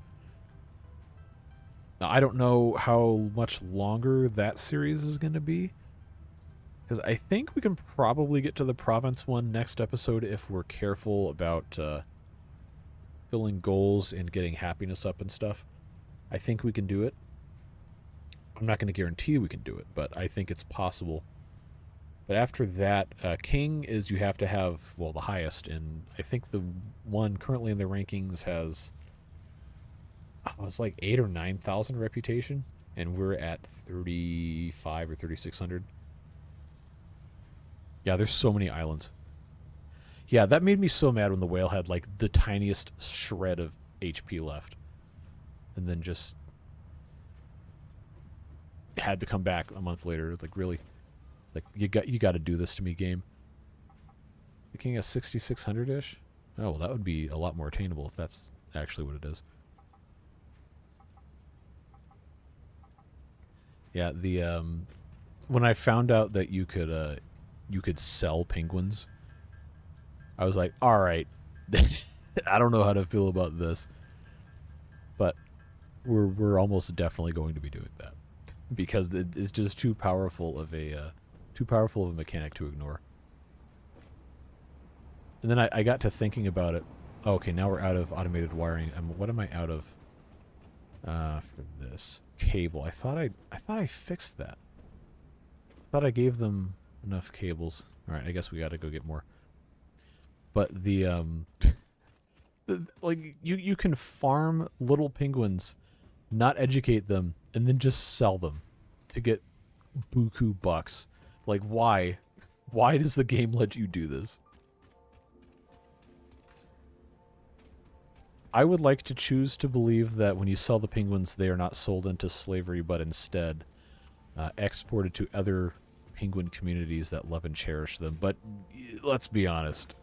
Now, I don't know how much longer that series is going to be. Because I think we can probably get to the province one next episode if we're careful about... filling goals and getting happiness up and stuff. I think we can do it. I'm not going to guarantee we can do it, but I think it's possible. But after that, King is you have to have, well, the highest, and I think the one currently in the rankings has, it's like 8,000 or 9,000 reputation, and we're at 35 or 3,600. Yeah, there's so many islands. Yeah, that made me so mad when the whale had like the tiniest shred of HP left. And then just had to come back a month later. It's like, really? Like, you got to do this to me, game. Thinking a 6600-ish? Oh, well, that would be a lot more attainable if that's actually what it is. Yeah, the when I found out that you could sell penguins, I was like, all right, I don't know how to feel about this, but we're almost definitely going to be doing that because it's just too powerful of a mechanic to ignore. And then I got to thinking about it. Oh, okay, now we're out of automated wiring. What am I out of for this cable? I thought I fixed that. I thought I gave them enough cables. All right, I guess we got to go get more. But like you can farm little penguins, not educate them, and then just sell them to get buku bucks. Like, why? Why does the game let you do this? I would like to choose to believe that when you sell the penguins, they are not sold into slavery, but instead exported to other penguin communities that love and cherish them. But let's be honest,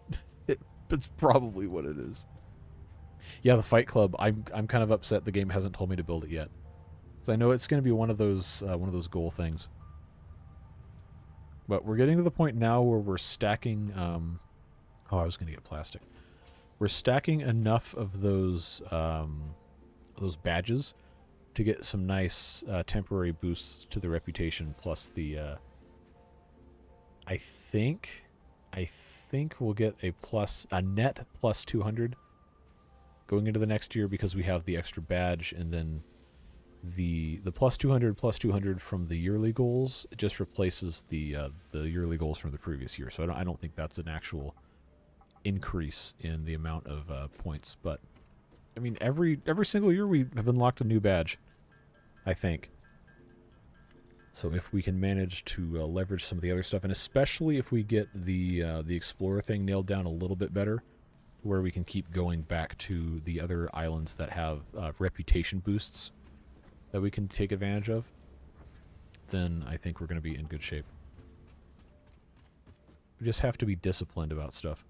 it's probably what it is. Yeah, the Fight Club. I'm kind of upset the game hasn't told me to build it yet, because I know it's going to be one of those goal things. But we're getting to the point now where we're stacking. Oh, I was going to get plastic. We're stacking enough of those badges to get some nice temporary boosts to the reputation. Plus the, I think we'll get a net plus 200 going into the next year because we have the extra badge, and then the plus 200 from the yearly goals just replaces the yearly goals from the previous year. So I don't think that's an actual increase in the amount of points, but I mean every single year we have unlocked a new badge, I think. So if we can manage to leverage some of the other stuff, and especially if we get the explorer thing nailed down a little bit better, where we can keep going back to the other islands that have reputation boosts that we can take advantage of, then I think we're going to be in good shape. We just have to be disciplined about stuff.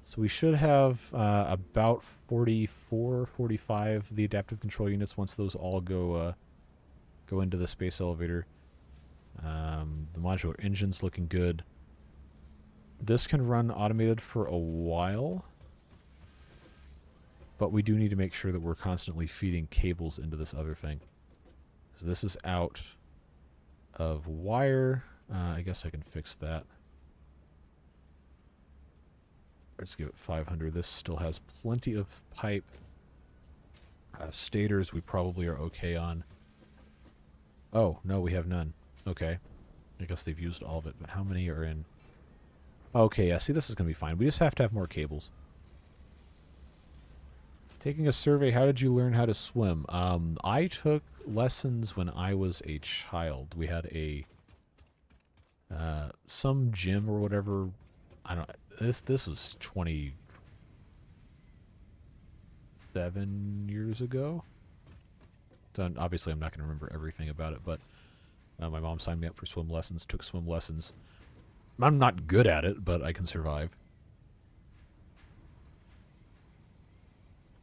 So we should have about 44, 45 the adaptive control units once those all go into the space elevator. The modular engine's looking good. This can run automated for a while, but we do need to make sure that we're constantly feeding cables into this other thing, because this is out of wire. I guess I can fix that. Let's give it 500. This still has plenty of pipe. Stators we probably are okay on. Oh, no, we have none. Okay. I guess they've used all of it, but how many are in? Okay, yeah, see, this is going to be fine. We just have to have more cables. Taking a survey, how did you learn how to swim? I took lessons when I was a child. We had a some gym or whatever. I don't. This was 27 years ago. So obviously, I'm not going to remember everything about it, but my mom signed me up for swim lessons. Took swim lessons. I'm not good at it, but I can survive.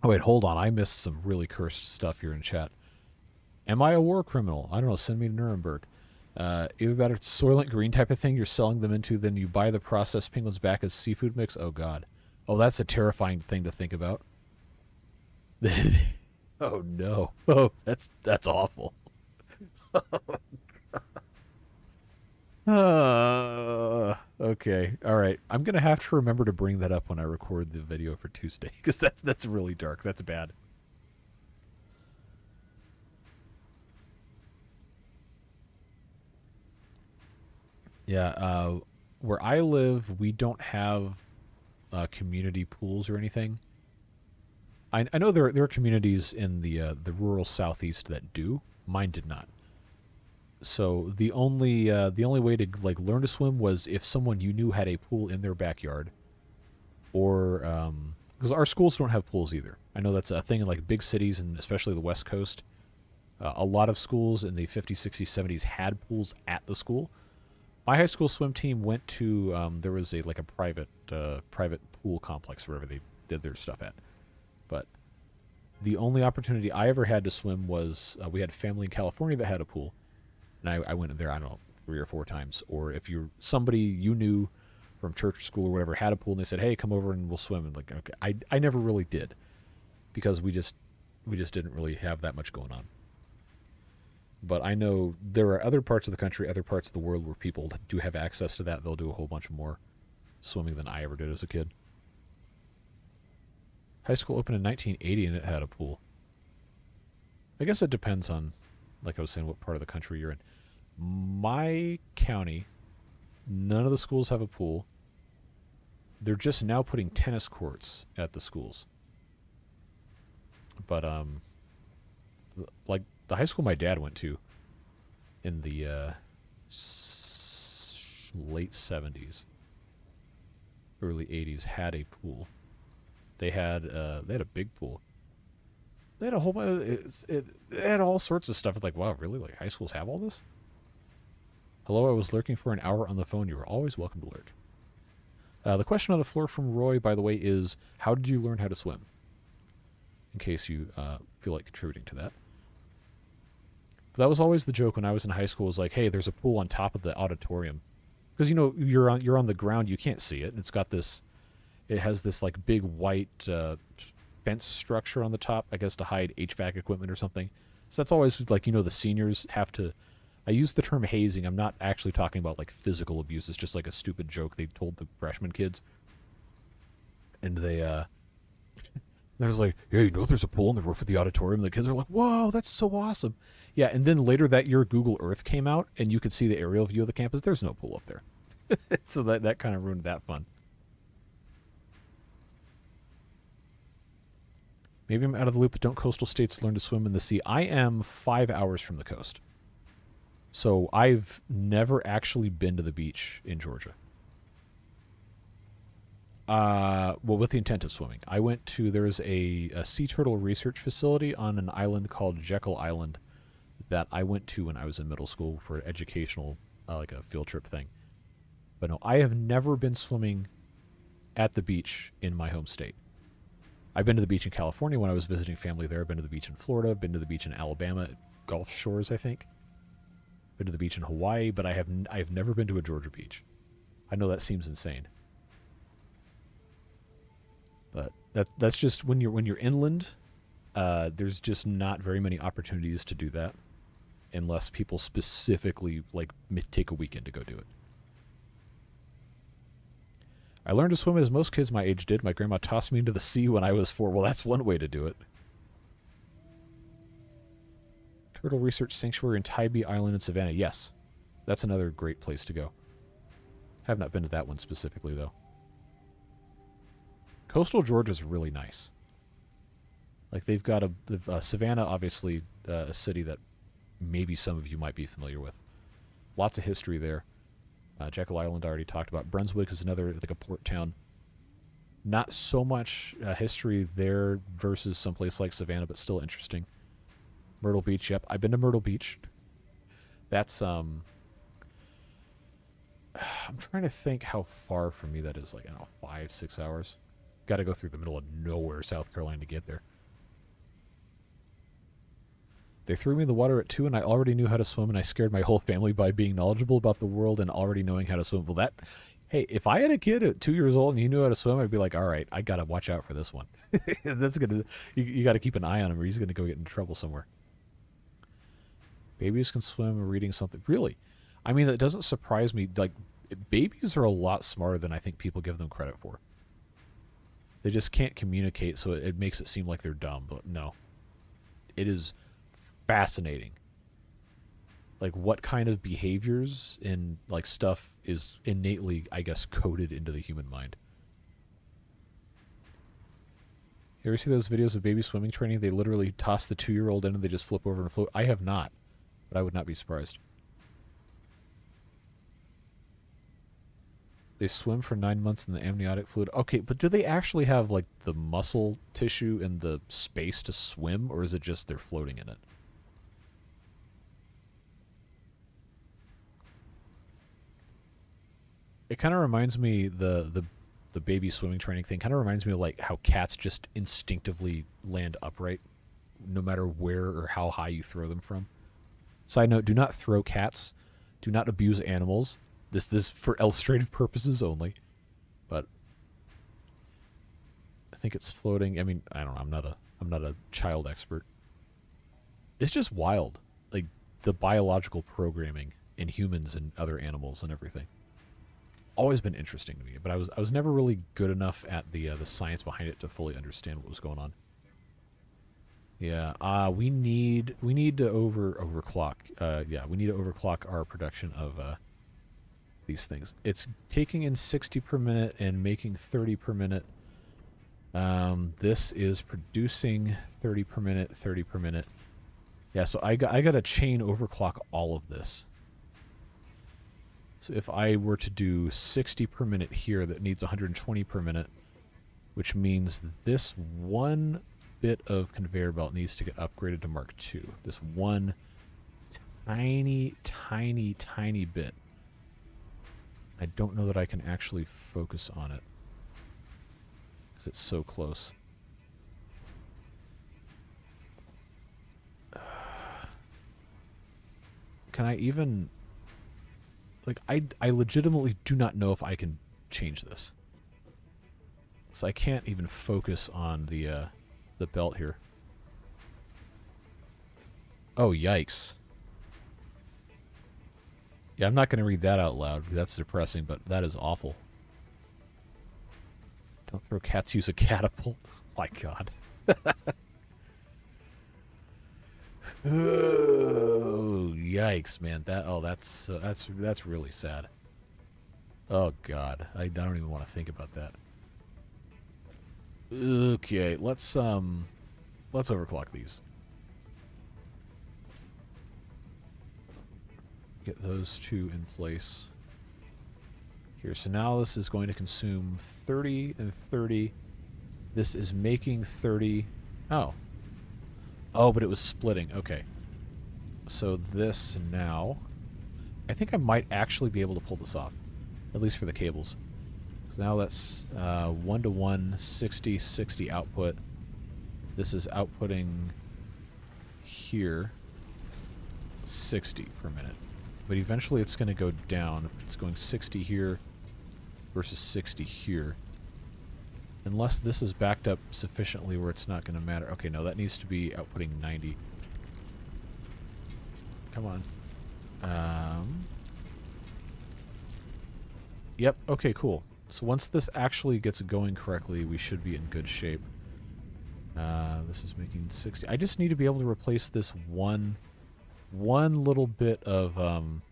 Oh wait, hold on. I missed some really cursed stuff here in chat. Am I a war criminal? I don't know. Send me to Nuremberg. Either that or it's Soylent Green type of thing you're selling them into, then you buy the processed penguins back as seafood mix. Oh god. Oh, that's a terrifying thing to think about. Oh no. Oh, that's awful. Okay. All right. I'm going to have to remember to bring that up when I record the video for Tuesday, because that's really dark. That's bad. Yeah, where I live, we don't have community pools or anything. I know there are communities in the rural southeast that do. Mine did not. So the only way to like learn to swim was if someone you knew had a pool in their backyard, or because our schools don't have pools either. I know that's a thing in like big cities and especially the West Coast. A lot of schools in the 50s, 60s, 70s had pools at the school. My high school swim team went to there was a like a private pool complex wherever they did their stuff at. But the only opportunity I ever had to swim was we had family in California that had a pool, and I went in there, I don't know, 3 or 4 times. Or if you're somebody you knew from church or school or whatever had a pool and they said, hey, come over and we'll swim, and like, okay, I never really did, because we just didn't really have that much going on. But I know there are other parts of the country, other parts of the world where people do have access to that. They'll do a whole bunch more swimming than I ever did as a kid. High school opened in 1980 and it had a pool. I guess it depends on, like I was saying, what part of the country you're in. My county, none of the schools have a pool. They're just now putting tennis courts at the schools. But like the high school my dad went to in the late 70s, early 80s had a pool. They had a big pool. They had a whole bunch. It had all sorts of stuff. It's like, wow, really? Like high schools have all this? Hello, I was lurking for an hour on the phone. You are always welcome to lurk. The question on the floor from Roy, by the way, is how did you learn how to swim? In case you feel like contributing to that. But that was always the joke when I was in high school. Was like, hey, there's a pool on top of the auditorium, because you know you're on the ground, you can't see it. And it's got this. It has this like big white fence structure on the top, I guess to hide HVAC equipment or something. So that's always like, you know, the seniors have to. I use the term hazing. I'm not actually talking about like physical abuse. It's just like a stupid joke they told the freshman kids. And they there's like, yeah, you know, there's a pool on the roof of the auditorium. And the kids are like, whoa, that's so awesome. Yeah, and then later that year, Google Earth came out, and you could see the aerial view of the campus. There's no pool up there. So that kind of ruined that fun. Maybe I'm out of the loop, but don't coastal states learn to swim in the sea? I am 5 hours from the coast. So I've never actually been to the beach in Georgia. Well, with the intent of swimming. I went to, there's a sea turtle research facility on an island called Jekyll Island that I went to when I was in middle school for an educational, like a field trip thing. But no, I have never been swimming at the beach in my home state. I've been to the beach in California when I was visiting family there. I've been to the beach in Florida. Been to the beach in Alabama, Gulf Shores, I think. Been to the beach in Hawaii, but I have never been to a Georgia beach. I know that seems insane, but that's just when you're inland. There's just not very many opportunities to do that, unless people specifically like take a weekend to go do it. I learned to swim as most kids my age did. My grandma tossed me into the sea when I was 4. Well, that's one way to do it. Turtle Research Sanctuary in Tybee Island in Savannah. Yes, that's another great place to go. Have not been to that one specifically, though. Coastal Georgia's really nice. Like, they've got Savannah, obviously, a city that maybe some of you might be familiar with. Lots of history there. Jekyll Island I already talked about. Brunswick is another, like a port town. Not so much history there versus someplace like Savannah, but still interesting. Myrtle Beach, yep. I've been to Myrtle Beach. That's, I'm trying to think how far from me that is. Like, I don't know, 5-6 hours. Got to go through the middle of nowhere, South Carolina, to get there. They threw me in the water at 2, and I already knew how to swim, and I scared my whole family by being knowledgeable about the world and already knowing how to swim. Well, hey, if I had a kid at 2 years old and he knew how to swim, I'd be like, all right, I got to watch out for this one. That's gonna, you got to keep an eye on him, or he's going to go get in trouble somewhere. Babies can swim reading something. Really? I mean, that doesn't surprise me. Like, babies are a lot smarter than I think people give them credit for. They just can't communicate, so it makes it seem like they're dumb. But no. It is fascinating. Like, what kind of behaviors and, like, stuff is innately, I guess, coded into the human mind. You ever see those videos of baby swimming training? They literally toss the 2-year-old in and they just flip over and float. I have not, but I would not be surprised. They swim for 9 months in the amniotic fluid. Okay, but do they actually have, like, the muscle tissue and the space to swim, or is it just they're floating in it? It kind of reminds me, the baby swimming training thing kind of reminds me of, like, how cats just instinctively land upright, no matter where or how high you throw them from. Side note, do not throw cats. Do not abuse animals. This for illustrative purposes only. But I think it's floating. I mean, I don't know. I'm not a child expert. It's just wild. Like, the biological programming in humans and other animals and everything. Always been interesting to me, but I was never really good enough at the science behind it to fully understand what was going on. Yeah, we need to overclock. Yeah, we need to overclock our production of these things. It's taking in 60 per minute and making 30 per minute. This is producing 30 per minute, 30 per minute. Yeah, so I got to chain overclock all of this. So if I were to do 60 per minute here, that needs 120 per minute, which means this one bit of conveyor belt needs to get upgraded to Mark II. This one tiny, tiny, tiny bit. I don't know that I can actually focus on it because it's so close. Can I even... Like, I legitimately do not know if I can change this. So I can't even focus on the belt here. Oh, yikes. Yeah, I'm not going to read that out loud. That's depressing, but that is awful. Don't throw cats, use a catapult. My God. Oh, yikes, man. That's really sad. Oh, God. I don't even want to think about that. Okay, let's overclock these. Get those two in place here. So now this is going to consume 30 and 30. This is making 30. Oh, but it was splitting. Okay. So this now, I think I might actually be able to pull this off, at least for the cables. So now that's 1-to-1, 60, 60 output. This is outputting here 60 per minute. But eventually it's going to go down if it's going 60 here versus 60 here. Unless this is backed up sufficiently where it's not going to matter. Okay, no, that needs to be outputting 90. Come on. Yep, okay, cool. So once this actually gets going correctly, we should be in good shape. This is making 60. I just need to be able to replace this one little bit of... Oh,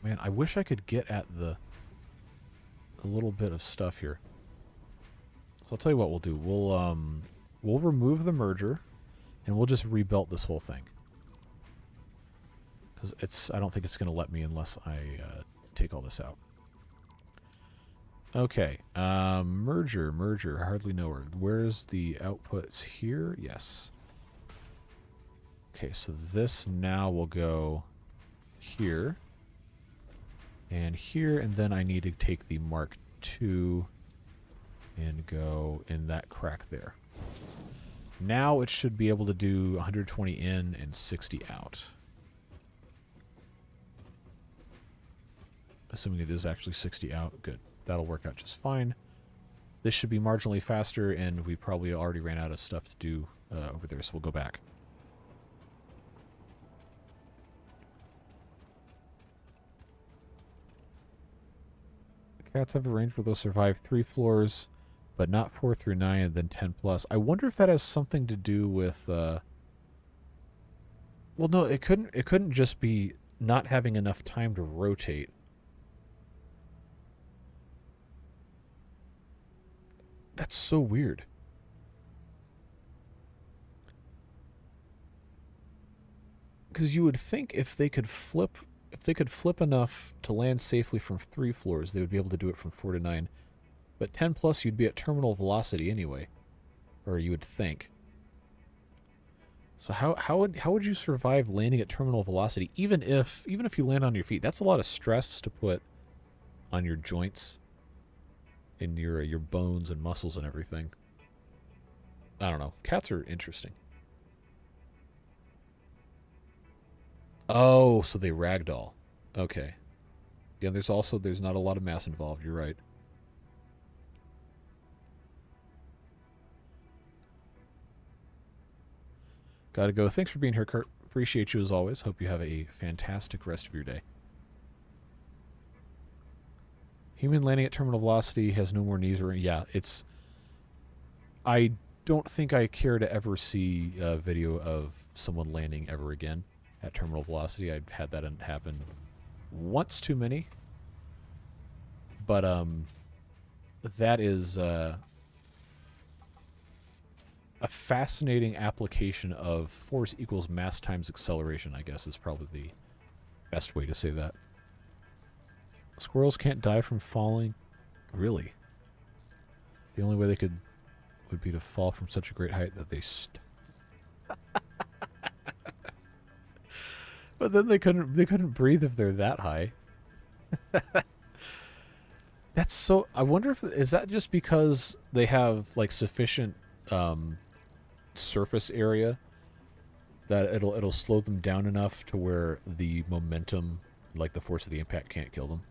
man, I wish I could get at the little bit of stuff here. So I'll tell you what we'll do. We'll remove the merger, and we'll just rebuild this whole thing. Because I don't think it's going to let me unless I take all this out. Okay, merger, hardly know her. Where's the outputs here? Yes. Okay, so this now will go here. And here, and then I need to take the Mark II and go in that crack there. Now it should be able to do 120 in and 60 out. Assuming it is actually 60 out. Good. That'll work out just fine. This should be marginally faster, and we probably already ran out of stuff to do over there, so we'll go back. Cats have a range where they'll survive 3 floors, but not 4 through 9 and then 10 plus. I wonder if that has something to do with... Well, no, it couldn't just be not having enough time to rotate. That's so weird. Because you would think if they could flip if they could flip enough to land safely from 3 floors, they would be able to do it from 4 to 9. But 10 plus, you'd be at terminal velocity anyway, or you would think. So how would you survive landing at terminal velocity, even if you land on your feet? That's a lot of stress to put on your joints, in your bones and muscles and everything. I don't know. Cats are interesting. Oh, so they ragdoll. Okay. Yeah, there's not a lot of mass involved. You're right. Gotta go. Thanks for being here, Kurt. Appreciate you as always. Hope you have a fantastic rest of your day. Human landing at terminal velocity has no more knees or... Yeah, it's... I don't think I care to ever see a video of someone landing ever again at terminal velocity. I've had that happen once too many. But, that is, a fascinating application of force equals mass times acceleration, I guess, is probably the best way to say that. Squirrels can't die from falling? Really? The only way they could would be to fall from such a great height that they But then they couldn't breathe if they're that high. That's so... I wonder if... Is that just because they have, like, sufficient surface area that it'll slow them down enough to where the momentum, like the force of the impact, can't kill them?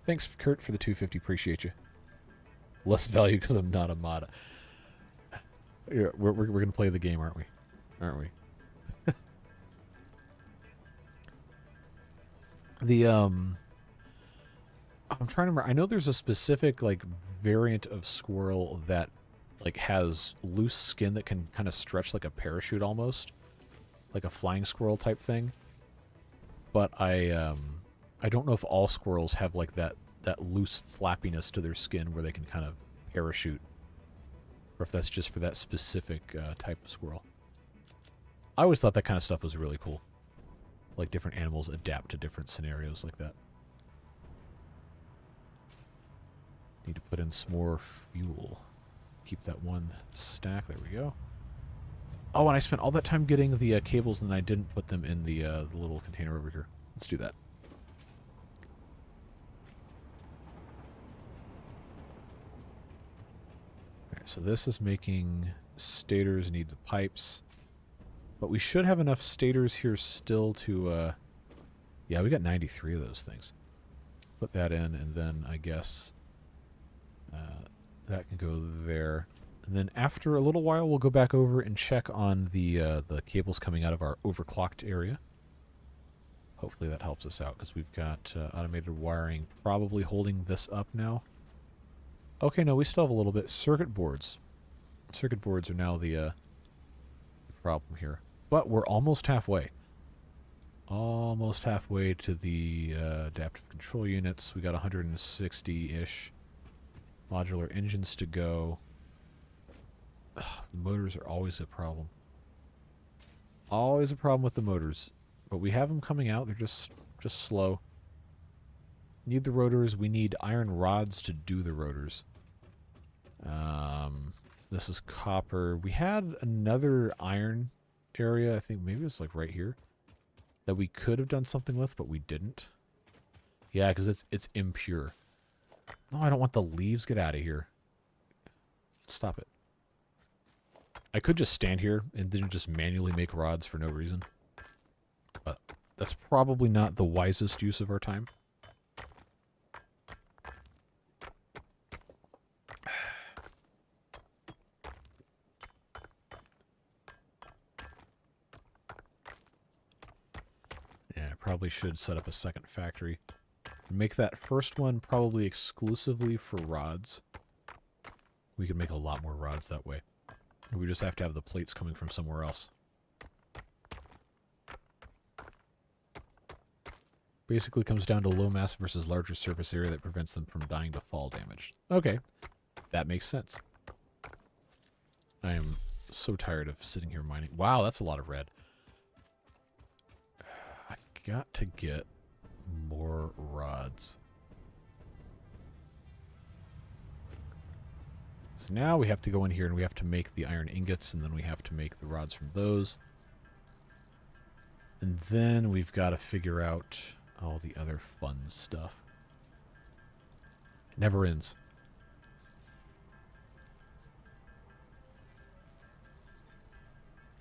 Thanks, Kurt, for the 250. Appreciate you. Less value because I'm not a mod. Yeah, we're going to play the game, aren't we? Aren't we? I'm trying to remember. I know there's a specific, like, variant of squirrel that, like, has loose skin that can kind of stretch like a parachute almost. Like a flying squirrel type thing. But I don't know if all squirrels have, like, that loose flappiness to their skin where they can kind of parachute. Or if that's just for that specific type of squirrel. I always thought that kind of stuff was really cool. Like, different animals adapt to different scenarios like that. Need to put in some more fuel. Keep that one stack. There we go. Oh, and I spent all that time getting the cables, and I didn't put them in the little container over here. Let's do that. Alright, so this is making stators need the pipes. But we should have enough stators here still to... yeah, we got 93 of those things. Put that in, and then I guess... that can go there. And then after a little while, we'll go back over and check on the cables coming out of our overclocked area. Hopefully that helps us out, because we've got automated wiring probably holding this up now. Okay, no, we still have a little bit. Circuit boards. Circuit boards are now the problem here. But we're almost halfway. Almost halfway to the adaptive control units. We got 160-ish modular engines to go. Ugh, the motors are always a problem. Always a problem with the motors. But we have them coming out. They're just slow. Need the rotors. We need iron rods to do the rotors. This is copper. We had another iron area. I think maybe it's like right here. That we could have done something with, but we didn't. Yeah, because it's impure. No, I don't want the leaves. Get out of here. Stop it. I could just stand here and then just manually make rods for no reason. But that's probably not the wisest use of our time. Yeah, I probably should set up a second factory. Make that first one probably exclusively for rods. We could make a lot more rods that way. We just have to have the plates coming from somewhere else. Basically comes down to low mass versus larger surface area that prevents them from dying to fall damage. Okay. That makes sense. I am so tired of sitting here mining. Wow, that's a lot of red. got to get more rods. So now we have to go in here and we have to make the iron ingots, and then we have to make the rods from those. And then we've got to figure out all the other fun stuff. It never ends.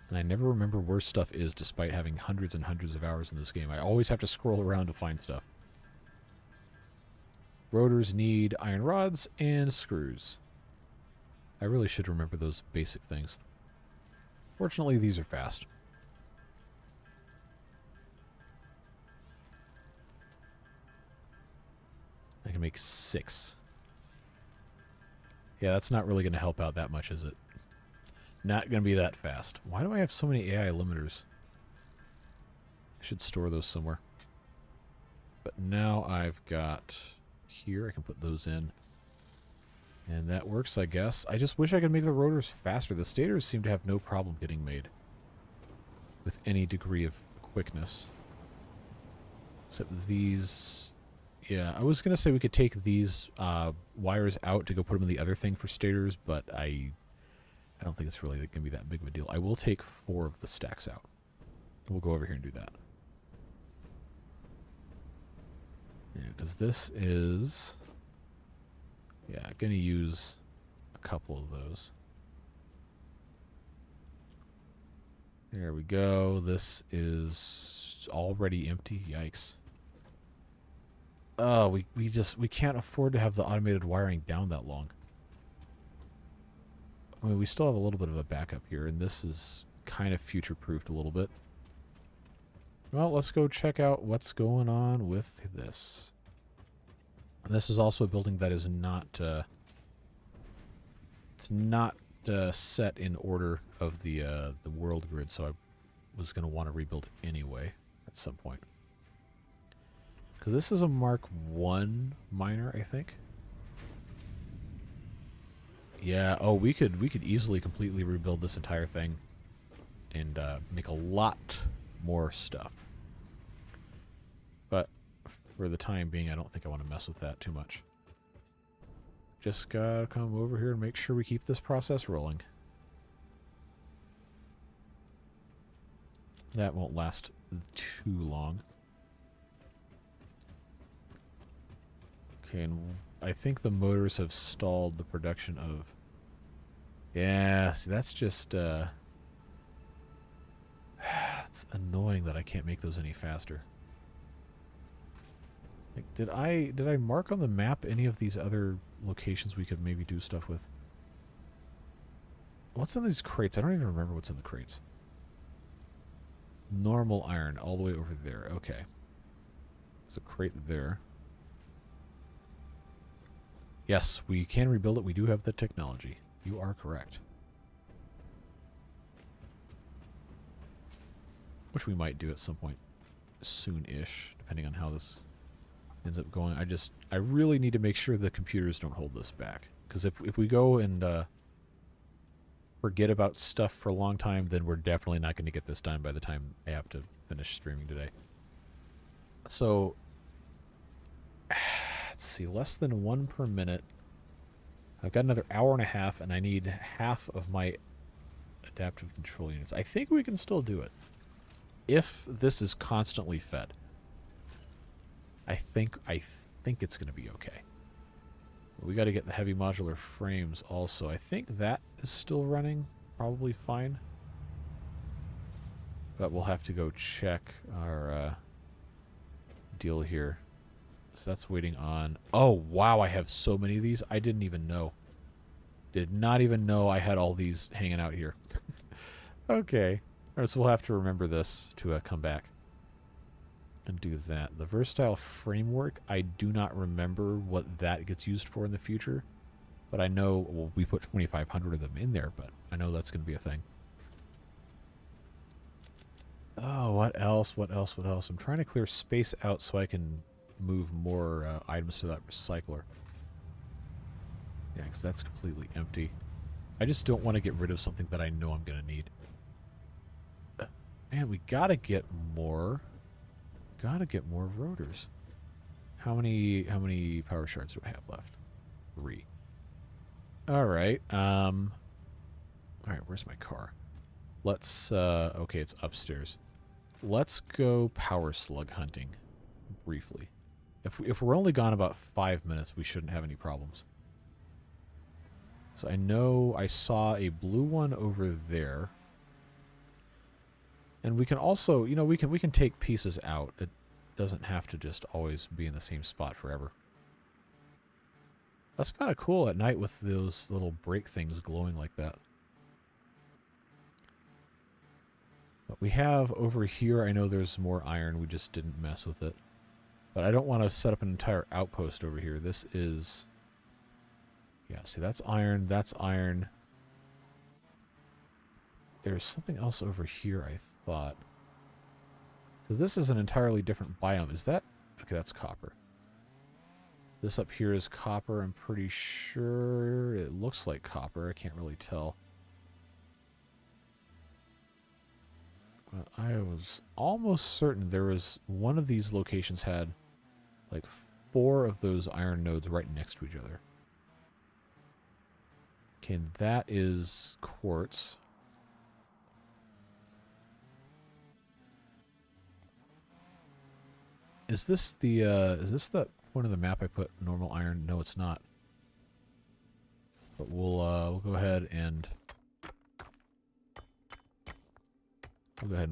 And I never remember where stuff is, despite having hundreds and hundreds of hours in this game. I always have to scroll around to find stuff. Rotors need iron rods and screws. I really should remember those basic things. Fortunately, these are fast. I can make 6. Yeah, that's not really going to help out that much, is it? Not going to be that fast. Why do I have so many AI limiters? I should store those somewhere. But now I've got here. I can put those in. And that works, I guess. I just wish I could make the rotors faster. The stators seem to have no problem getting made with any degree of quickness. Except these... Yeah, I was going to say we could take these wires out to go put them in the other thing for stators, but I don't think it's really going to be that big of a deal. I will take 4 of the stacks out. We'll go over here and do that. Yeah, because this is... Yeah, I'm going to use a couple of those. There we go. This is already empty. Yikes. Oh, we can't afford to have the automated wiring down that long. I mean, we still have a little bit of a backup here, and this is kind of future-proofed a little bit. Well, let's go check out what's going on with this. This is also a building that is not it's not set in order of the world grid, so I was going to want to rebuild it anyway at some point. Because this is a Mark 1 miner, I think. Yeah, oh, we could easily completely rebuild this entire thing and make a lot more stuff. But for the time being, I don't think I want to mess with that too much. Just gotta come over here and make sure we keep this process rolling. That won't last too long. Okay, and I think the motors have stalled the production of... Yeah, see, that's just... it's annoying that I can't make those any faster. Like, did I mark on the map any of these other locations we could maybe do stuff with? What's in these crates? I don't even remember what's in the crates. Normal iron all the way over there. Okay. There's a crate there. Yes, we can rebuild it. We do have the technology. You are correct. Which we might do at some point soon-ish, depending on how this ends up going. I really need to make sure the computers don't hold this back. Because if we go and forget about stuff for a long time, then we're definitely not going to get this done by the time I have to finish streaming today. So, let's see, less than 1 per minute. I've got another hour and a half, and I need half of my adaptive control units. I think we can still do it. If this is constantly fed. I think it's going to be okay. We got to get the heavy modular frames also. I think that is still running probably fine. But we'll have to go check our deal here. So that's waiting on... Oh, wow, I have so many of these. I didn't even know. Did not even know I had all these hanging out here. Okay. All right, so we'll have to remember this to come back and do that. The versatile framework, I do not remember what that gets used for in the future. But I know, well, we put 2,500 of them in there, but I know that's going to be a thing. Oh, what else? What else? What else? I'm trying to clear space out so I can move more items to that recycler. Yeah, because that's completely empty. I just don't want to get rid of something that I know I'm going to need. Man, we got to get more. gotta get more rotors. How many power shards do I have left? 3. Alright, alright, where's my car? Let's, okay, it's upstairs. Let's go power slug hunting, briefly. If we're only gone about 5 minutes, we shouldn't have any problems. So I know I saw a blue one over there. And we can also, you know, we can take pieces out. It doesn't have to just always be in the same spot forever. That's kind of cool at night with those little break things glowing like that. But we have over here, I know there's more iron. We just didn't mess with it. But I don't want to set up an entire outpost over here. This is... Yeah, see, that's iron. That's iron. There's something else over here, I thought. Because this is an entirely different biome. Is that... Okay, that's copper. This up here is copper, I'm pretty sure. It looks like copper. I can't really tell. But I was almost certain there was... One of these locations had like 4 of those iron nodes right next to each other. Okay, and that is quartz. Is this the point of the map I put normal iron? No, it's not. But we'll go ahead and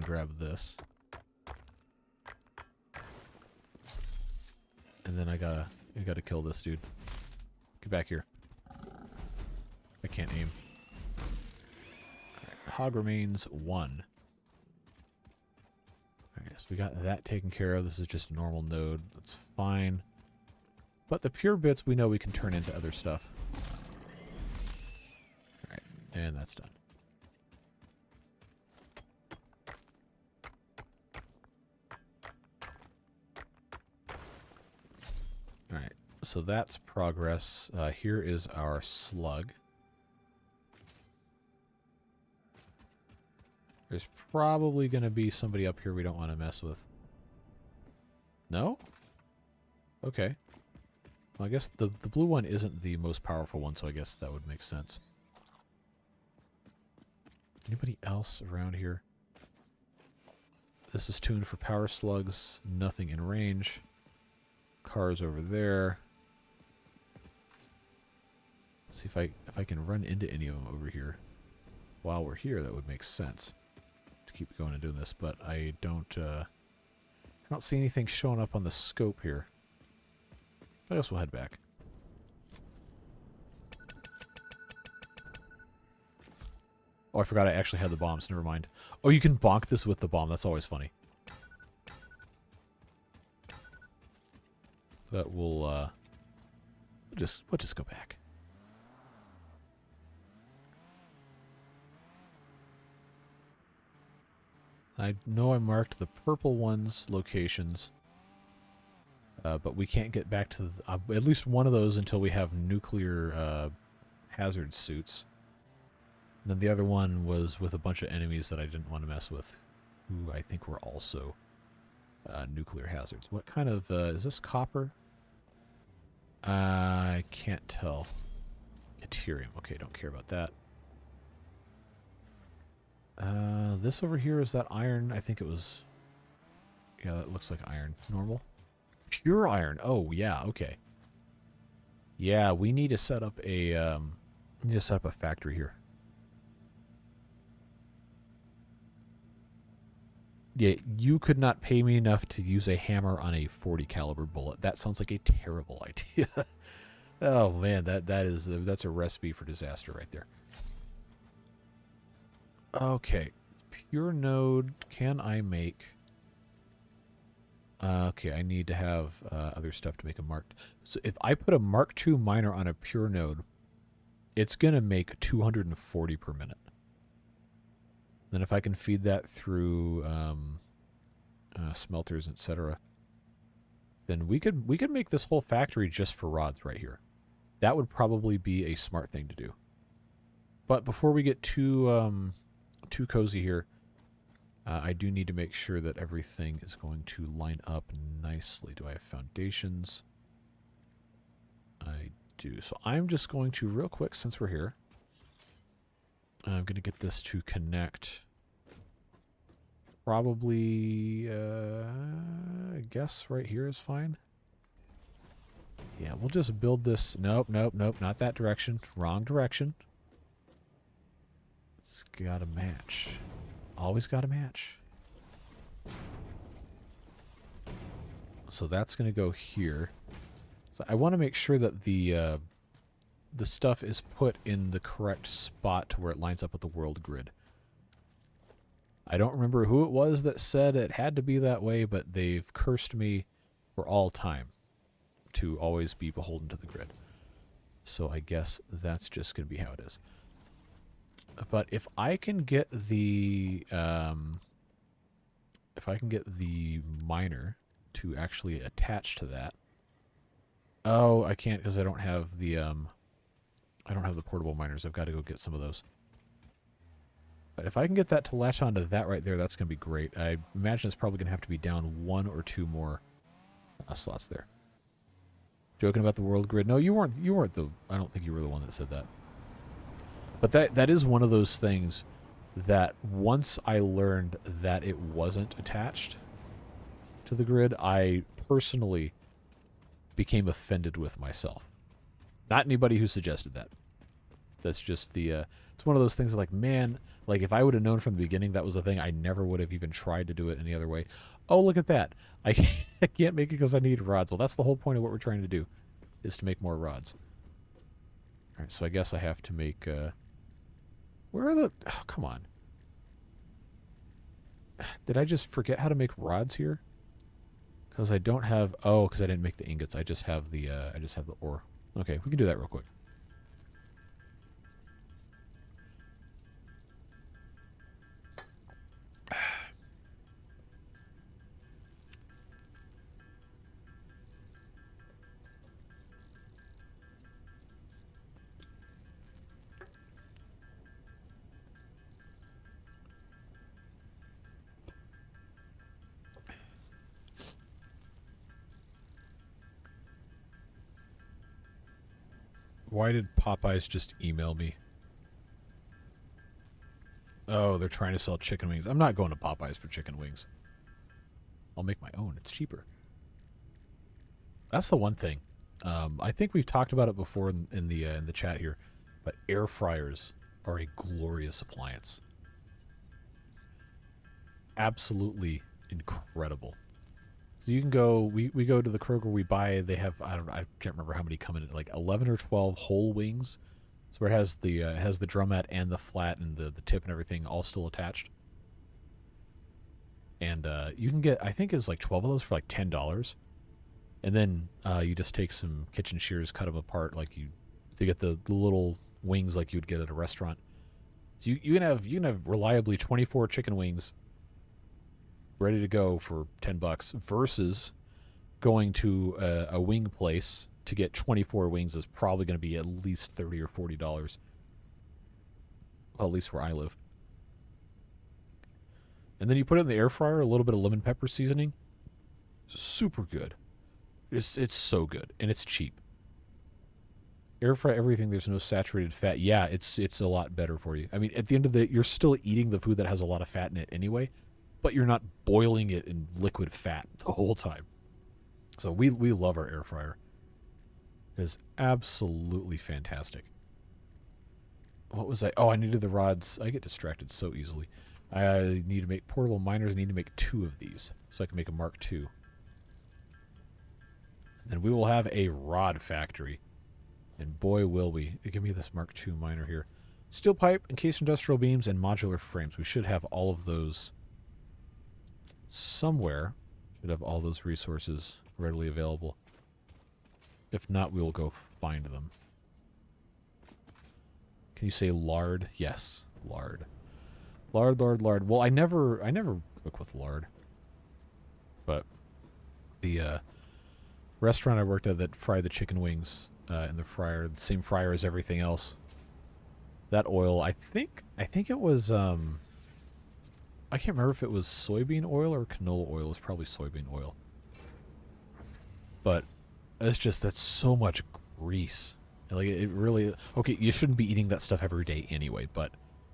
grab this. And then I gotta kill this dude. Get back here. I can't aim. Alright, hog remains 1. Alright, so we got that taken care of. This is just a normal node. That's fine. But the pure bits we know we can turn into other stuff. Alright, and that's done. Alright, so that's progress. Here is our slug. There's probably going to be somebody up here we don't want to mess with. No? Okay. Well, I guess the blue one isn't the most powerful one, so I guess that would make sense. Anybody else around here? This is tuned for power slugs. Nothing in range. Cars over there. See if I can run into any of them over here. While we're here, that would make sense. Keep going and doing this, but I don't see anything showing up on the scope here. I guess we'll head back. Oh, I forgot I actually had the bombs. Never mind. Oh, you can bonk this with the bomb. That's always funny. But we'll just go back. I know I marked the purple one's locations, but we can't get back to at least one of those until we have nuclear hazard suits. And then the other one was with a bunch of enemies that I didn't want to mess with, who I think were also nuclear hazards. What kind of... is this copper? I can't tell. Yttrium. Okay, don't care about that. This over here, is that iron? I think it was... Yeah, that looks like iron. Normal? Pure iron. Oh, yeah, okay. Yeah, we need to set up a, factory here. Yeah, you could not pay me enough to use a hammer on a 40 caliber bullet. That sounds like a terrible idea. Oh, man, that's a recipe for disaster right there. Okay, pure node, can I make... okay, I need to have other stuff to make a marked... So if I put a Mark II miner on a pure node, it's going to make 240 per minute. Then if I can feed that through smelters, etc., then we could make this whole factory just for rods right here. That would probably be a smart thing to do. But before we get too cozy here, I do need to make sure that everything is going to line up nicely. Do I have foundations? I do. So I'm just going to, real quick, since we're here, I'm going to get this to connect. Probably, I guess right here is fine. Yeah, we'll just build this. Nope, nope, nope, not that direction. Wrong direction. It's got to match. Always got to match. So that's going to go here. So I want to make sure that the stuff is put in the correct spot to where it lines up with the world grid. I don't remember who it was that said it had to be that way, but they've cursed me for all time to always be beholden to the grid. So I guess that's just going to be how it is. But if I can get the miner to actually attach to that. Oh, I can't because I don't have the portable miners. I've got to go get some of those. But if I can get that to latch onto that right there, that's going to be great. I imagine it's probably going to have to be down 1 or 2 more slots there. Joking about the world grid? No, you weren't. You weren't the. I don't think you were the one that said that. But that is one of those things that once I learned that it wasn't attached to the grid, I personally became offended with myself. Not anybody who suggested that. That's just the. It's one of those things like, man, like if I would have known from the beginning that was the thing, I never would have even tried to do it any other way. Oh, look at that. I can't make it because I need rods. Well, that's the whole point of what we're trying to do, is to make more rods. All right, so I guess I have to make... where are the... Oh, come on. Did I just forget how to make rods here? Because I don't have... Oh, because I didn't make the ingots. I just have the ore. Okay, we can do that real quick. Why did Popeyes just email me? Oh, they're trying to sell chicken wings. I'm not going to Popeyes for chicken wings. I'll make my own. It's cheaper. That's the one thing. I think we've talked about it before in the chat here, but air fryers are a glorious appliance. Absolutely incredible. So you can go, we go to the Kroger, we buy, they have, I can't remember how many come in, like 11 or 12 whole wings. So where it has the drumette and the flat and the tip and everything all still attached. And you can get, I think it was like 12 of those for like $10. And then you just take some kitchen shears, cut them apart like to get the little wings like you would get at a restaurant. So you can have reliably 24 chicken wings ready to go for $10 versus going to a wing place to get 24 wings is probably going to be at least $30 or $40. Well, at least where I live. And then you put it in the air fryer, a little bit of lemon pepper seasoning. It's super good. It's so good, and it's cheap. Air fry everything. There's no saturated fat. Yeah, it's a lot better for you. I mean, at the end of the, you're still eating the food that has a lot of fat in it anyway, but you're not boiling it in liquid fat the whole time. So we love our air fryer. It is absolutely fantastic. What was I? Oh, I needed the rods. I get distracted so easily. I need to make portable miners. I need to make 2 of these so I can make a Mark II. Then we will have a rod factory. And boy, will we. Give me this Mark II miner here. Steel pipe, encased industrial beams, and modular frames. We should have all of those somewhere. Should have all those resources readily available. If not, we will go find them. Can you say lard? Yes, lard. Lard, lard, lard. Well, I never cook with lard. But the restaurant I worked at that fried the chicken wings in the fryer, the same fryer as everything else. That oil, I think it was I can't remember if it was soybean oil or canola oil. It was probably soybean oil. But it's just, that's so much grease. Like, it really... Okay, you shouldn't be eating that stuff every day anyway, but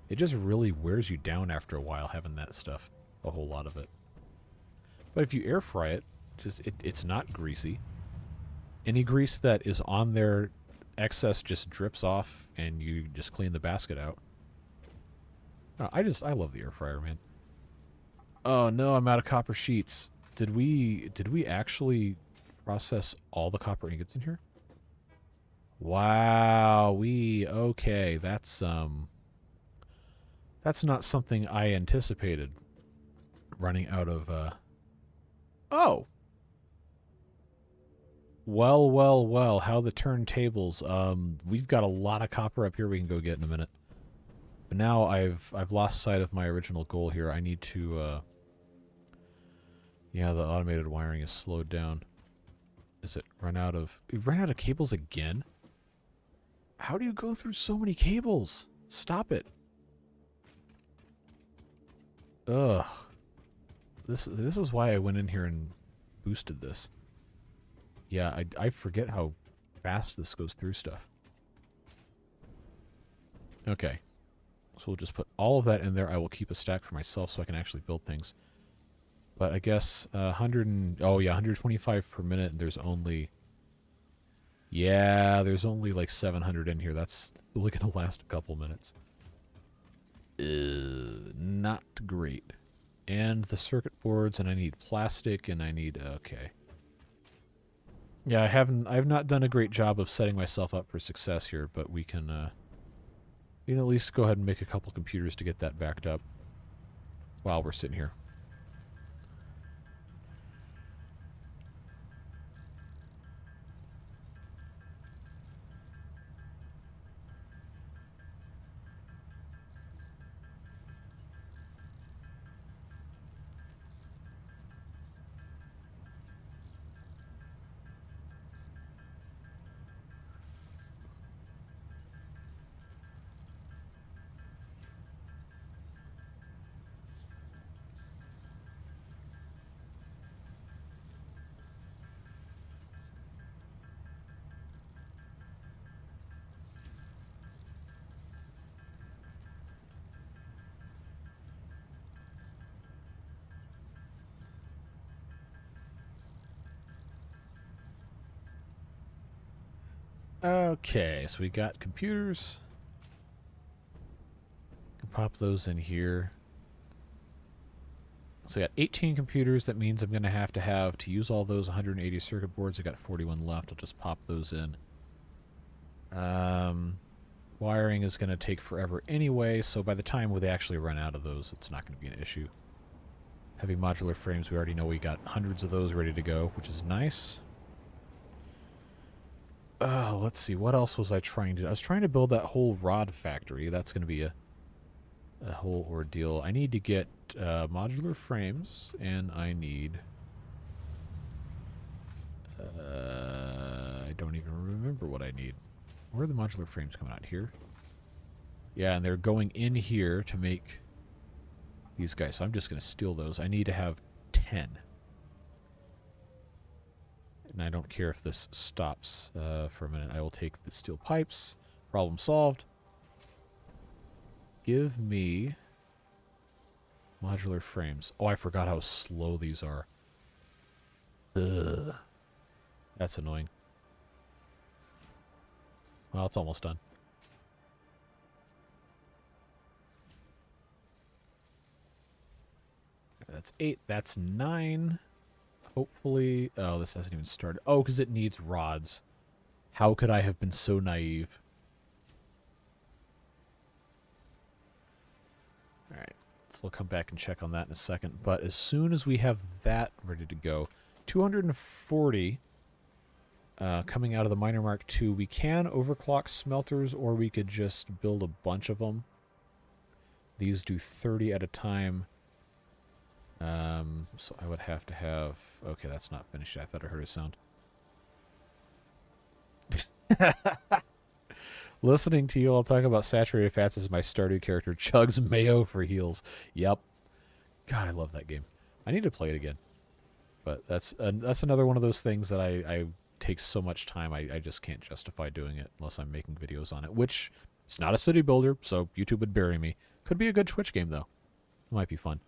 it just really wears you down after a while having that stuff. A whole lot of it. But if you air fry it, it's not greasy. Any grease that is on there, excess just drips off, and you just clean the basket out. I love the air fryer, man. Oh no, I'm out of copper sheets. Did we actually process all the copper ingots in here? Wow, okay, that's not something I anticipated. Running out of oh. Well, how the turntables. We've got a lot of copper up here we can go get in a minute. But now I've lost sight of my original goal here. I need to yeah, the automated wiring is slowed down. Is it run out of... We've run out of cables again? How do you go through so many cables? Stop it. Ugh. This is why I went in here and boosted this. Yeah, I forget how fast this goes through stuff. Okay. So we'll just put all of that in there. I will keep a stack for myself so I can actually build things. But I guess 125 per minute, and there's only... Yeah, there's only like 700 in here. That's only going to last a couple minutes. Not great. And the circuit boards, and I need plastic, and I need... Okay. Yeah, I've not done a great job of setting myself up for success here, but we can at least go ahead and make a couple computers to get that backed up while we're sitting here. Okay, so we got computers. Can pop those in here. So we got 18 computers. That means I'm going to have to use all those 180 circuit boards. I got 41 left. I'll just pop those in. Wiring is going to take forever anyway, so by the time they actually run out of those, it's not going to be an issue. Heavy modular frames, we already know we got hundreds of those ready to go, which is nice. Let's see, what else was I trying to do? I was trying to build that whole rod factory. That's going to be a whole ordeal. I need to get modular frames, and I need... I don't even remember what I need. Where are the modular frames coming out? Here? Yeah, and they're going in here to make these guys. So I'm just going to steal those. I need to have 10. And I don't care if this stops for a minute. I will take the steel pipes. Problem solved. Give me modular frames. Oh, I forgot how slow these are. Ugh. That's annoying. Well, it's almost done. That's 8. That's 9. Hopefully... Oh, this hasn't even started. Oh, because it needs rods. How could I have been so naive? Alright. So we'll come back and check on that in a second. But as soon as we have that ready to go, 240 coming out of the Miner Mark II. We can overclock smelters, or we could just build a bunch of them. These do 30 at a time. So I would have to have... Okay, that's not finished yet. I thought I heard a sound. Listening to you all talk about saturated fats as my Stardew character chugs mayo for heals. Yep. God, I love that game. I need to play it again. But that's another one of those things that I takes so much time, I just can't justify doing it unless I'm making videos on it, which it's not a city builder, so YouTube would bury me. Could be a good Twitch game, though. It might be fun.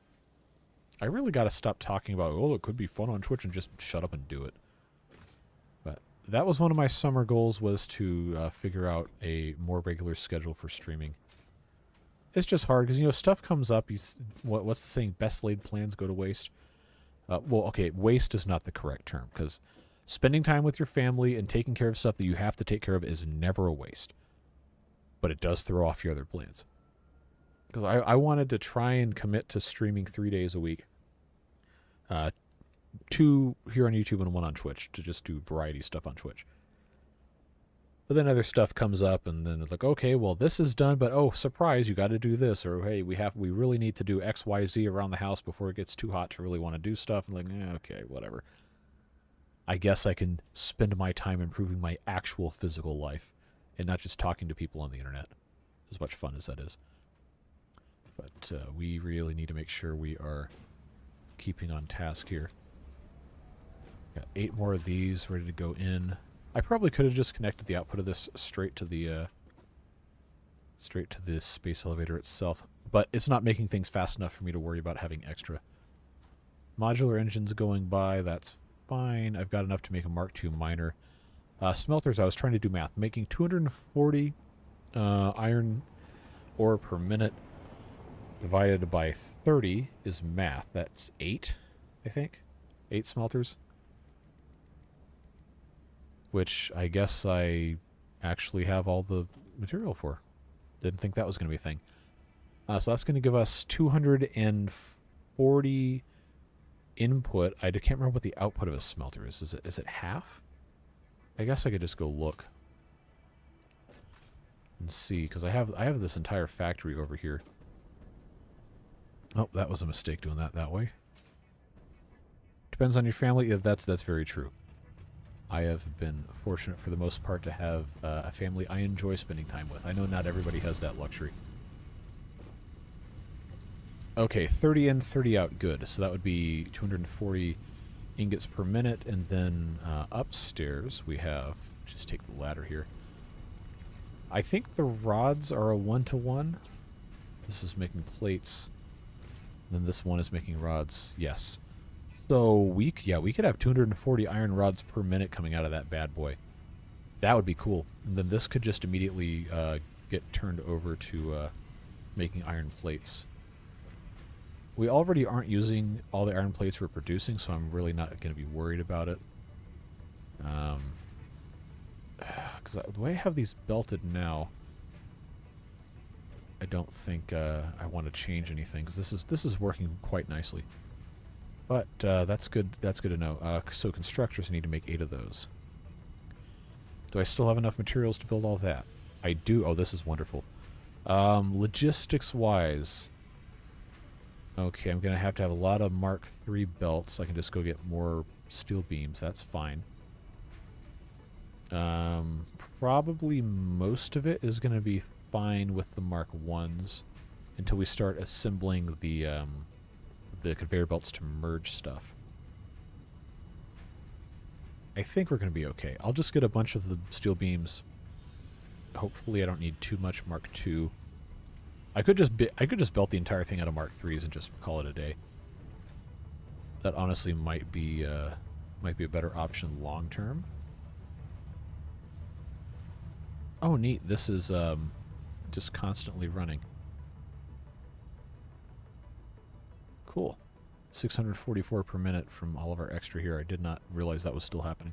I really got to stop talking about, oh, it could be fun on Twitch and just shut up and do it. But that was one of my summer goals, was to figure out a more regular schedule for streaming. It's just hard because, you know, stuff comes up. What's the saying? Best laid plans go to waste. Well, okay, waste is not the correct term, because spending time with your family and taking care of stuff that you have to take care of is never a waste. But it does throw off your other plans. Because I wanted to try and commit to streaming 3 days a week. 2 here on YouTube and 1 on Twitch, to just do variety stuff on Twitch. But then other stuff comes up, and then it's like, okay, well, this is done, but oh, surprise, you got to do this, or hey, we really need to do X, Y, Z around the house before it gets too hot to really want to do stuff. And like, okay, whatever. I guess I can spend my time improving my actual physical life, and not just talking to people on the internet, as much fun as that is. But we really need to make sure we are keeping on task here. Got 8 more of these ready to go in. I probably could have just connected the output of this straight to the space elevator itself, but it's not making things fast enough for me to worry about having extra. Modular engines going by, that's fine. I've got enough to make a Mark II miner. Smelters, I was trying to do math. Making 240 iron ore per minute divided by 30 is math. That's 8, I think. 8 smelters. Which I guess I actually have all the material for. Didn't think that was going to be a thing. So that's going to give us 240 input. I can't remember what the output of a smelter is. Is it half? I guess I could just go look and see, because I have this entire factory over here. Oh, that was a mistake doing that way. Depends on your family. Yeah, that's very true. I have been fortunate for the most part to have a family I enjoy spending time with. I know not everybody has that luxury. Okay, 30 in, 30 out, good. So that would be 240 ingots per minute, and then upstairs we have, just take the ladder here. I think the rods are a 1-to-1. This is making plates. Then this one is making rods. Yes. So we could have 240 iron rods per minute coming out of that bad boy. That would be cool. And then this could just immediately get turned over to making iron plates. We already aren't using all the iron plates we're producing, so I'm really not going to be worried about it. Because the way I have these belted now, I don't think I want to change anything, because this is working quite nicely. But that's good. That's good to know. So constructors, I need to make 8 of those. Do I still have enough materials to build all that? I do. Oh, this is wonderful. Logistics-wise, okay, I'm going to have a lot of Mark III belts. I can just go get more steel beams. That's fine. Probably most of it is going to be fine with the Mark Is until we start assembling the conveyor belts to merge stuff. I think we're going to be okay. I'll just get a bunch of the steel beams. Hopefully I don't need too much Mark II. I could just belt the entire thing out of Mark IIIs and just call it a day. That honestly might be a better option long term. Oh, neat. This is just constantly running. Cool. 644 per minute from all of our extra here. I did not realize that was still happening.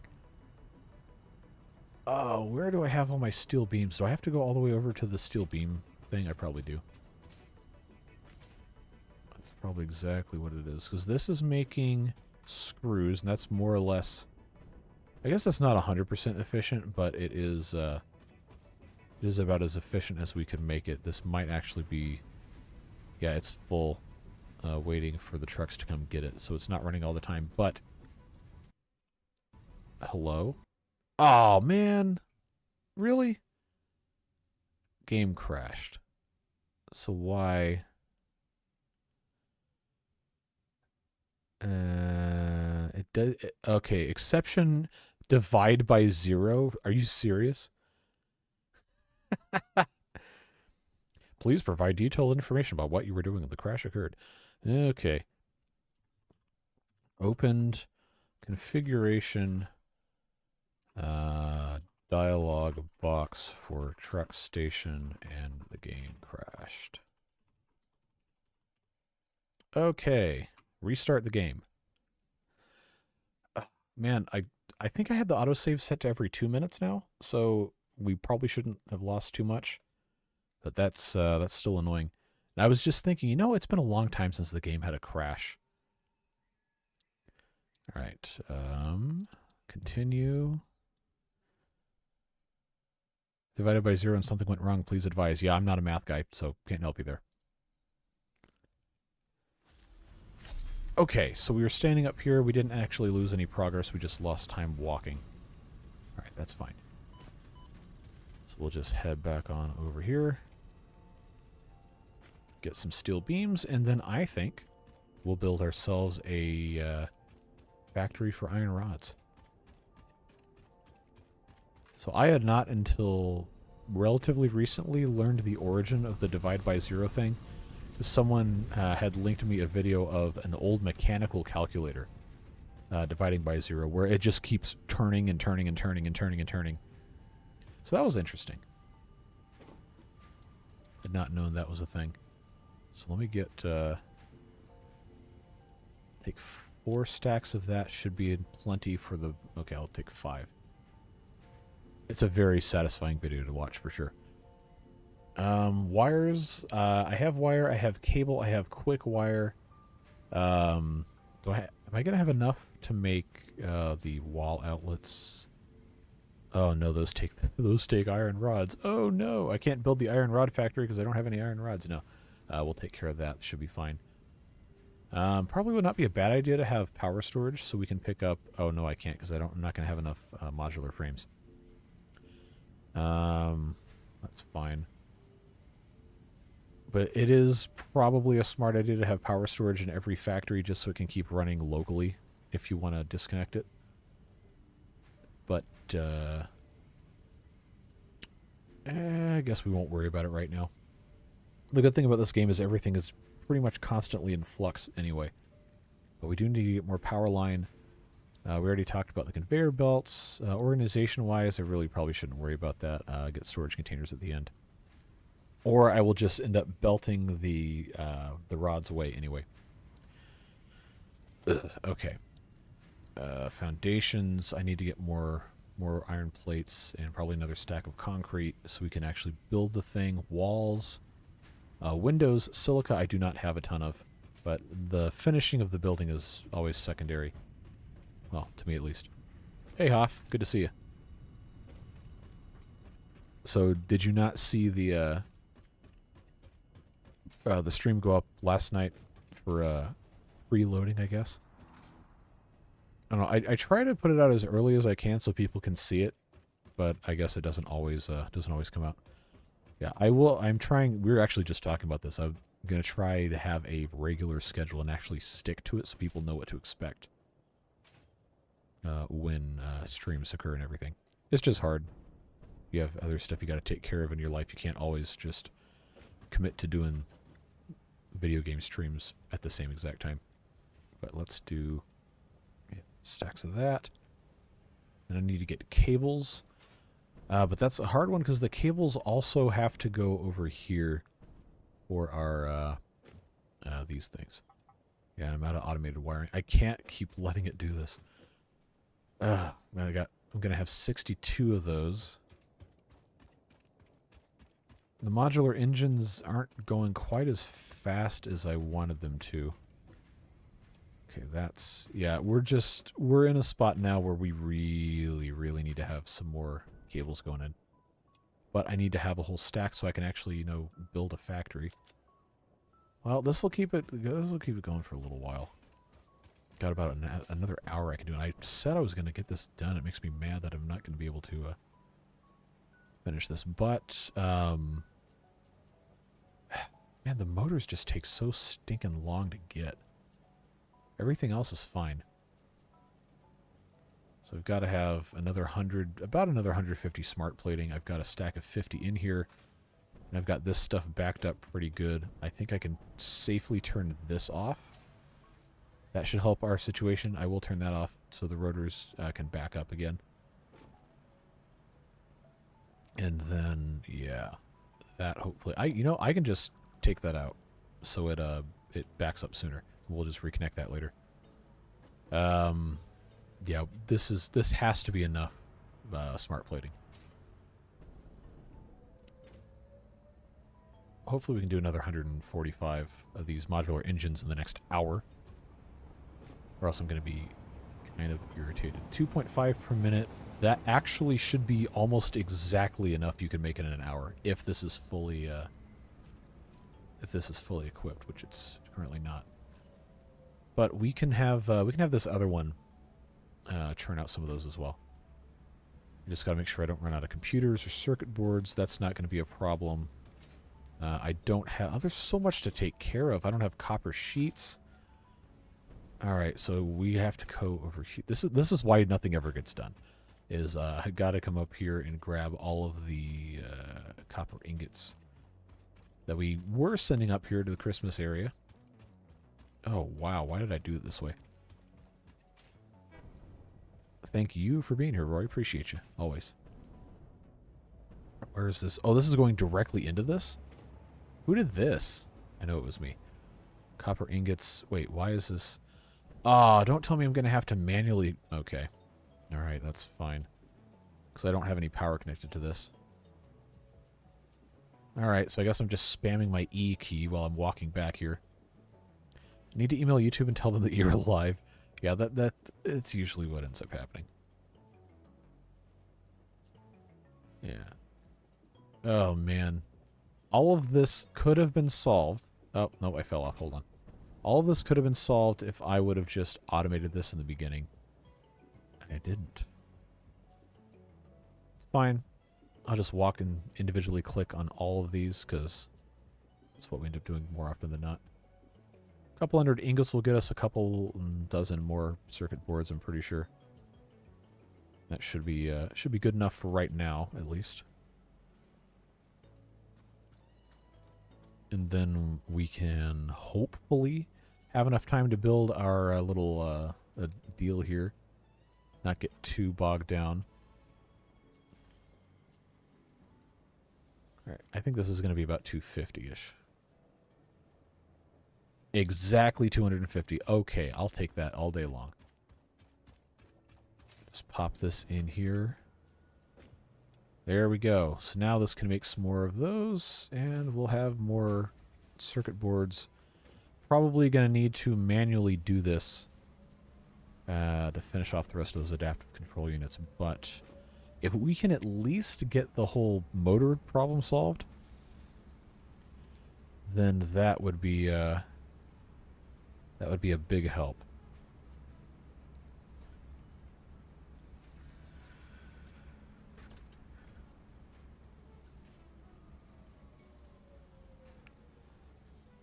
Oh, where do I have all my steel beams? Do I have to go all the way over to the steel beam thing? I probably do. That's probably exactly what it is. Because this is making screws, and that's more or less... I guess that's not 100% efficient, but it is about as efficient as we could make it. This might actually be... Yeah, it's full. Waiting for the trucks to come get it, so it's not running all the time, but... Hello? Oh, man! Really? Game crashed. So why... It does. Okay, exception divide by 0. Are you serious? Please provide detailed information about what you were doing when the crash occurred. Okay. Opened configuration dialog box for truck station and the game crashed. Okay. Restart the game. Man, I think I had the autosave set to every 2 minutes now, so we probably shouldn't have lost too much. But that's still annoying. And I was just thinking, it's been a long time since the game had a crash. All right, continue. Divided by 0 and something went wrong, please advise. Yeah, I'm not a math guy, so can't help you there. Okay, so we were standing up here. We didn't actually lose any progress. We just lost time walking. All right, that's fine. So we'll just head back on over here. Get some steel beams, and then I think we'll build ourselves a factory for iron rods. So I had not until relatively recently learned the origin of the divide by 0 thing. Someone had linked me a video of an old mechanical calculator dividing by 0, where it just keeps turning and turning and turning and turning and turning. So that was interesting. Had not known that was a thing. So let me get take 4 stacks of that. Should be plenty for the... Okay, I'll take 5. It's a very satisfying video to watch for sure. Wires. I have wire. I have cable. I have quick wire. Am I gonna have enough to make the wall outlets? Oh no, those take iron rods. Oh no, I can't build the iron rod factory because I don't have any iron rods. No, we'll take care of that. Should be fine. Probably would not be a bad idea to have power storage so we can pick up. Oh no, I can't because I'm not gonna have enough modular frames. That's fine. But it is probably a smart idea to have power storage in every factory just so it can keep running locally if you want to disconnect it. But, I guess we won't worry about it right now. The good thing about this game is everything is pretty much constantly in flux anyway. But we do need to get more power line. We already talked about the conveyor belts. Organization-wise, I really probably shouldn't worry about that. Get storage containers at the end. Or I will just end up belting the rods away anyway. Okay. Foundations. I need to get more iron plates and probably another stack of concrete so we can actually build the thing. Walls. Windows. Silica I do not have a ton of. But the finishing of the building is always secondary. Well, to me at least. Hey, Hoff. Good to see you. So, did you not see the stream go up last night for reloading, I guess? I don't know. I try to put it out as early as I can so people can see it, but I guess it doesn't always come out. Yeah, I will. I'm trying. We were actually just talking about this. I'm going to try to have a regular schedule and actually stick to it so people know what to expect when streams occur and everything. It's just hard. You have other stuff you got to take care of in your life. You can't always just commit to doing video game streams at the same exact time. But let's do stacks of that. Then I need to get cables. But that's a hard one because the cables also have to go over here for our these things. Yeah, I'm out of automated wiring. I can't keep letting it do this. Man, I'm gonna have 62 of those. The modular engines aren't going quite as fast as I wanted them to. Okay, yeah, we're in a spot now where we really need to have some more cables going in. But I need to have a whole stack so I can actually, build a factory. Well, this will keep it going for a little while. Got about another hour I can do it. I said I was going to get this done. It makes me mad that I'm not going to be able to finish this. But, man, the motors just take so stinking long to get. Everything else is fine. So I've got to have another 100, about another 150 smart plating. I've got a stack of 50 in here. And I've got this stuff backed up pretty good. I think I can safely turn this off. That should help our situation. I will turn that off so the rotors can back up again. And then, yeah, that hopefully... I can just take that out so it backs up sooner. We'll just reconnect that later. Yeah, this has to be enough smart plating. Hopefully we can do another 145 of these modular engines in the next hour. Or else I'm going to be kind of irritated. 2.5 per minute. That actually should be almost exactly enough you can make it in an hour if this is fully equipped, which it's currently not. But we can have this other one churn out some of those as well. I just got to make sure I don't run out of computers or circuit boards. That's not going to be a problem. I don't have... Oh, there's so much to take care of. I don't have copper sheets. Alright, so we have to go over here. This is why nothing ever gets done. Is I got to come up here and grab all of the copper ingots that we were sending up here to the Christmas area. Oh, wow. Why did I do it this way? Thank you for being here, Roy. Appreciate you. Always. Where is this? Oh, this is going directly into this? Who did this? I know it was me. Copper ingots. Wait, why is this? Ah, don't tell me I'm going to have to manually... Okay. Alright, that's fine. Because I don't have any power connected to this. Alright, so I guess I'm just spamming my E key while I'm walking back here. I need to email YouTube and tell them that you're alive. Yeah, it's usually what ends up happening. Yeah. Oh, man. All of this could have been solved. Oh, no, I fell off. Hold on. All of this could have been solved if I would have just automated this in the beginning. And I didn't. It's fine. I'll just walk and individually click on all of these, because that's what we end up doing more often than not. A couple hundred ingots will get us a couple dozen more circuit boards, I'm pretty sure. That should be good enough for right now, at least. And then we can hopefully have enough time to build our little deal here. Not get too bogged down. Alright, I think this is going to be about 250-ish. Exactly 250. Okay, I'll take that all day long. Just pop this in here. There we go. So now this can make some more of those, and we'll have more circuit boards. Probably going to need to manually do this to finish off the rest of those adaptive control units, but if we can at least get the whole motor problem solved, then that would be a big help.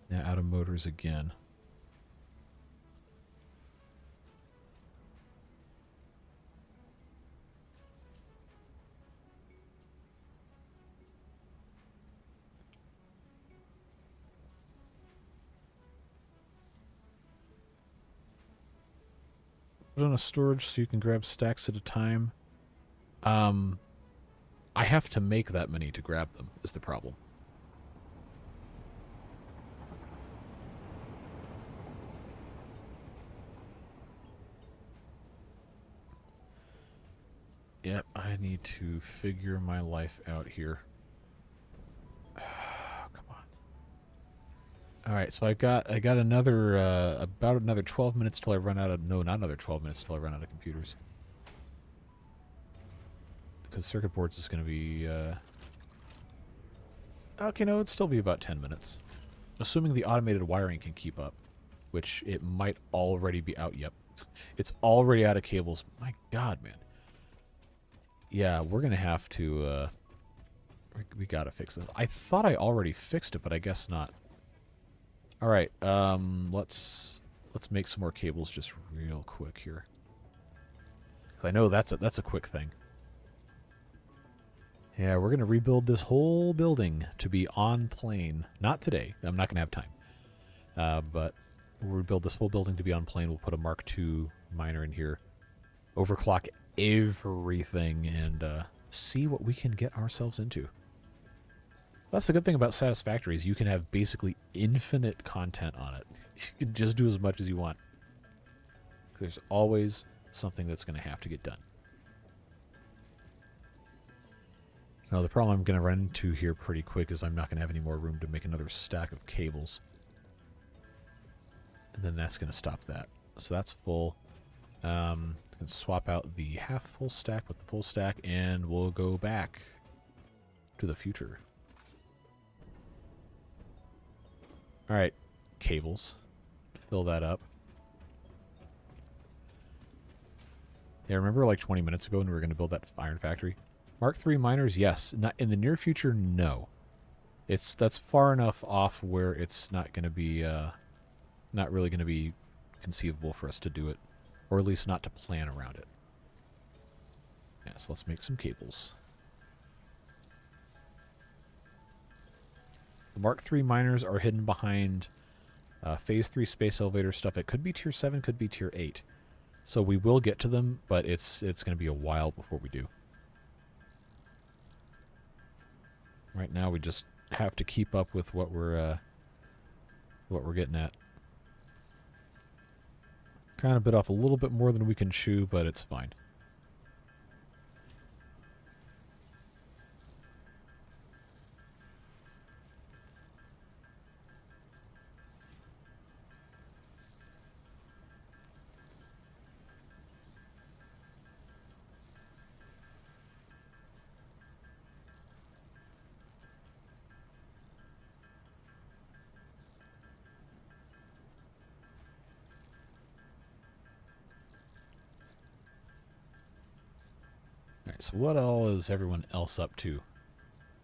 Now out of motors again. Put on a storage so you can grab stacks at a time. I have to make that many to grab them, is the problem. Yep, I need to figure my life out here. Come on. All right, so I got another about another 12 minutes till I run out of not another 12 minutes till I run out of computers. Because circuit boards is going to be okay, no, it'd still be about 10 minutes. Assuming the automated wiring can keep up, which it might already be out. Yep. It's already out of cables. My God, man. Yeah, we're going to have to, we got to fix this. I thought I already fixed it, but I guess not. All right, let's let's make some more cables just real quick here. 'Cause I know that's a quick thing. Yeah, we're going to rebuild this whole building to be on plane. Not today. I'm not going to have time. But we'll rebuild this whole building to be on plane. We'll put a Mark II miner in here. Overclock everything and see what we can get ourselves into. That's the good thing about Satisfactory is you can have basically infinite content on it. You can just do as much as you want. There's always something that's going to have to get done. Now, the problem I'm going to run into here pretty quick is I'm not going to have any more room to make another stack of cables. And then that's going to stop that. So that's full. I can swap out the half-full stack with the full stack, and we'll go back to the future. All right, cables. Fill that up. Yeah, remember like 20 minutes ago when we were going to build that iron factory? Mark III miners, yes. Not in the near future, no. That's far enough off where it's not going to be, not really going to be conceivable for us to do it, or at least not to plan around it. Yeah, so let's make some cables. The Mark III miners are hidden behind Phase 3 space elevator stuff. It could be Tier 7, could be Tier 8. So we will get to them, but it's going to be a while before we do. Right now, we just have to keep up with what we're getting at. Kind of bit off a little bit more than we can chew, but it's fine. Alright, so what all is everyone else up to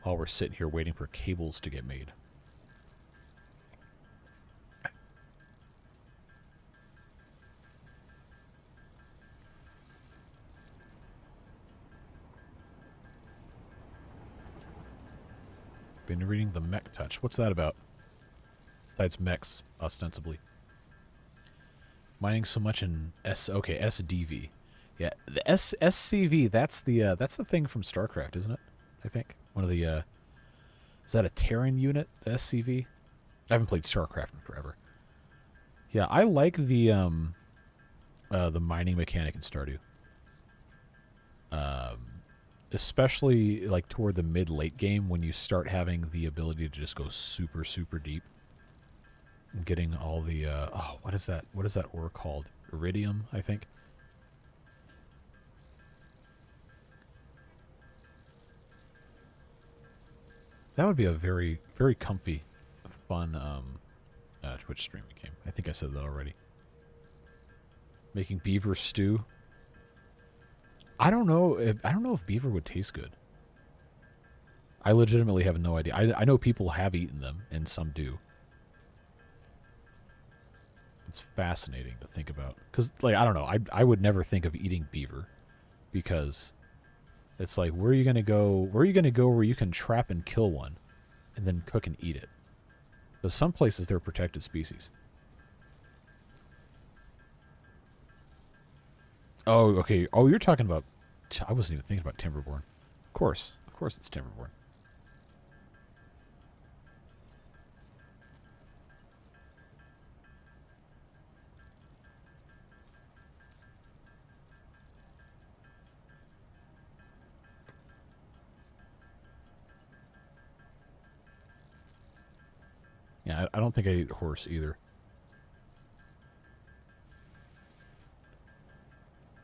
while we're sitting here waiting for cables to get made? Been reading the Mech Touch. What's that about? Besides mechs, ostensibly. Mining so much in SDV. Yeah, the SCV, that's the thing from StarCraft, isn't it? I think. One of the is that a Terran unit, the SCV? I haven't played StarCraft in forever. Yeah, I like the mining mechanic in Stardew. Especially like toward the mid-late game when you start having the ability to just go super, super deep. And getting all the oh, what is that? What is that ore called? Iridium, I think. That would be a very, very comfy, fun Twitch streaming game. I think I said that already. Making beaver stew. I don't know if beaver would taste good. I legitimately have no idea. I know people have eaten them, and some do. It's fascinating to think about. Because, like, I don't know. I would never think of eating beaver. Because it's like, where are you going to go? Where are you going to go where you can trap and kill one and then cook and eat it? Because some places they're protected species. Oh, okay. Oh, you're talking about... I wasn't even thinking about Timberborn. Of course it's Timberborn. Yeah, I don't think I eat horse either.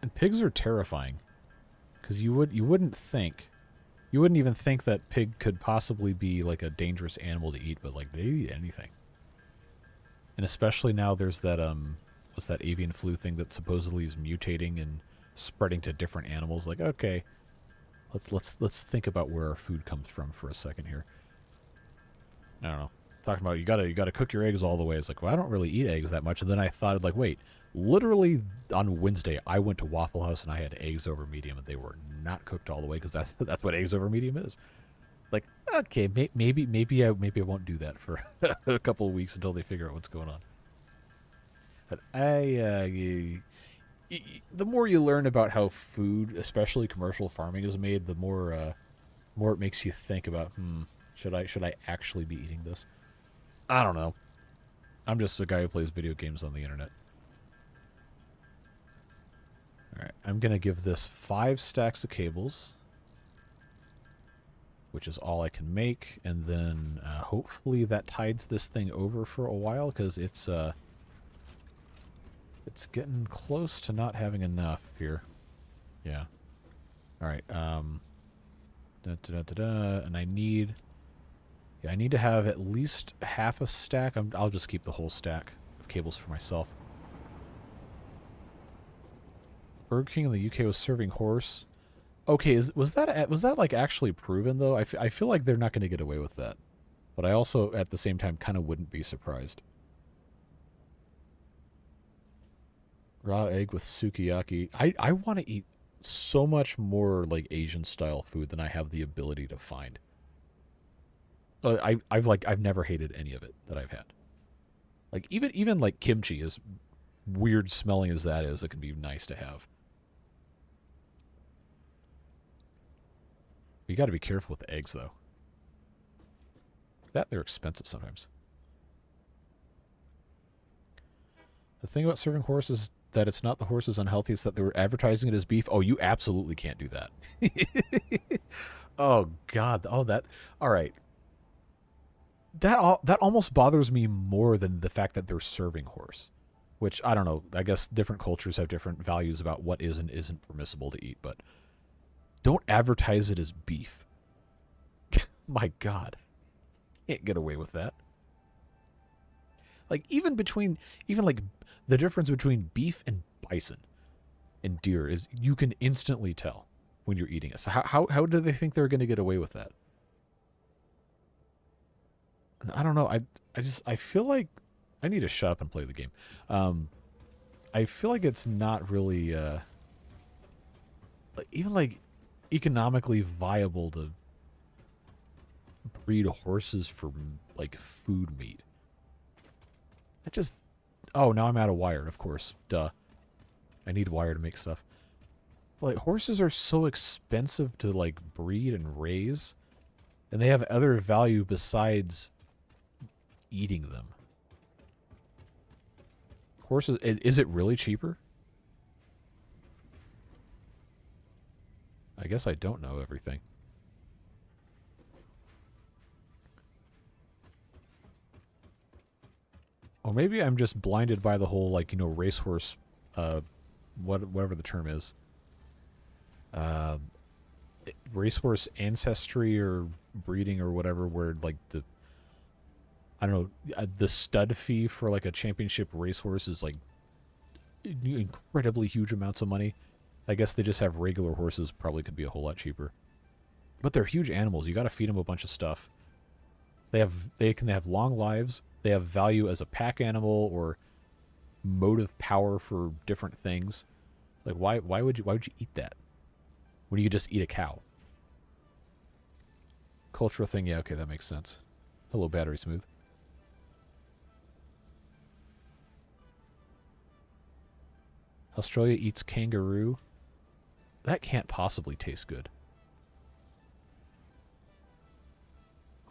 And pigs are terrifying, because you wouldn't even think that pig could possibly be like a dangerous animal to eat, but like they eat anything. And especially now there's that what's that avian flu thing that supposedly is mutating and spreading to different animals. Like, okay, let's think about where our food comes from for a second here. I don't know. talking about you gotta cook your eggs all the way. It's like, well, I don't really eat eggs that much. And then I thought, like, wait, literally on Wednesday I went to Waffle House and I had eggs over medium, and they were not cooked all the way because that's what eggs over medium is. Like, okay, maybe I won't do that for a couple of weeks until they figure out what's going on. But the more you learn about how food, especially commercial farming, is made, the more it makes you think about, should I actually be eating this? I don't know. I'm just a guy who plays video games on the internet. Alright, I'm going to give this 5 stacks of cables, which is all I can make, and then hopefully that tides this thing over for a while, because it's getting close to not having enough here. Yeah. Alright, and I need to have at least half a stack. I'll just keep the whole stack of cables for myself. Burger King in the UK was serving horse. Okay, was that like actually proven though? I feel like they're not going to get away with that. But I also at the same time kind of wouldn't be surprised. Raw egg with sukiyaki. I want to eat so much more like Asian style food than I have the ability to find. I've never hated any of it that I've had. Like even like kimchi, as weird smelling as that is, it can be nice to have. You got to be careful with the eggs though. They're expensive sometimes. The thing about serving horses is that it's not the horse is unhealthy, it's that they were advertising it as beef. Oh, you absolutely can't do that. Oh God. Oh, that. All right. That almost bothers me more than the fact that they're serving horse, which I don't know. I guess different cultures have different values about what is and isn't permissible to eat, but don't advertise it as beef. My God. Can't get away with that. Like even like the difference between beef and bison and deer is you can instantly tell when you're eating it. So how do they think they're going to get away with that? I don't know. I feel like I need to shut up and play the game. I feel like it's not really even like economically viable to breed horses for like food meat. I just, oh, now I'm out of wire, of course. Duh. I need wire to make stuff. Like, horses are so expensive to, like, breed and raise. And they have other value besides eating them. Horses, is it really cheaper? I guess I don't know everything. Or maybe I'm just blinded by the whole, like, you know, racehorse, whatever the term is. Racehorse ancestry or breeding or whatever, where, like, I don't know, the stud fee for, like, a championship racehorse is, like, incredibly huge amounts of money. I guess they just have regular horses, probably could be a whole lot cheaper. But they're huge animals. You gotta feed them a bunch of stuff. They can have long lives. They have value as a pack animal or motive power for different things. Like why would you eat that when you could just eat a cow? Cultural thing, yeah, okay, that makes sense. Hello, Battery Smooth. Australia eats kangaroo. That can't possibly taste good.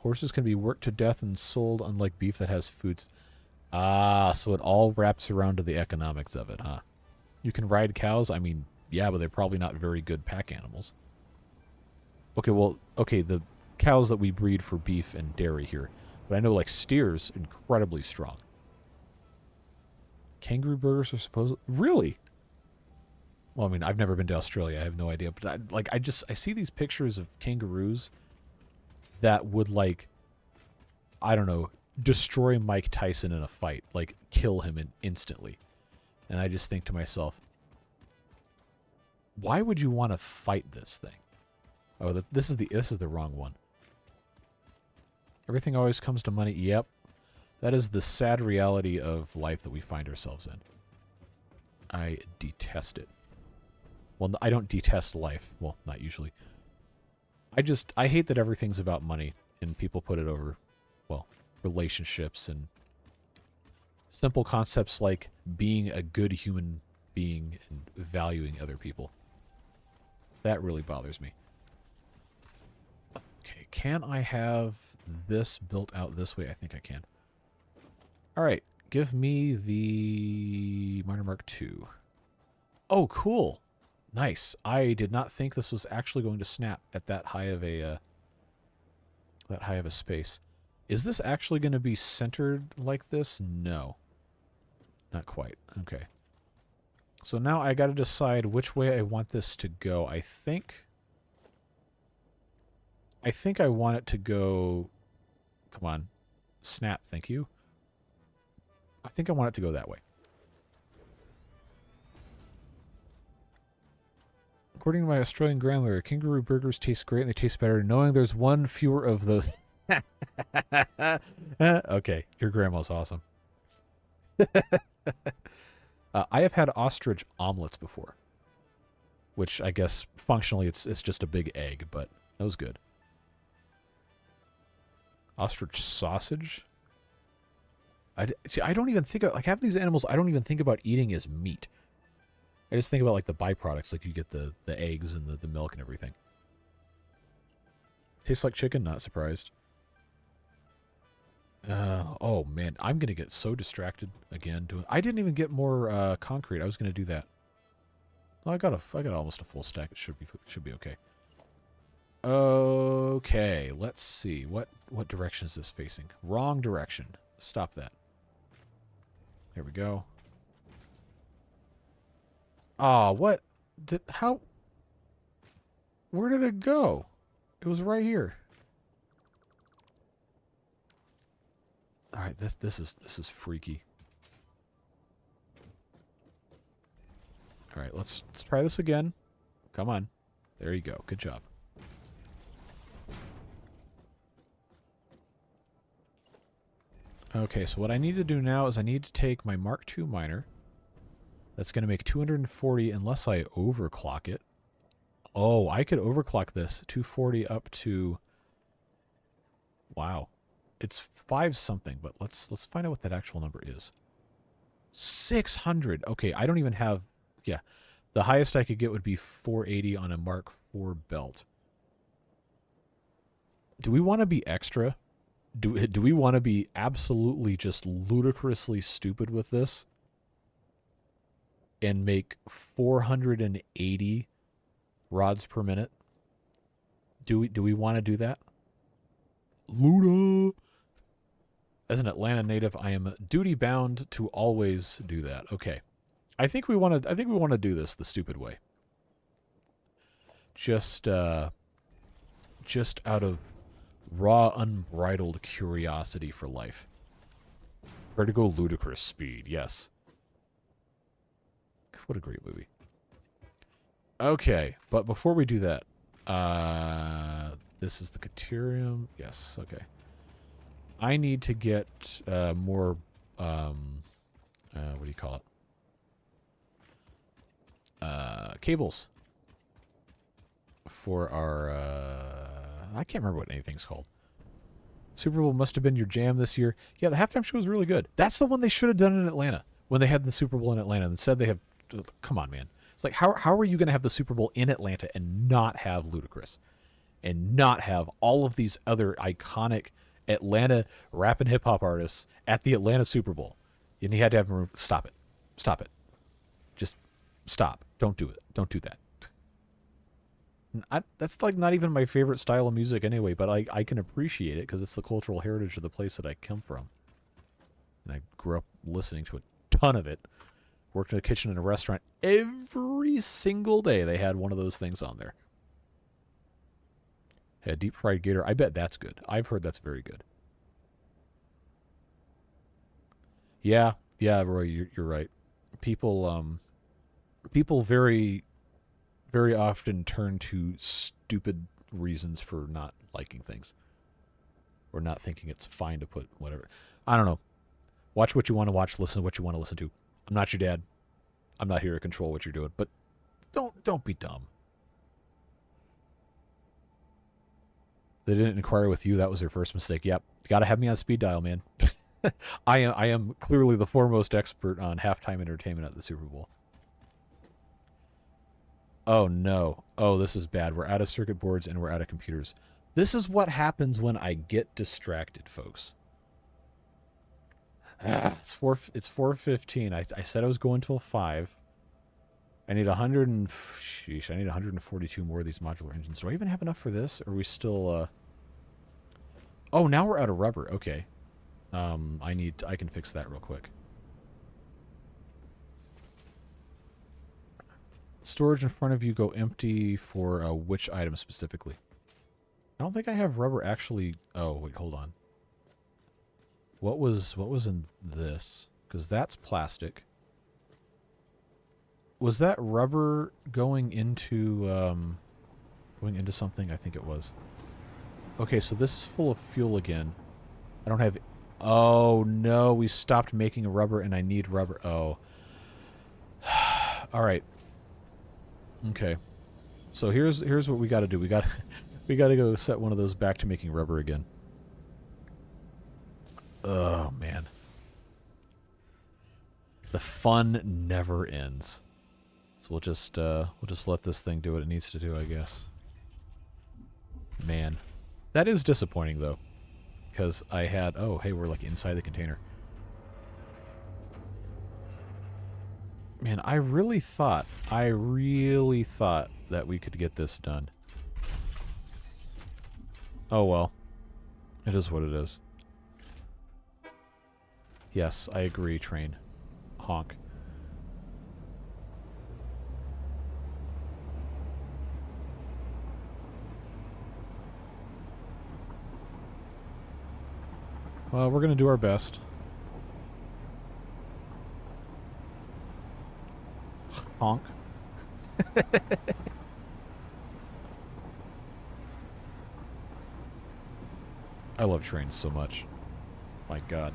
Horses can be worked to death and sold, unlike beef that has foods. Ah, so it all wraps around to the economics of it, huh? You can ride cows? I mean, yeah, but they're probably not very good pack animals. Okay, well, okay, the cows that we breed for beef and dairy here. But I know, like, steers, incredibly strong. Kangaroo burgers are supposed... Really? Well, I mean, I've never been to Australia. I have no idea. But, I see these pictures of kangaroos that would, like, I don't know, destroy Mike Tyson in a fight. Like, kill him instantly. And I just think to myself, why would you want to fight this thing? Oh, this is the wrong one. Everything always comes to money. Yep. That is the sad reality of life that we find ourselves in. I detest it. Well, I don't detest life. Well, not usually. I hate that everything's about money and people put it over, well, relationships and simple concepts like being a good human being and valuing other people. That really bothers me. Okay, can I have this built out this way? I think I can. All right, give me the Miner Mark II. Oh, cool. Nice. I did not think this was actually going to snap at that high of a space. Is this actually going to be centered like this? No. Not quite. Okay. So now I got to decide which way I want this to go. I think I want it to go... Come on. Snap, thank you. I think I want it to go that way. According to my Australian grandmother, kangaroo burgers taste great and they taste better knowing there's one fewer of those. Okay, your grandma's awesome. I have had ostrich omelets before, which I guess functionally it's just a big egg, but that was good. Ostrich sausage? I don't even think of, like, half these animals I don't even think about eating as meat. I just think about, like, the byproducts, like you get the eggs and the milk and everything. Tastes like chicken, not surprised. Oh man, I'm gonna get so distracted again doing. I didn't even get more concrete. I was gonna do that. Well, I got almost a full stack. It should be okay. Okay, let's see. What direction is this facing? Wrong direction. Stop that. There we go. Ah, what? How? Where did it go? It was right here. All right, this is freaky. All right, let's try this again. Come on. There you go. Good job. Okay, so what I need to do now is I need to take my Mark II miner. That's going to make 240 unless I overclock it. Oh, I could overclock this. 240 up to... Wow. It's 5 something, but let's find out what that actual number is. 600. Okay, I don't even have... Yeah, the highest I could get would be 480 on a Mark IV belt. Do we want to be extra? Do we want to be absolutely just ludicrously stupid with this? And make 480 rods per minute? Do we want to do that? Luda! As an Atlanta native, I am duty bound to always do that. Okay. I think we want to do this the stupid way. Just out of raw, unbridled curiosity for life. Where to go ludicrous speed, yes. What a great movie. Okay, but before we do that, this is the Caterium. Yes, okay. I need to get more, what do you call it? Cables for our, I can't remember what anything's called. Super Bowl must have been your jam this year. Yeah, the halftime show was really good. That's the one they should have done in Atlanta when they had the Super Bowl in Atlanta. And said they have, come on, man. It's like, how are you going to have the Super Bowl in Atlanta and not have Ludacris? And not have all of these other iconic Atlanta rap and hip-hop artists at the Atlanta Super Bowl? And he had to have them... Stop it. Stop it. Just stop. Don't do it. Don't do that. That's like not even my favorite style of music anyway, but I can appreciate it because it's the cultural heritage of the place that I come from. And I grew up listening to a ton of it. Worked in the kitchen in a restaurant. Every single day they had one of those things on there. Had deep fried gator. I bet that's good. I've heard that's very good. Yeah, Roy, you're right. People very, very often turn to stupid reasons for not liking things. Or not thinking it's fine to put whatever. I don't know. Watch what you want to watch, listen to what you want to listen to. I'm not your dad. I'm not here to control what you're doing, but don't be dumb. They didn't inquire with you. That was their first mistake. Yep. Got to have me on speed dial, man. I am clearly the foremost expert on halftime entertainment at the Super Bowl. Oh, no. Oh, this is bad. We're out of circuit boards and we're out of computers. This is what happens when I get distracted, folks. It's 4:15. I said I was going till 5. I need 142 more of these modular engines. Do I even have enough for this? Or are we still Oh, now we're out of rubber. Okay. I can fix that real quick. Storage in front of you, go empty for which item specifically? I don't think I have rubber actually. Oh, wait, hold on. What was in this? Because that's plastic. Was that rubber going into something? I think it was. Okay, so this is full of fuel again. I don't have... Oh, no, we stopped making rubber and I need rubber. Oh. All right. Okay. So here's what we got to do. We got to go set one of those back to making rubber again. Oh, man. The fun never ends. So we'll just let this thing do what it needs to do, I guess. Man. That is disappointing, though. Because I had... Oh, hey, we're, like, inside the container. Man, I really thought that we could get this done. Oh, well. It is what it is. Yes, I agree, train. Honk. Well, we're going to do our best. Honk. I love trains so much. My God.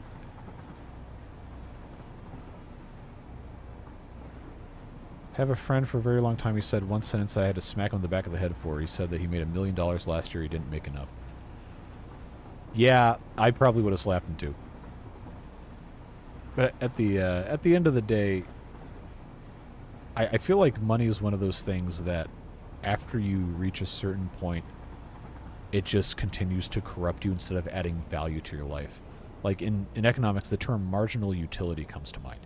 Have a friend for a very long time. He said one sentence I had to smack him in the back of the head for. He said that he made $1 million last year. He didn't make enough. Yeah, I probably would have slapped him too. But at the end of the day, I feel like money is one of those things that after you reach a certain point, it just continues to corrupt you instead of adding value to your life. Like in economics, the term marginal utility comes to mind.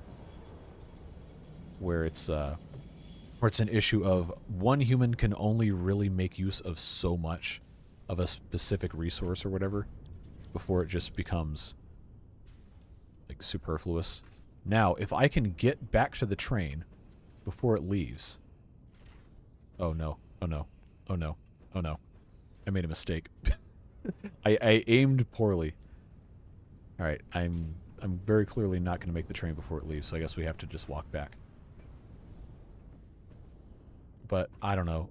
Where it's an issue of one human can only really make use of so much of a specific resource or whatever before it just becomes like superfluous. Now, if I can get back to the train before it leaves... Oh no, oh no, oh no, oh no. I made a mistake. I aimed poorly. Alright, I'm very clearly not going to make the train before it leaves, so I guess we have to just walk back. But I don't know.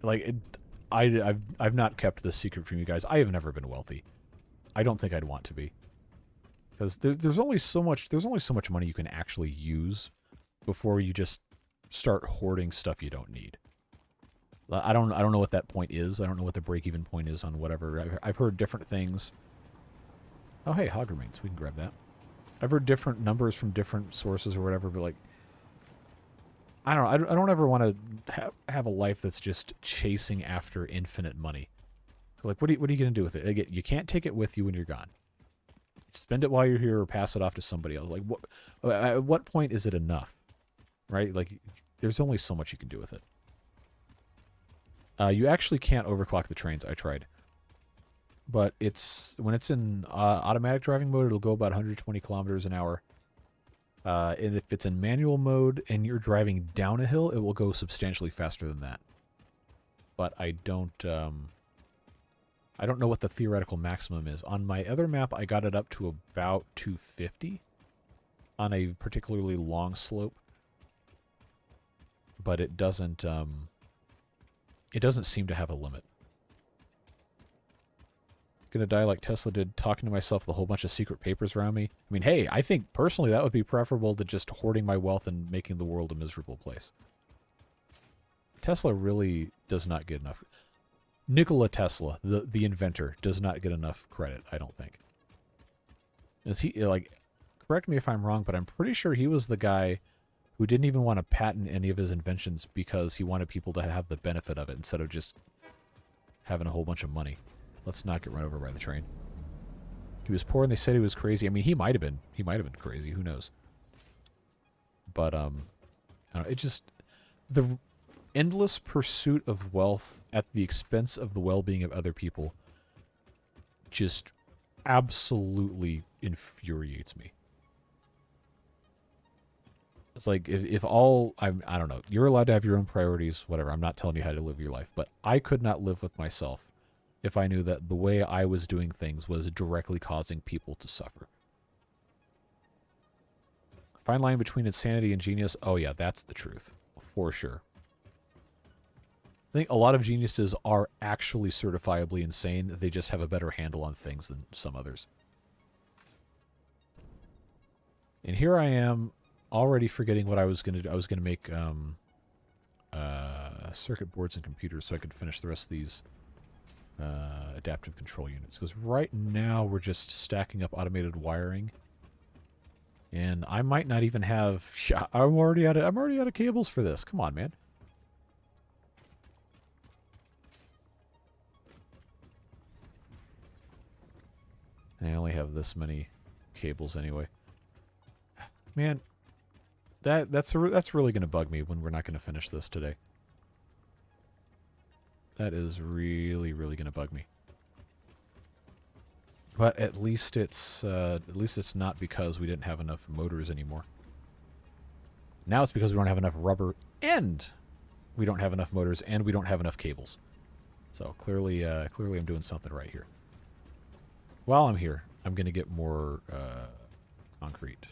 Like, I've not kept this secret from you guys. I have never been wealthy. I don't think I'd want to be. Because there's only so much money you can actually use before you just start hoarding stuff you don't need. I don't know what that point is. I don't know what the break-even point is on whatever. I've heard different things. Oh, hey, hog remains. We can grab that. I've heard different numbers from different sources or whatever, but like, I don't know. I don't ever want to have a life that's just chasing after infinite money. Like, what are you going to do with it? Again, you can't take it with you when you're gone. Spend it while you're here or pass it off to somebody else. Like, at what point is it enough? Right? Like, there's only so much you can do with it. You actually can't overclock the trains. I tried. But when it's in automatic driving mode, it'll go about 120 kilometers an hour. And if it's in manual mode and you're driving down a hill, it will go substantially faster than that. But I don't know what the theoretical maximum is. On my other map, I got it up to about 250 on a particularly long slope. But it doesn't seem to have a limit. Gonna die like Tesla did, talking to myself with a whole bunch of secret papers around me. I mean, hey, I think personally that would be preferable to just hoarding my wealth and making the world a miserable place. Tesla really does not get enough. Nikola Tesla, the inventor, does not get enough credit, I don't think. Is he, like, correct me if I'm wrong, but I'm pretty sure he was the guy who didn't even want to patent any of his inventions because he wanted people to have the benefit of it instead of just having a whole bunch of money. Let's not get run over by the train. He was poor and they said he was crazy. I mean, he might have been. He might have been crazy. Who knows? But, I don't know, it just... The endless pursuit of wealth at the expense of the well-being of other people just absolutely infuriates me. It's like, if all... I don't know. You're allowed to have your own priorities, whatever. I'm not telling you how to live your life. But I could not live with myself if I knew that the way I was doing things was directly causing people to suffer. Fine line between insanity and genius. Oh yeah, that's the truth. For sure. I think a lot of geniuses are actually certifiably insane. They just have a better handle on things than some others. And here I am, already forgetting what I was going to do. I was going to make circuit boards and computers so I could finish the rest of these adaptive control units. Because right now we're just stacking up automated wiring. And I might not even have... I'm already out of cables for this. Come on, man. I only have this many cables anyway. Man, that's really going to bug me when we're not going to finish this today. That is really, really going to bug me. But at least it's not because we didn't have enough motors anymore. Now it's because we don't have enough rubber, and we don't have enough motors, and we don't have enough cables. So clearly I'm doing something right here. While I'm here, I'm going to get more concrete.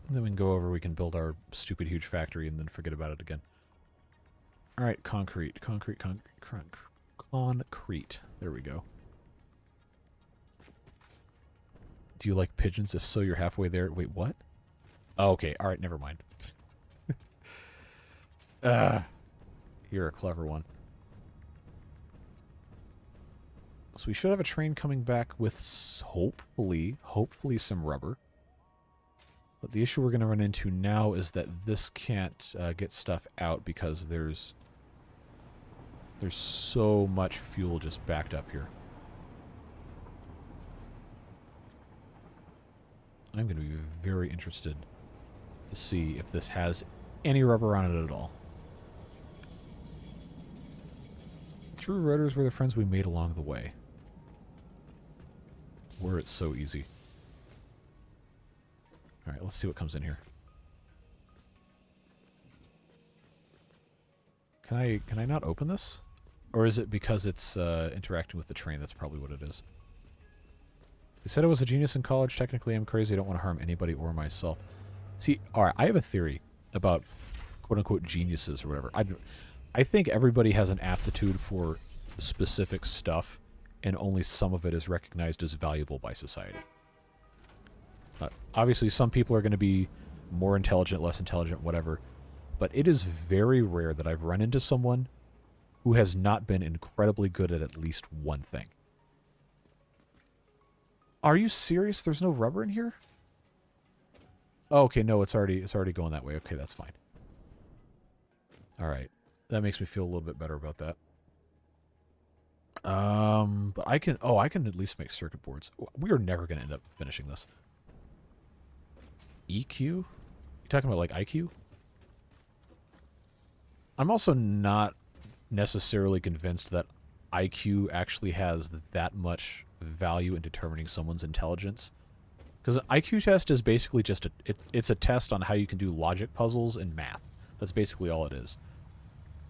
And then we can go over, we can build our stupid huge factory and then forget about it again. Alright, concrete. There we go. Do you like pigeons? If so, you're halfway there. Wait, what? Oh, okay, alright, never mind. You're a clever one. So we should have a train coming back with hopefully some rubber. But the issue we're going to run into now is that this can't get stuff out because there's so much fuel just backed up here. I'm going to be very interested to see if this has any rubber on it at all. True rotors were the friends we made along the way. Were it so easy. Alright, let's see what comes in here. Can I not open this? Or is it because it's interacting with the train? That's probably what it is. They said I was a genius in college. Technically, I'm crazy. I don't want to harm anybody or myself. See, alright, I have a theory about quote-unquote geniuses or whatever. I think everybody has an aptitude for specific stuff, and only some of it is recognized as valuable by society. Obviously, some people are going to be more intelligent, less intelligent, whatever. But it is very rare that I've run into someone who has not been incredibly good at least one thing. Are you serious? There's no rubber in here? Oh, okay, no, it's already going that way. Okay, that's fine. All right. That makes me feel a little bit better about that. But I can at least make circuit boards. We are never going to end up finishing this. EQ? You talking about like IQ? I'm also not necessarily convinced that IQ actually has that much value in determining someone's intelligence. Because an IQ test is basically just it's a test on how you can do logic puzzles and math. That's basically all it is.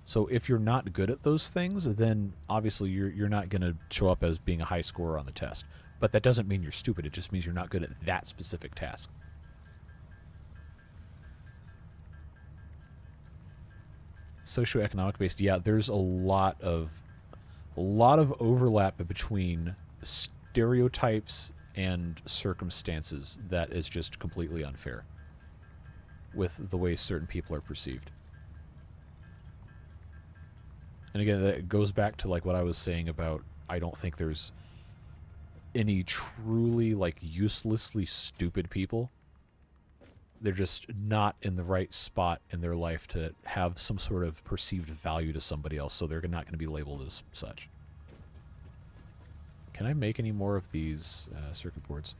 So if you're not good at those things, then obviously you're not going to show up as being a high scorer on the test. But that doesn't mean you're stupid. It just means you're not good at that specific task. Socioeconomic based, yeah, there's a lot of overlap between stereotypes and circumstances that is just completely unfair with the way certain people are perceived. And again, that goes back to like what I was saying about I don't think there's any truly like uselessly stupid people. They're just not in the right spot in their life to have some sort of perceived value to somebody else, so they're not going to be labeled as such. Can I make any more of these circuit boards?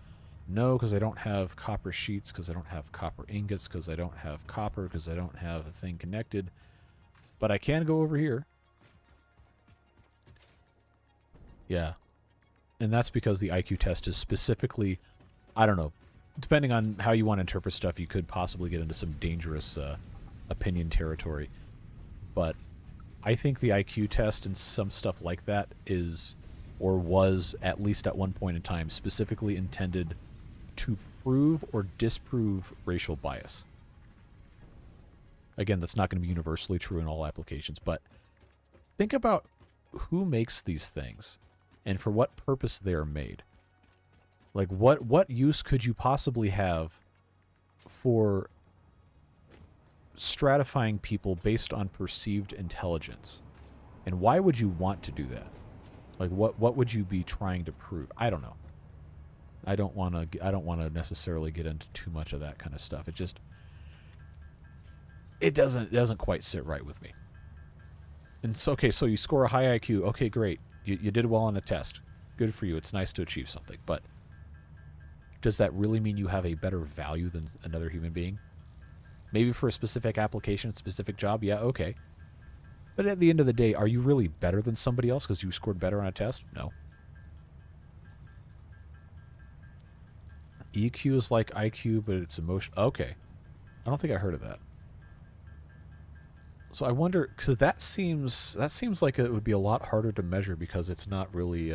No, because I don't have copper sheets, because I don't have copper ingots, because I don't have copper, because I don't have a thing connected. But I can go over here. Yeah. And that's because the IQ test is specifically, I don't know, depending on how you want to interpret stuff, you could possibly get into some dangerous opinion territory. But I think the IQ test and some stuff like that is, or was, at least at one point in time, specifically intended to prove or disprove racial bias. Again, that's not going to be universally true in all applications, but think about who makes these things and for what purpose they are made. Like, what use could you possibly have for stratifying people based on perceived intelligence? And why would you want to do that? Like, what would you be trying to prove? I don't know. I don't want to necessarily get into too much of that kind of stuff. It doesn't quite sit right with me. And so, okay, so you score a high IQ. Okay, great. You did well on a test. Good for you. It's nice to achieve something. But does that really mean you have a better value than another human being? Maybe for a specific application, a specific job, yeah, okay. But at the end of the day, are you really better than somebody else because you scored better on a test? No. EQ is like IQ, but it's emotion. Okay. I don't think I heard of that. So I wonder, because that seems like it would be a lot harder to measure because it's not really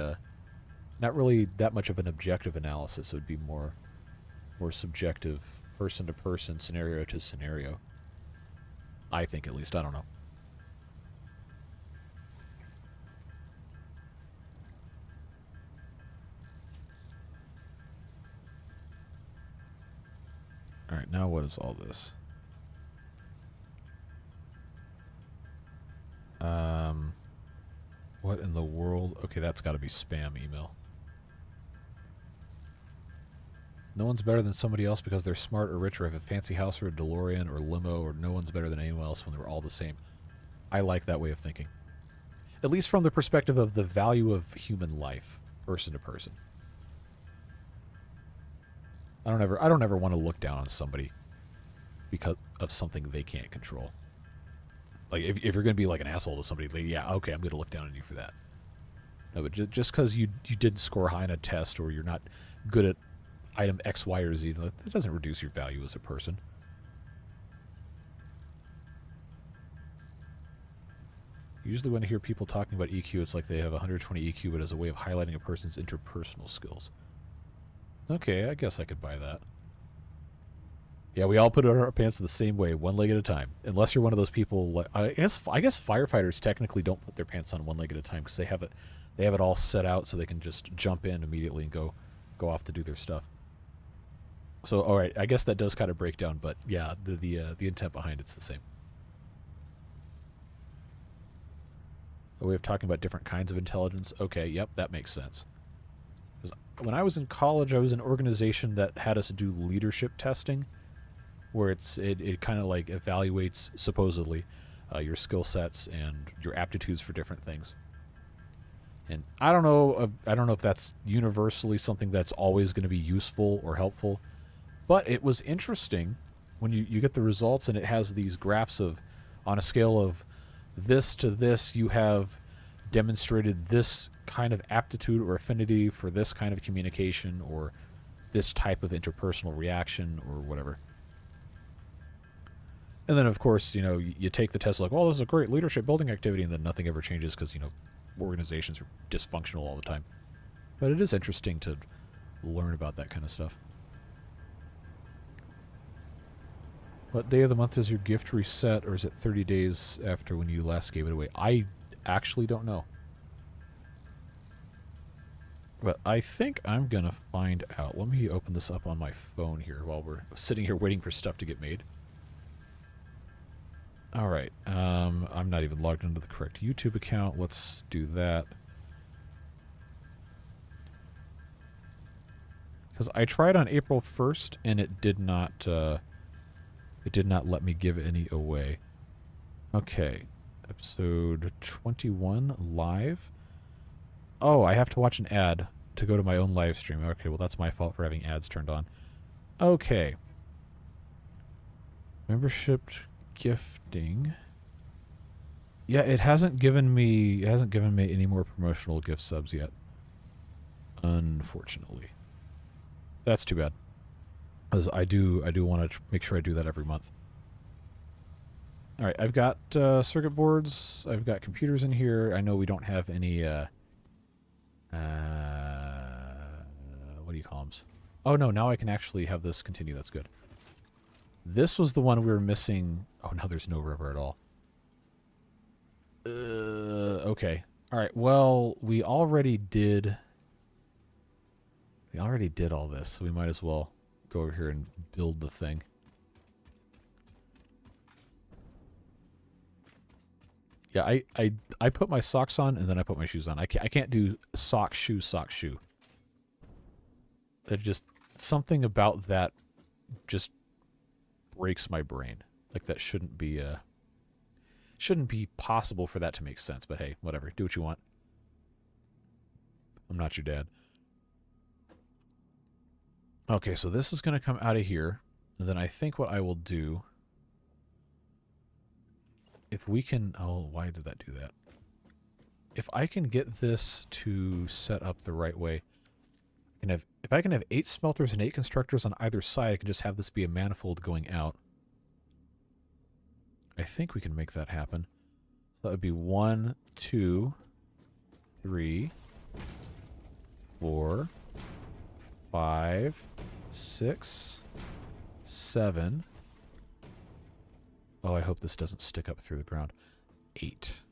that much of an objective analysis. It would be more subjective, person to person, scenario to scenario. I think, at least. I don't know. All right, now what is all this? What in the world? Okay, that's got to be spam email. No one's better than somebody else because they're smart or rich or have a fancy house or a DeLorean or limo, or no one's better than anyone else when they're all the same. I like that way of thinking. At least from the perspective of the value of human life, person to person. I don't ever want to look down on somebody because of something they can't control. Like, if you're going to be like an asshole to somebody, like, yeah, okay, I'm going to look down on you for that. No, but just because you didn't score high on a test or you're not good at item X, Y, or Z, that doesn't reduce your value as a person. Usually when I hear people talking about EQ, it's like they have 120 EQ, but as a way of highlighting a person's interpersonal skills. Okay, I guess I could buy that. Yeah, we all put on our pants the same way, one leg at a time. Unless you're one of those people, like, I guess firefighters technically don't put their pants on one leg at a time because they have it all set out so they can just jump in immediately and go off to do their stuff. So, all right, I guess that does kind of break down, but yeah, the intent behind it's the same. A way of talking about different kinds of intelligence. Okay, yep, that makes sense. When I was in college, I was in an organization that had us do leadership testing, where it kind of like evaluates, supposedly, your skill sets and your aptitudes for different things. And I don't know if that's universally something that's always going to be useful or helpful, but it was interesting when you get the results and it has these graphs of, on a scale of this to this, you have demonstrated this kind of aptitude or affinity for this kind of communication or this type of interpersonal reaction or whatever. And then, of course, you take the test like, oh, this is a great leadership building activity, and then nothing ever changes because, organizations are dysfunctional all the time. But it is interesting to learn about that kind of stuff. What day of the month does your gift reset, or is it 30 days after when you last gave it away? I actually don't know. But I think I'm going to find out. Let me open this up on my phone here while we're sitting here waiting for stuff to get made. Alright, I'm not even logged into the correct YouTube account. Let's do that. Because I tried on April 1st, and it did not let me give any away. Okay, episode 21 live. Oh, I have to watch an ad to go to my own live stream. Okay, well that's my fault for having ads turned on. Okay. Membership gifting. Yeah, it hasn't given me any more promotional gift subs yet. Unfortunately. That's too bad. Because I do want to make sure I do that every month. Alright, I've got circuit boards. I've got computers in here. I know we don't have any what do you call them? Oh no, now I can actually have this continue. That's good. This was the one we were missing. Oh no, there's no rubber at all. Okay. Alright, well, we already did all this, so we might as well go over here and build the thing. Yeah, I put my socks on and then I put my shoes on. I can't do sock, shoe, sock, shoe. That just, something about that just breaks my brain. Like that shouldn't be possible for that to make sense, but hey, whatever. Do what you want. I'm not your dad. Okay, so this is going to come out of here. And then I think what I will do, if we can... Oh, why did that do that? If I can get this to set up the right way, if I can have 8 smelters and 8 constructors on either side, I can just have this be a manifold going out. I think we can make that happen. So that would be 1, 2, 3, 4, 5, 6, 7. Oh, I hope this doesn't stick up through the ground. 8.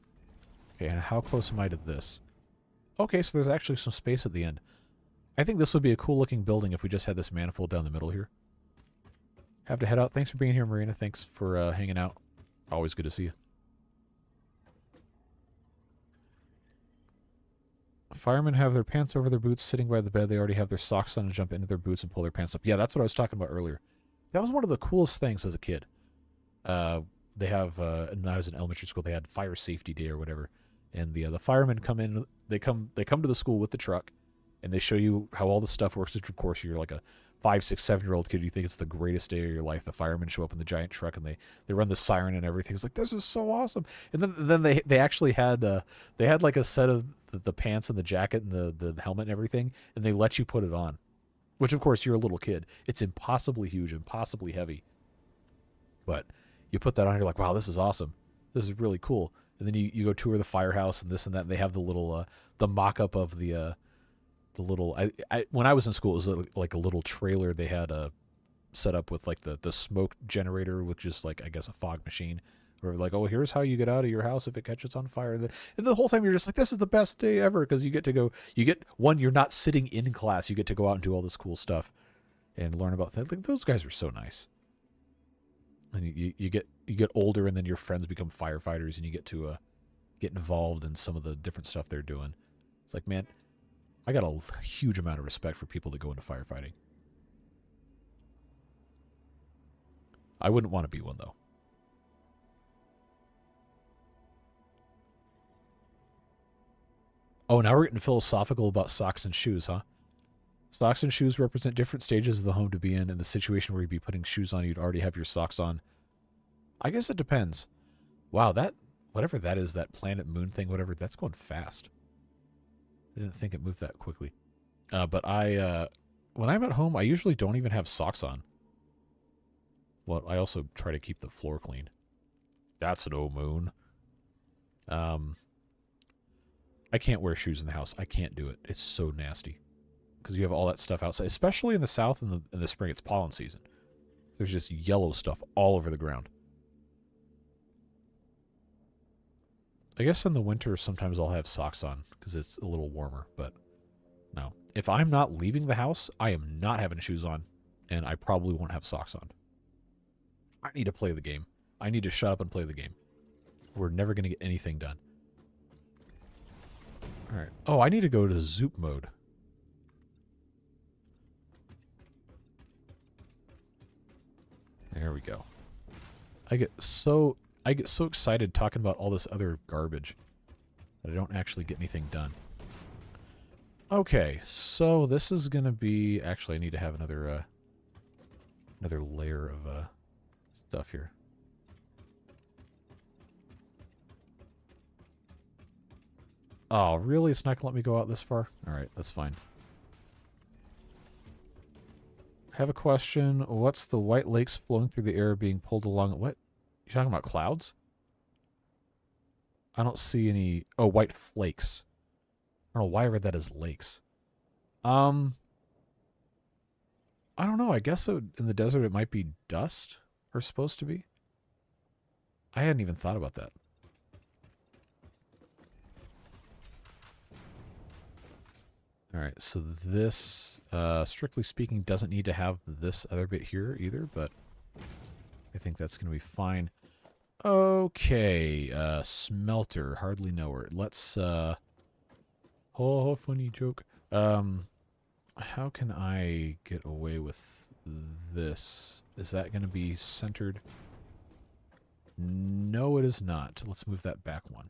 Okay, and how close am I to this? Okay, so there's actually some space at the end. I think this would be a cool looking building if we just had this manifold down the middle here. Have to head out. Thanks for being here, Marina. Thanks for hanging out. Always good to see you. Firemen have their pants over their boots sitting by the bed. They already have their socks on and jump into their boots and pull their pants up. Yeah, that's what I was talking about earlier. That was one of the coolest things as a kid. They have, when I was in elementary school, they had fire safety day or whatever. And the firemen come in, they come to the school with the truck, and they show you how all the stuff works. Which, of course, you're like a 5, 6, 7-year-old kid. You think it's the greatest day of your life. The firemen show up in the giant truck, and they run the siren and everything. It's like, this is so awesome. And then they actually had like a set of the pants and the jacket and the helmet and everything, and they let you put it on. Which, of course, you're a little kid. It's impossibly huge, impossibly heavy. But you put that on, you're like, wow, this is awesome. This is really cool. And then you go tour the firehouse and this and that, and they have the little the mock-up of the little... when I was in school, it was like a little trailer they had set up with like the smoke generator, which is like, I guess, a fog machine. Where like, oh, here's how you get out of your house if it catches on fire. And the whole time you're just like, this is the best day ever, because you get to go... you're not sitting in class. You get to go out and do all this cool stuff and learn about things. Like, those guys are so nice. And you get older, and then your friends become firefighters, and you get to get involved in some of the different stuff they're doing. It's like, man, I got a huge amount of respect for people that go into firefighting. I wouldn't want to be one, though. Oh, now we're getting philosophical about socks and shoes, huh? Socks and shoes represent different stages of the home to be in the situation where you'd be putting shoes on, you'd already have your socks on. I guess it depends. Wow, whatever that is, that planet moon thing, whatever, that's going fast. I didn't think it moved that quickly. But when I'm at home, I usually don't even have socks on. Well, I also try to keep the floor clean. That's an old moon. I can't wear shoes in the house. I can't do it. It's so nasty. Because you have all that stuff outside, especially in the south in the spring. It's pollen season, There's just yellow stuff all over the ground. I guess in the winter sometimes I'll have socks on because it's a little warmer, but no. If I'm not leaving the house, I am not having shoes on, and I probably won't have socks on. I need to play the game. I need to shut up and play the game. We're never going to get anything done. Alright. Oh, I need to go to Zoop mode. There we go. I get so excited talking about all this other garbage that I don't actually get anything done. Okay, so this is gonna be... Actually, I need to have another layer of stuff here. Oh, really? It's not gonna let me go out this far? Alright, that's fine. I have a question. What's the white lakes flowing through the air being pulled along? What? You talking about clouds? I don't see any... Oh, white flakes. I don't know why I read that as lakes. I don't know. I guess in the desert it might be dust. Or supposed to be. I hadn't even thought about that. Alright, so this, strictly speaking, doesn't need to have this other bit here either, but I think that's going to be fine. Okay, smelter, hardly know her. Let's, oh, funny joke. How can I get away with this? Is that going to be centered? No, it is not. Let's move that back one.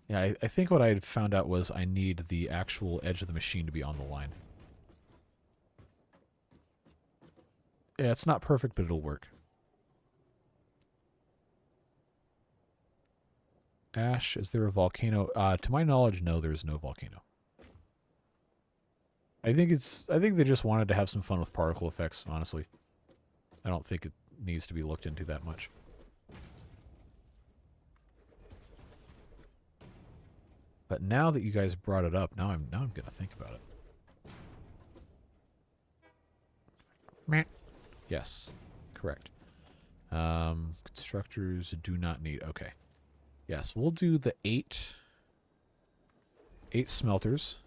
Yeah, I think what I had found out was I need the actual edge of the machine to be on the line. Yeah, it's not perfect, but it'll work. Ash, is there a volcano? To my knowledge, no, there's no volcano. I think they just wanted to have some fun with particle effects, honestly. I don't think it needs to be looked into that much. But now that you guys brought it up, now I'm gonna think about it. Meh. Yes, correct. Constructors do not need. Okay. Yes, we'll do the 8 smelters,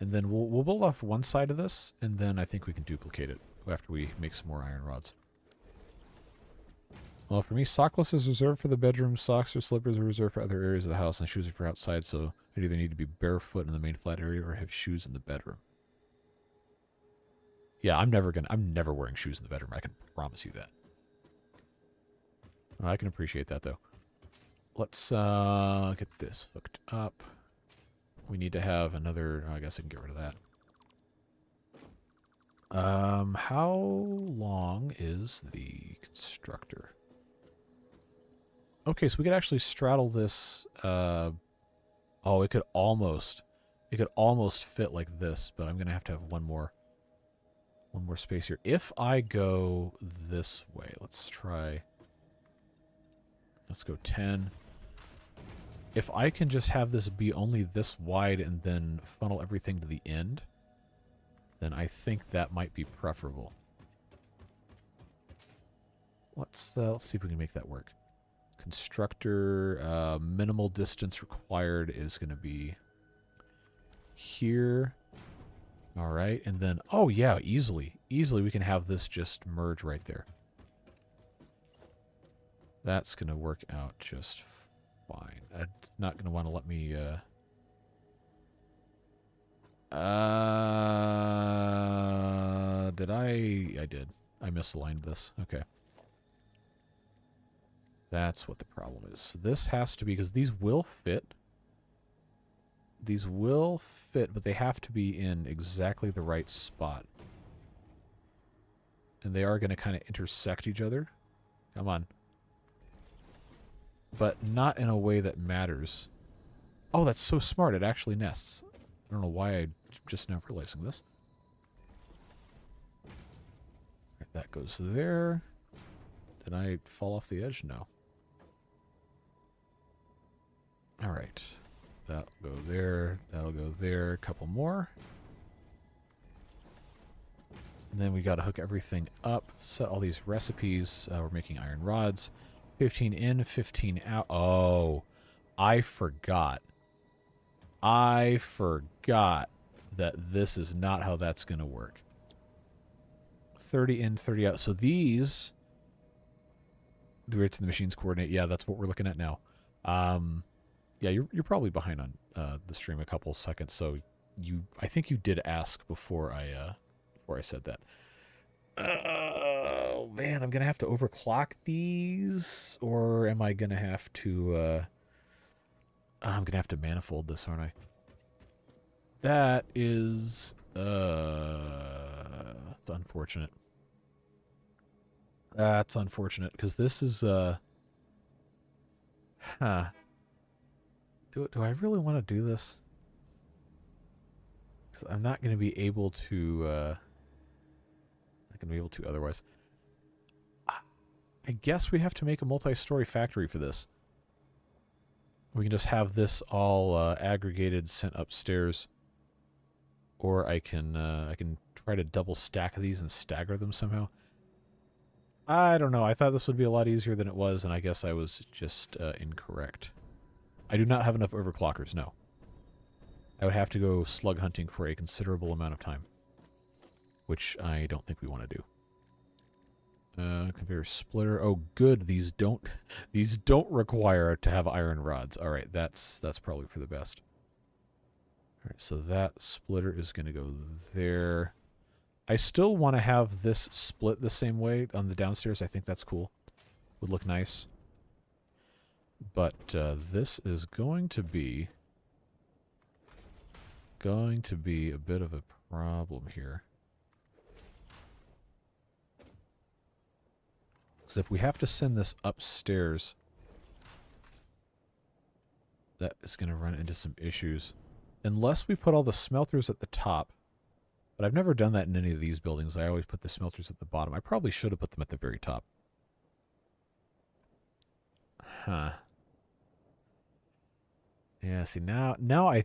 and then we'll build off one side of this, and then I think we can duplicate it after we make some more iron rods. Well, for me, sockless is reserved for the bedroom. Socks or slippers are reserved for other areas of the house, and shoes are for outside, so I either need to be barefoot in the main flat area or have shoes in the bedroom. Yeah, I'm never wearing shoes in the bedroom. I can promise you that. I can appreciate that, though. Let's get this hooked up. We need to have another... I guess I can get rid of that. How long is the constructor? Okay, so we could actually straddle this. Oh, it could almost fit like this, but I'm gonna have to have one more space here. If I go this way, let's go 10. If I can just have this be only this wide and then funnel everything to the end, then I think that might be preferable. Let's see if we can make that work. Constructor, minimal distance required is going to be here. All right, and then, oh yeah, easily we can have this just merge right there. That's going to work out just fine. It's not going to want to let me, did I did. I misaligned this. Okay. That's what the problem is. This has to be, because these will fit. These will fit, but they have to be in exactly the right spot. And they are going to kind of intersect each other. Come on. But not in a way that matters. Oh, that's so smart. It actually nests. I don't know why I'm just now realizing this. Right, that goes there. Did I fall off the edge? No. All right. That'll go there. That'll go there. A couple more. And then we got to hook everything up. Set all these recipes. We're making iron rods. 15 in, 15 out. Oh, I forgot. I forgot that this is not how that's going to work. 30 in, 30 out. So these... Do it to the machine's coordinate. Yeah, that's what we're looking at now. Yeah, you're probably behind on the stream a couple seconds. So I think you did ask before I said that. Oh man, I'm gonna have to overclock these, or am I gonna have to? I'm gonna have to manifold this, aren't I? That is it's unfortunate. That's unfortunate, because this is, Do I really want to do this? Because I'm not going to be able to, not going to be able to otherwise. I guess we have to make a multi-story factory for this. We can just have this all aggregated, sent upstairs. Or I can try to double stack these and stagger them somehow. I don't know. I thought this would be a lot easier than it was, and I guess I was just incorrect. I do not have enough overclockers, no. I would have to go slug hunting for a considerable amount of time, which I don't think we want to do. Conveyor splitter. Oh, good. These don't require to have iron rods. All right, that's probably for the best. All right, so that splitter is going to go there. I still want to have this split the same way on the downstairs. I think that's cool. Would look nice. But this is going to be a bit of a problem here. Because if we have to send this upstairs, that is going to run into some issues. Unless we put all the smelters at the top. But I've never done that in any of these buildings. I always put the smelters at the bottom. I probably should have put them at the very top. Huh. Yeah, see, now I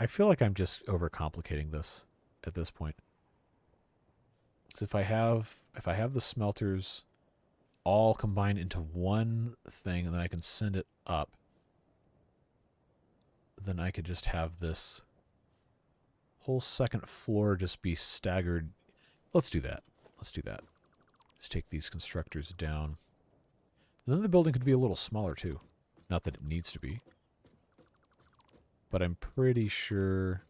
feel like I'm just overcomplicating this at this point. Because if I have the smelters all combined into one thing and then I can send it up, then I could just have this whole second floor just be staggered. Let's do that. Let's do that. Let's take these constructors down. And then the building could be a little smaller too. Not that it needs to be. But I'm pretty sure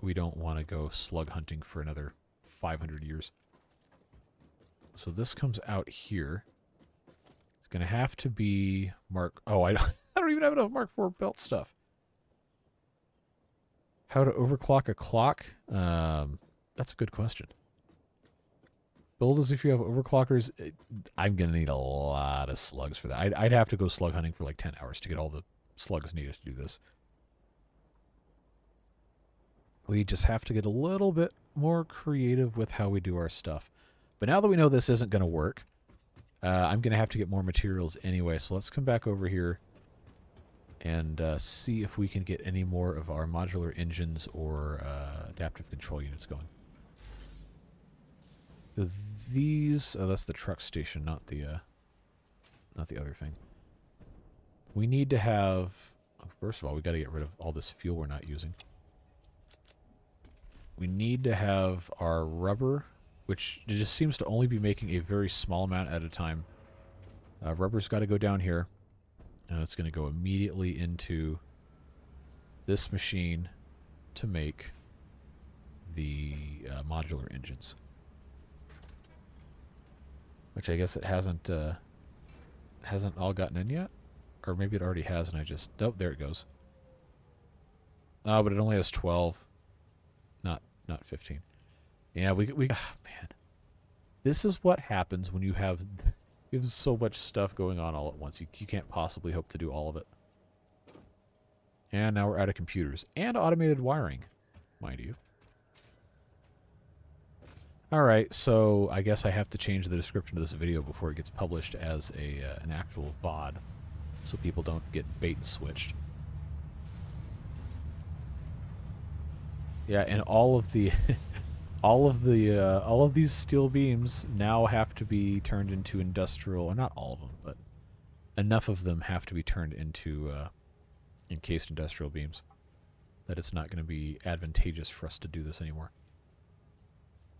we don't want to go slug hunting for another 500 years. So this comes out here. It's going to have to be Mark... Oh, I don't even have enough Mark IV belt stuff. How to overclock a clock? That's a good question. Build as if you have overclockers. I'm going to need a lot of slugs for that. I'd have to go slug hunting for like 10 hours to get all the slugs needed to do this. We just have to get a little bit more creative with how we do our stuff. But now that we know this isn't going to work, I'm going to have to get more materials anyway. So let's come back over here and see if we can get any more of our modular engines or adaptive control units going. These, that's the truck station, not the other thing. We need to have, first of all, we got to get rid of all this fuel we're not using. We need to have our rubber, which it just seems to only be making a very small amount at a time. Rubber's got to go down here. And it's going to go immediately into this machine to make the modular engines. Which I guess it hasn't all gotten in yet? Or maybe it already has and I just... Oh, there it goes. Oh, but it only has 12. Not 15. Yeah, we oh, man. This is what happens when you have so much stuff going on all at once. You can't possibly hope to do all of it. And now we're out of computers. And automated wiring, mind you. Alright, so I guess I have to change the description of this video before it gets published as an actual VOD. So people don't get bait and switched. Yeah, and all of the all of these steel beams now have to be turned into industrial, or not all of them, but enough of them have to be turned into encased industrial beams that it's not going to be advantageous for us to do this anymore.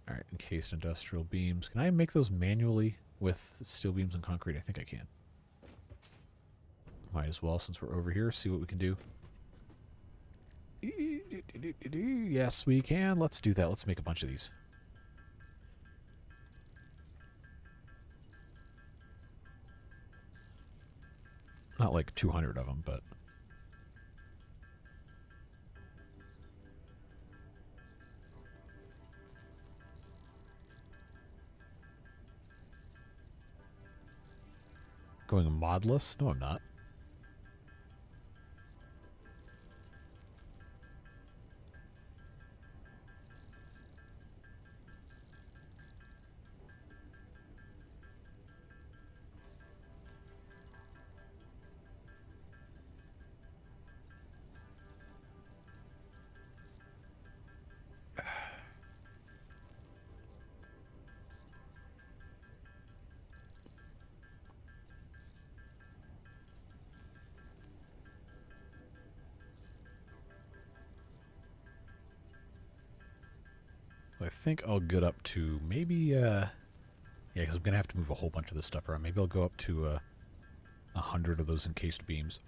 All right, encased industrial beams. Can I make those manually with steel beams and concrete? I think I can. Might as well, since we're over here, see what we can do. Yes, we can. Let's do that. Let's make a bunch of these. Not like 200 of them, but... Going modless? No, I'm not. I think I'll get up to maybe, yeah, because I'm going to have to move a whole bunch of this stuff around. Maybe I'll go up to 100 of those encased beams.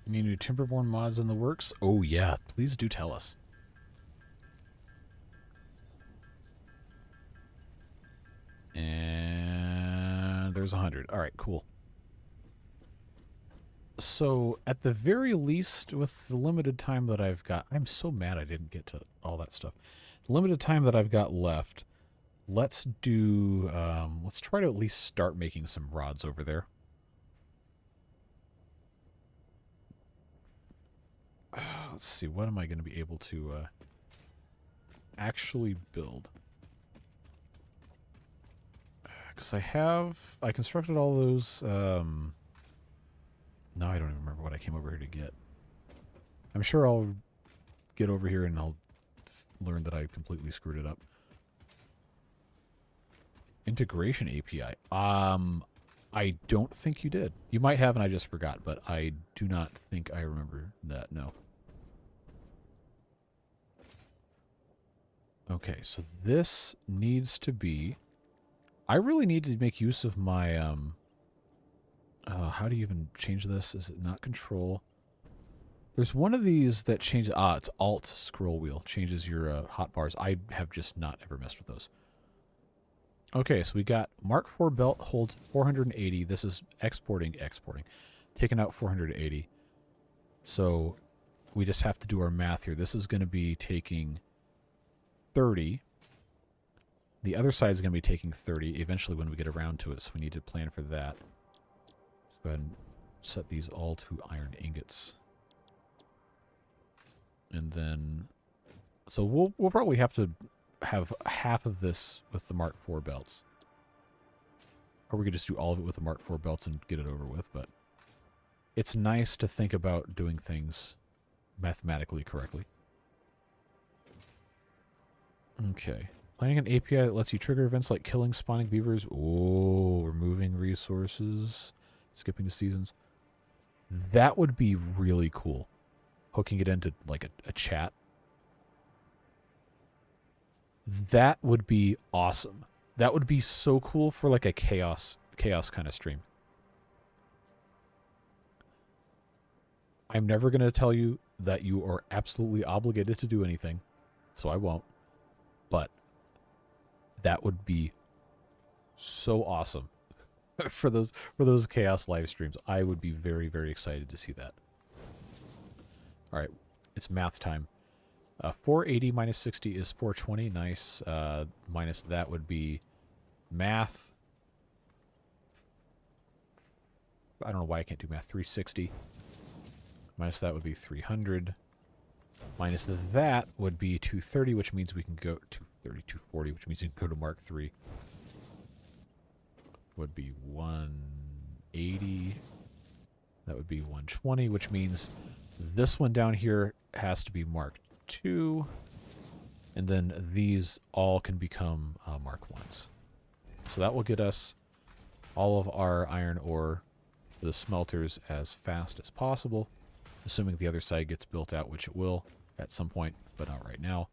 Any new Timberborn mods in the works? Oh yeah, please do tell us. And there's 100. All right, cool. So at the very least, with the limited time that I've got, I'm so mad I didn't get to all that stuff. The limited time that I've got left, let's do, let's try to at least start making some rods over there. Let's see, what am I going to be able to actually build? Because I constructed all those, now I don't even remember what I came over here to get. I'm sure I'll get over here and I'll learn that I completely screwed it up. Integration API. I don't think you did. You might have and I just forgot, but I do not think I remember that, no. Okay, so this needs to be... I really need to make use of my... how do you even change this? Is it not control? There's one of these that changes... it's Alt scroll wheel. Changes your hotbars. I have just not ever messed with those. Okay, so we got Mark IV belt holds 480. This is exporting. Taking out 480. So we just have to do our math here. This is going to be taking 30. The other side is going to be taking 30 eventually when we get around to it, so we need to plan for that. Let's go ahead and set these all to iron ingots. And then... So we'll probably have to have half of this with the Mark IV belts. Or we could just do all of it with the Mark IV belts and get it over with, but... It's nice to think about doing things mathematically correctly. Okay. Planning an API that lets you trigger events like killing spawning beavers. Oh, removing resources. Skipping the seasons. That would be really cool. Hooking it into like a chat. That would be awesome. That would be so cool for like a chaos kind of stream. I'm never going to tell you that you are absolutely obligated to do anything, so I won't. But that would be so awesome for those Chaos live streams. I would be very, very excited to see that. All right, it's math time. 480 minus 60 is 420. Nice. Minus that would be math. I don't know why I can't do math. 360. Minus that would be 300. Minus that would be 230, which means we can go 230, 240, which means we can go to Mark 3. Would be 180. That would be 120, which means this one down here has to be Mark 2. And then these all can become Mark 1s. So that will get us all of our iron ore to the smelters as fast as possible, assuming the other side gets built out, which it will at some point, but not right now.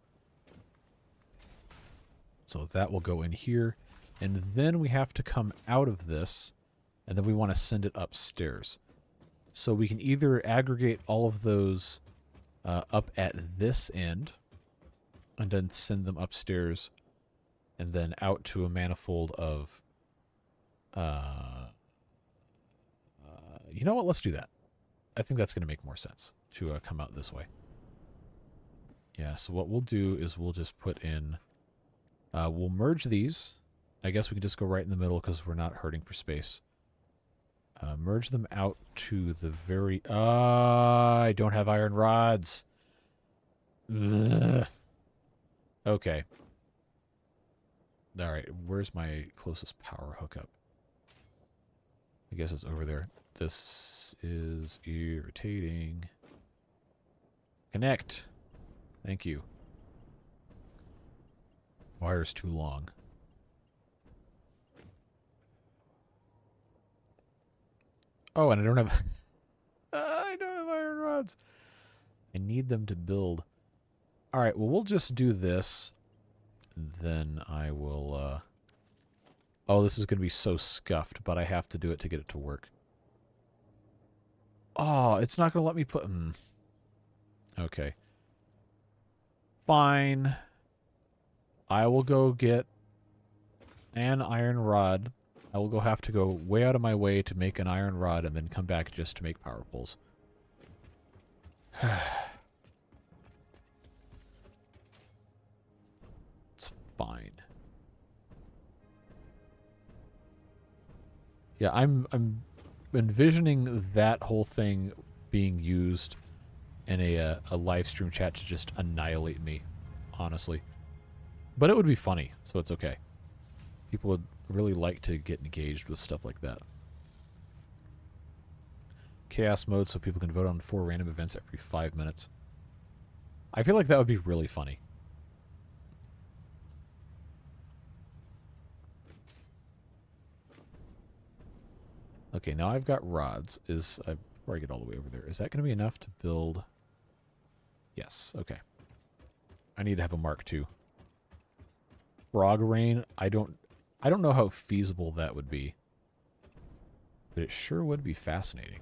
So that will go in here. And then we have to come out of this, and then we want to send it upstairs. So we can either aggregate all of those up at this end, and then send them upstairs, and then out to a manifold of... you know what? Let's do that. I think that's going to make more sense to come out this way. Yeah, so what we'll do is we'll just put in... we'll merge these. I guess we can just go right in the middle because we're not hurting for space. Merge them out to the very... I don't have iron rods. Ugh. Okay. Alright, where's my closest power hookup? I guess it's over there. This is irritating. Connect. Thank you. Wire's too long. Oh, and I don't have... I don't have iron rods. I need them to build. Alright, well, we'll just do this. Then I will... Oh, this is going to be so scuffed, but I have to do it to get it to work. Oh, it's not going to let me put... Okay. Fine. I will go get an iron rod. I will have to go way out of my way to make an iron rod and then come back just to make power poles. It's fine. Yeah, I'm envisioning that whole thing being used in a live stream chat to just annihilate me, honestly. But it would be funny, so it's okay. People would really like to get engaged with stuff like that. Chaos mode so people can vote on 4 random events every 5 minutes. I feel like that would be really funny. Okay, now I've got rods. Before I get all the way over there, is that going to be enough to build? Yes, okay. I need to have a Mark II. Frog rain, I don't know how feasible that would be. But it sure would be fascinating.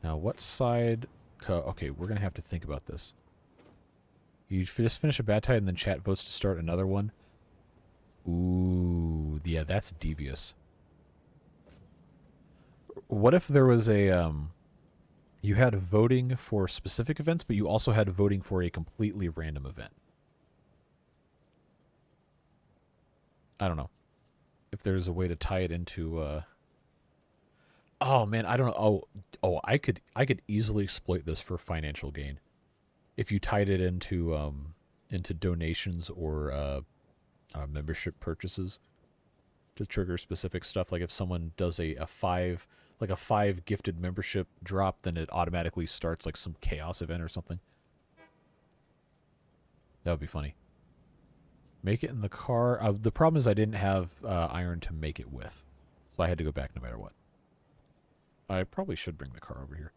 Now, what side... Okay, we're going to have to think about this. You just finish a bad tide and then chat votes to start another one. Ooh, yeah, that's devious. What if there was a... you had voting for specific events, but you also had voting for a completely random event? I don't know. If there's a way to tie it into... Oh, man, I don't know. Oh, I could easily exploit this for financial gain. If you tied it into donations or membership purchases to trigger specific stuff. Like if someone does a 5 gifted membership drop, then it automatically starts like some chaos event or something. That would be funny. Make it in the car. The problem is I didn't have iron to make it with, so I had to go back no matter what. I probably should bring the car over here.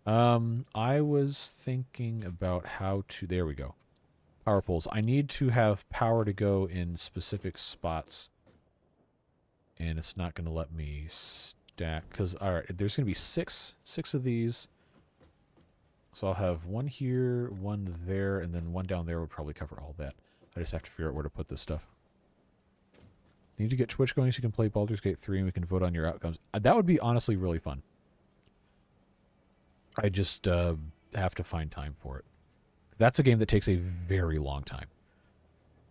I was thinking about how to... There we go. Power poles. I need to have power to go in specific spots. And it's not going to let me... stack, because, alright, there's going to be six of these. So I'll have one here, one there, and then one down there would probably cover all that. I just have to figure out where to put this stuff. Need to get Twitch going so you can play Baldur's Gate 3 and we can vote on your outcomes. That would be honestly really fun. I just have to find time for it. That's a game that takes a very long time.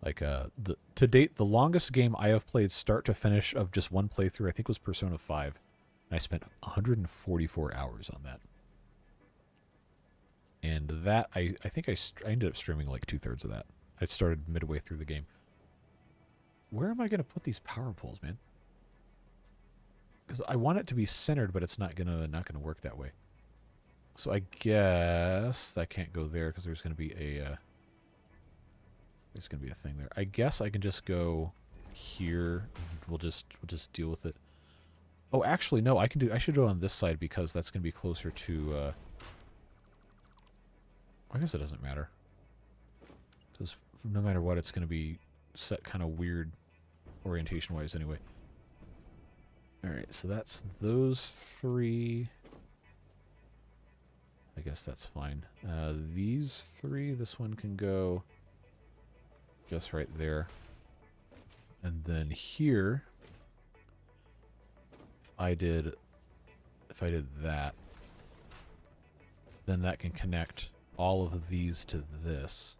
Like, to date, the longest game I have played start to finish of just one playthrough, I think, was Persona 5. And I spent 144 hours on that. And that, I think I ended up streaming like 2/3 of that. I started midway through the game. Where am I going to put these power poles, man? Because I want it to be centered, but it's not gonna work that way. So I guess that can't go there because there's going to be a thing there. I guess I can just go here. We'll just deal with it. Oh, actually, no. I should do it on this side because that's going to be closer to. I guess it doesn't matter. Because no matter what, it's going to be set kind of weird orientation-wise anyway. Alright, so that's those three. I guess that's fine. These three, this one can go just right there. And then here, if I did that, then that can connect all of these to this.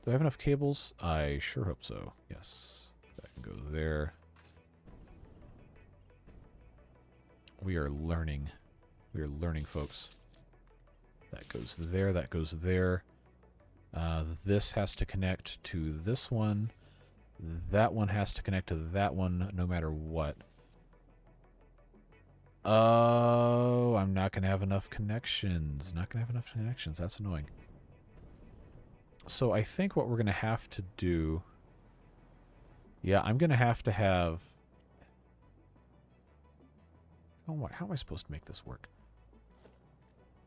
Do I have enough cables? I sure hope so. Yes. That can go there. We are learning. We are learning, folks. That goes there. That goes there. This has to connect to this one. That one has to connect to that one no matter what. Oh, I'm not going to have enough connections. Not going to have enough connections. That's annoying. So I think what we're going to have to do... Yeah, I'm going to have... Oh, how am I supposed to make this work?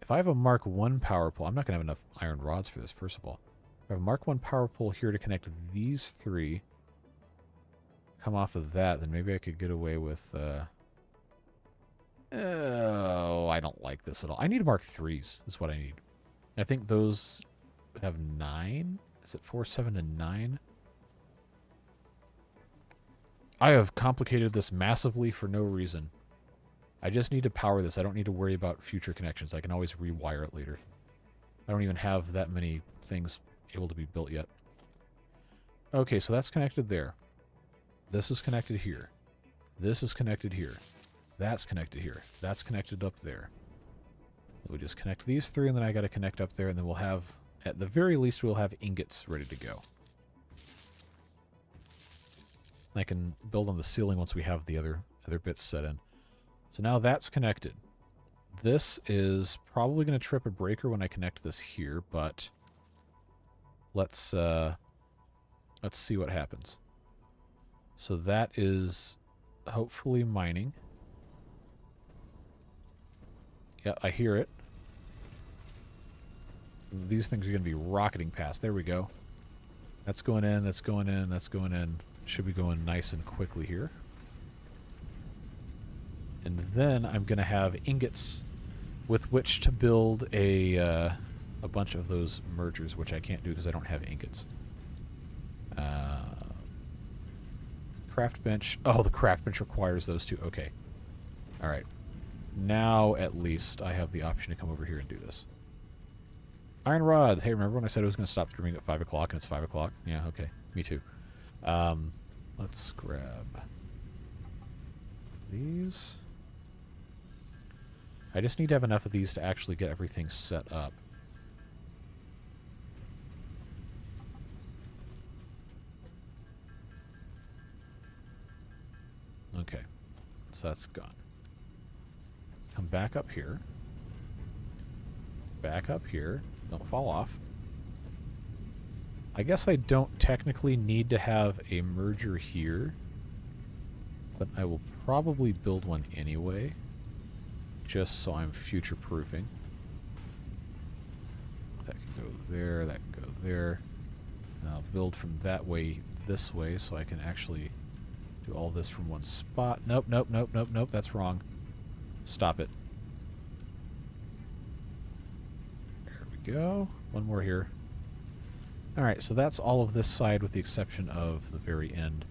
If I have a Mark 1 power pole... I'm not going to have enough iron rods for this, first of all. I have a Mark 1 power pole here to connect these three. Come off of that, then maybe I could get away with... Oh, I don't like this at all. I need Mark 3s, is what I need. I think those have 9? Is it 4, 7, and 9? I have complicated this massively for no reason. I just need to power this. I don't need to worry about future connections. I can always rewire it later. I don't even have that many things able to be built yet. Okay, so that's connected there. This is connected here. This is connected here. That's connected here. That's connected up there. We just connect these three, and then I got to connect up there, and then we'll have, at the very least, we'll have ingots ready to go. I can build on the ceiling once we have the other bits set in. So now that's connected. This is probably going to trip a breaker when I connect this here, but let's see what happens. So that is hopefully mining. Yeah, I hear it. These things are going to be rocketing past. There we go. That's going in, that's going in, that's going in. Should be going nice and quickly here. And then I'm going to have ingots with which to build a bunch of those mergers, which I can't do because I don't have ingots. Craft bench. Oh, the craft bench requires those two. Okay. All right. Now, at least, I have the option to come over here and do this. Iron rods. Hey, remember when I said I was going to stop streaming at 5 o'clock and it's 5 o'clock? Yeah, okay. Me too. Let's grab these. I just need to have enough of these to actually get everything set up. Okay. So that's gone. Let's come back up here. Back up here. Don't fall off. I guess I don't technically need to have a merger here, but I will probably build one anyway, just so I'm future-proofing. That can go there, that can go there. And I'll build from that way this way so I can actually Do all this from one spot. Nope, nope, nope, nope, nope. That's wrong. Stop it. There we go. One more here. Alright, so that's all of this side with the exception of the very end.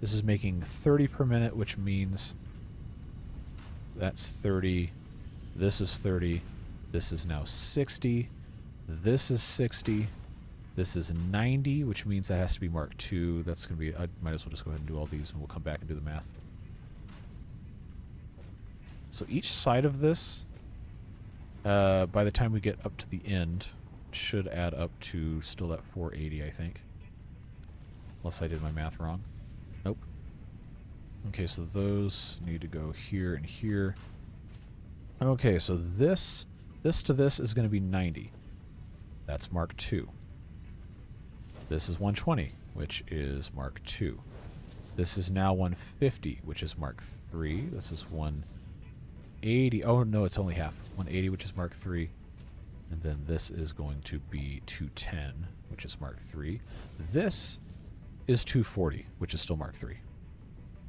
This is making 30 per minute, which means that's 30. This is 30. This is now 60. This is 60. This is 90, which means that has to be Mark II. That's going to be... I might as well just go ahead and do all these, and we'll come back and do the math. So each side of this, by the time we get up to the end, should add up to still that 480, I think. Unless I did my math wrong. Nope. Okay, so those need to go here and here. Okay, so this to this is going to be 90. That's Mark II. This is 120, which is Mark II. This is now 150, which is Mark III. This is 180. Oh, no, it's only half. 180, which is Mark III. And then this is going to be 210, which is Mark III. This is 240, which is still Mark III.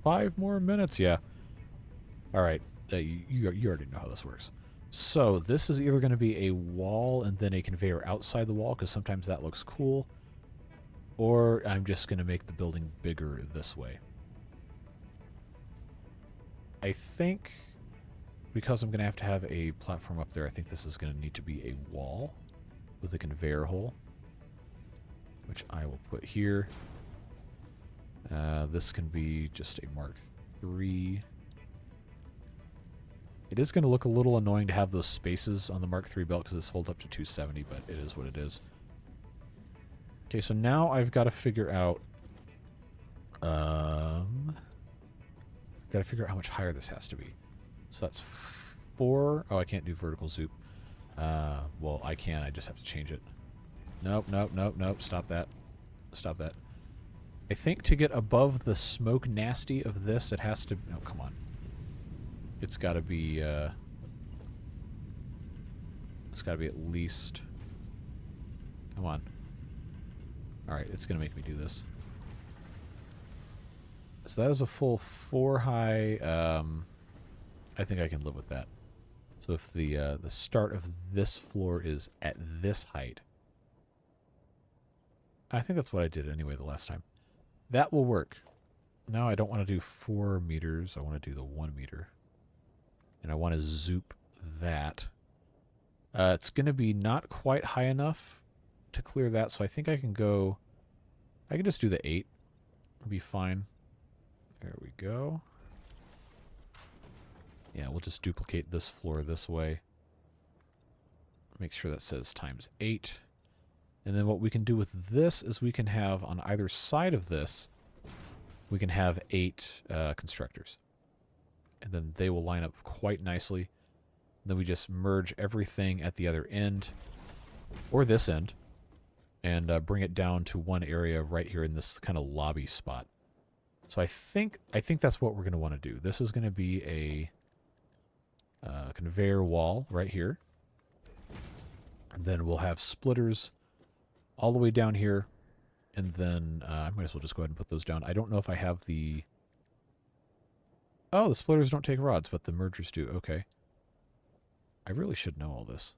5 more minutes, yeah. All right, you already know how this works. So this is either going to be a wall and then a conveyor outside the wall, because sometimes that looks cool, or I'm just going to make the building bigger this way. I think, because I'm going to have a platform up there, I think this is going to need to be a wall with a conveyor hole, which I will put here. This can be just a Mark III. It is going to look a little annoying to have those spaces on the Mark III belt because this holds up to 270, but it is what it is. Okay, so now I've got to figure out... got to figure out how much higher this has to be. So that's 4... Oh, I can't do vertical zoop. Well, I can. I just have to change it. Nope, nope, nope, nope. Stop that. Stop that. I think to get above the smoke nasty of this, it has to... Oh, come on. It's got to be... it's got to be at least... Come on. Alright, it's going to make me do this. So that is a full 4 high. I think I can live with that. So if the start of this floor is at this height, I think that's what I did anyway the last time. That will work. Now I don't want to do 4 meters. I want to do the 1 meter. And I want to zoop that. It's going to be not quite high enough to clear that, so I think I can go... I can just do the 8. It'll be fine. There we go. Yeah, we'll just duplicate this floor this way. Make sure that says times 8. And then what we can do with this is we can have on either side of this, we can have 8 constructors. And then they will line up quite nicely. Then we just merge everything at the other end, or this end, and bring it down to one area right here in this kind of lobby spot. So I think that's what we're going to want to do. This is going to be a conveyor wall right here. And then we'll have splitters all the way down here. And then I might as well just go ahead and put those down. I don't know if I have the... Oh, the splitters don't take rods, but the mergers do. Okay. I really should know all this.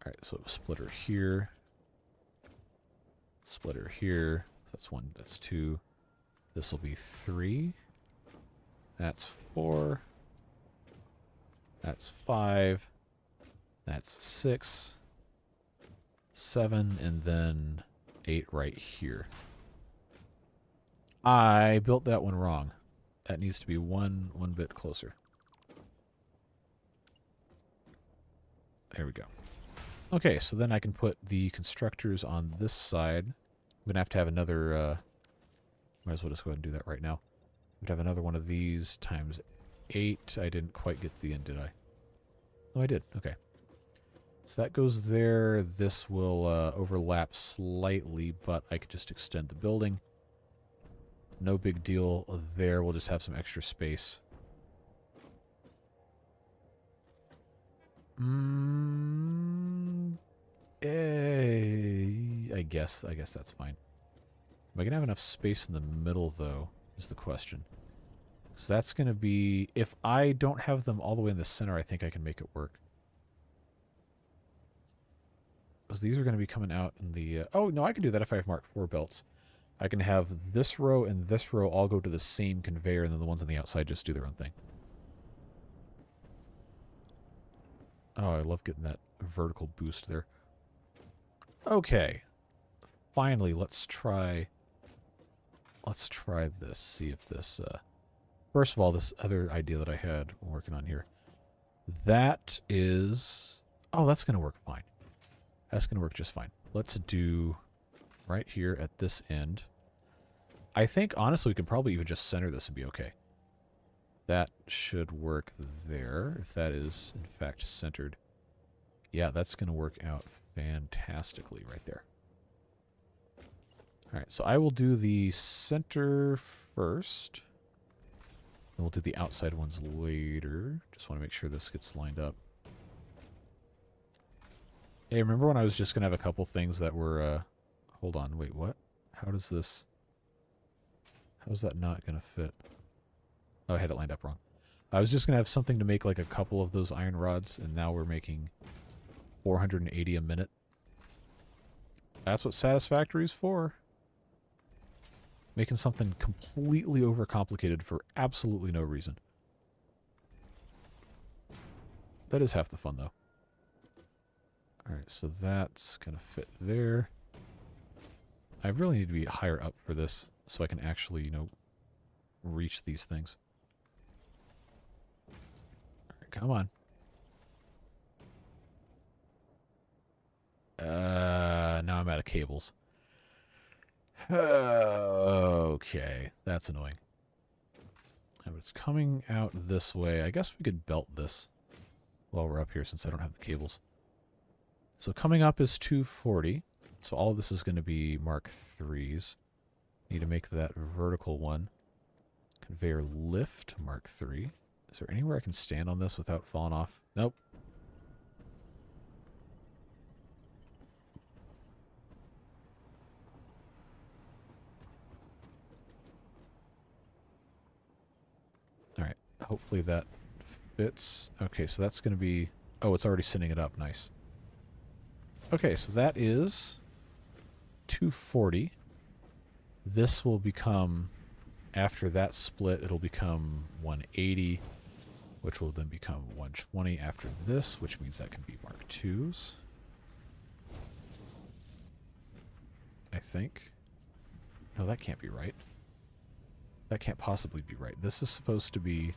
Alright, so splitter here. Splitter here. That's 1, that's 2. This will be 3. That's 4. That's 5. That's 6. 7, and then 8 right here. I built that one wrong. That needs to be one bit closer. There we go. Okay, so then I can put the constructors on this side. I'm going to have another... might as well just go ahead and do that right now. We'd have another one of these times 8. I didn't quite get to the end, did I? Oh, I did. Okay. So that goes there. This will overlap slightly, but I could just extend the building. No big deal there. We'll just have some extra space. I guess that's fine. Am I going to have enough space in the middle, though? is the question. So that's going to be... If I don't have them all the way in the center, I think I can make it work. Because these are going to be coming out in the... oh, no, I can do that if I have Mark IV belts. I can have this row and this row all go to the same conveyor, and then the ones on the outside just do their own thing. Oh, I love getting that vertical boost there. Okay. Finally, let's try this. See if this... First of all, this other idea that I had working on here. That is... Oh, that's going to work fine. That's going to work just fine. Let's do right here at this end. I think, honestly, we could probably even just center this and be okay. That should work there, if that is, in fact, centered. Yeah, that's going to work out fantastically right there. All right, so I will do the center first. Then we'll do the outside ones later. Just want to make sure this gets lined up. Hey, remember when I was just going to have a couple things that were... hold on, wait, what? How does this... How's that not going to fit? Oh, I had it lined up wrong. I was just going to have something to make like a couple of those iron rods, and now we're making 480 a minute. That's what Satisfactory is for. Making something completely overcomplicated for absolutely no reason. That is half the fun, though. Alright, so that's going to fit there. I really need to be higher up for this, so I can actually, you know, reach these things. Alright, come on. Now I'm out of cables. Okay, that's annoying. But it's coming out this way. I guess we could belt this while we're up here since I don't have the cables. So coming up is 240. So all of this is going to be Mark IIIs. Need to make that vertical one. Conveyor lift, Mark III. Is there anywhere I can stand on this without falling off? Nope. Alright, hopefully that fits. Okay, so that's going to be... Oh, it's already sending it up. Nice. Okay, so that is 240. This will become... After that split, it'll become 180, which will then become 120 after this, which means that can be Mark IIs. I think. No, that can't be right. That can't possibly be right. This is supposed to be...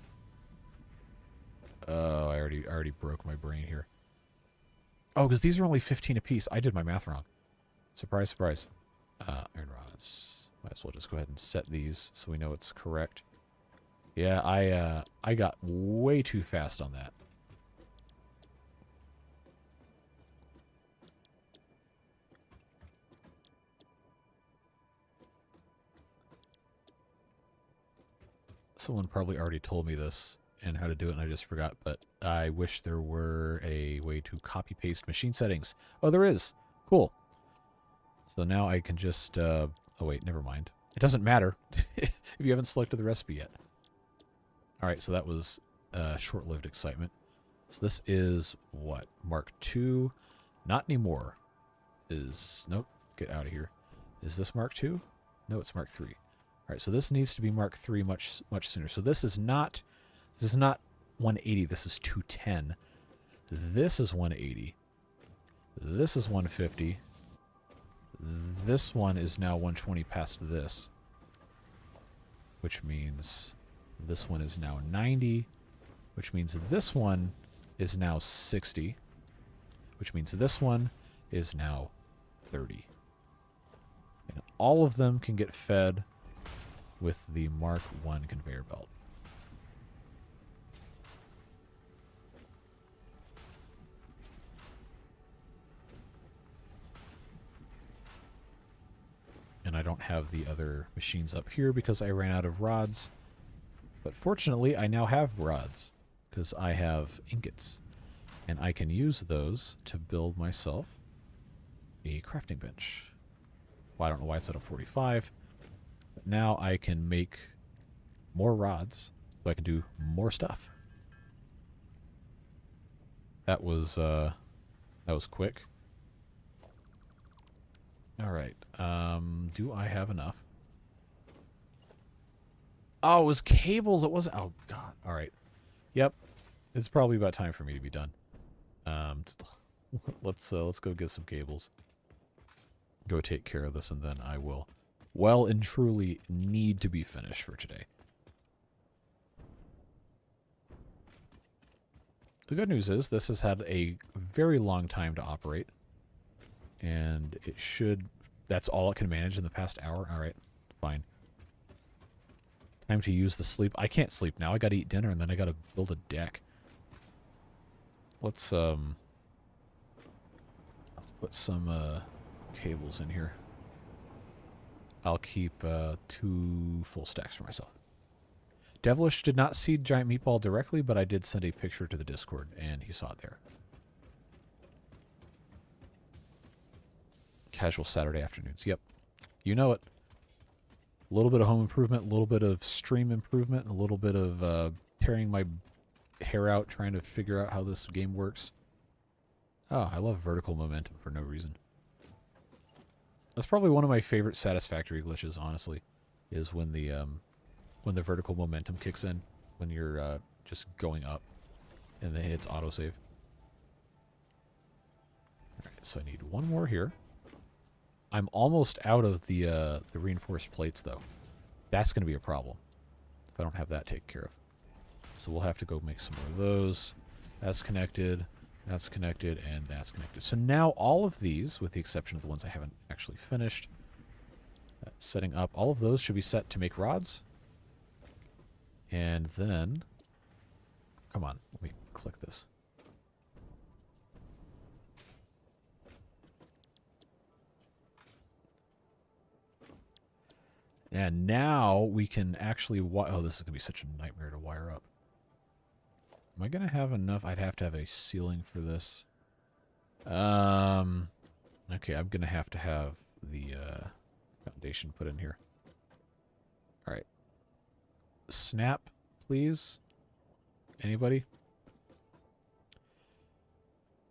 Oh, I already broke my brain here. Oh, because these are only 15 apiece. I did my math wrong. Surprise, surprise. Iron rods. Might as well just go ahead and set these so we know it's correct. Yeah, I got way too fast on that. Someone probably already told me this and how to do it, and I just forgot, but I wish there were a way to copy-paste machine settings. Oh, there is. Cool. So now I can just... oh, wait, never mind. It doesn't matter if you haven't selected the recipe yet. Alright, so that was short-lived excitement. So this is, what, Mark II? Not anymore. Is... Nope, get out of here. Is this Mark II? No, it's Mark III. Alright, so this needs to be Mark III much sooner. So this is not 180, this is 210. This is 180. This is 150. This one is now 120 past this, which means this one is now 90, which means this one is now 60, which means this one is now 30. And all of them can get fed with the Mark I conveyor belt. And I don't have the other machines up here because I ran out of rods. But fortunately, I now have rods because I have ingots. And I can use those to build myself a crafting bench. Well, I don't know why it's at a 45. But now I can make more rods so I can do more stuff. That was quick. All right. Do I have enough? Oh, it was cables. It wasn't. Oh God. All right. Yep. It's probably about time for me to be done. Let's go get some cables. Go take care of this, and then I will well and truly need to be finished for today. The good news is this has had a very long time to operate, and it should, that's all it can manage in the past hour. All right, fine. Time to use the sleep. I can't sleep now. I got to eat dinner, and then I got to build a deck. Let's put some cables in here. I'll keep 2 full stacks for myself. Devilish did not see Giant Meatball directly, but I did send a picture to the Discord, and he saw it there. Casual Saturday afternoons. Yep. You know it. A little bit of home improvement, a little bit of stream improvement, a little bit of tearing my hair out trying to figure out how this game works. Oh, I love vertical momentum for no reason. That's probably one of my favorite Satisfactory glitches, honestly, is when the vertical momentum kicks in, when you're just going up, and then it's autosave. Alright, so I need one more here. I'm almost out of the reinforced plates, though. That's going to be a problem if I don't have that taken care of. So we'll have to go make some more of those. That's connected, and that's connected. So now all of these, with the exception of the ones I haven't actually finished, setting up, all of those should be set to make rods. And then, come on, let me click this. And now we can actually, oh, this is going to be such a nightmare to wire up. Am I going to have enough? I'd have to have a ceiling for this. Okay, I'm going to have the foundation put in here. All right. Snap, please. Anybody?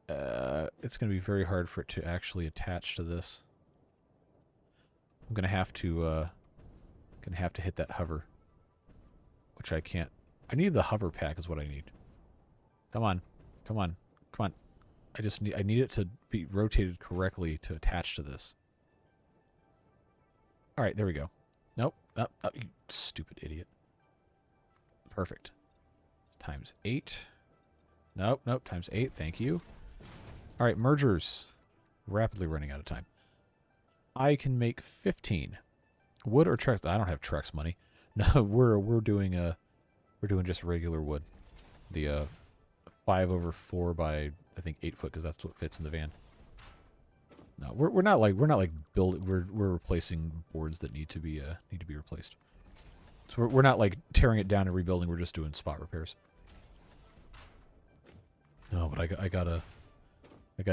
It's going to be very hard for it to actually attach to this. I'm going to have to hit that hover, which I can't. I need the hover pack is what I need. Come on. Come on. Come on. I need it to be rotated correctly to attach to this. All right, there we go. Nope. Oh, you stupid idiot. Perfect. Times 8. Nope, nope, times 8. Thank you. All right, mergers. Rapidly running out of time. I can make 15. Wood or Trex? I don't have Trex money. No, we're doing just regular wood. The 5/4 by I think 8 foot, because that's what fits in the van. No, we're not like building. We're replacing boards that need to be replaced. So we're not like tearing it down and rebuilding. We're just doing spot repairs. No, but I gotta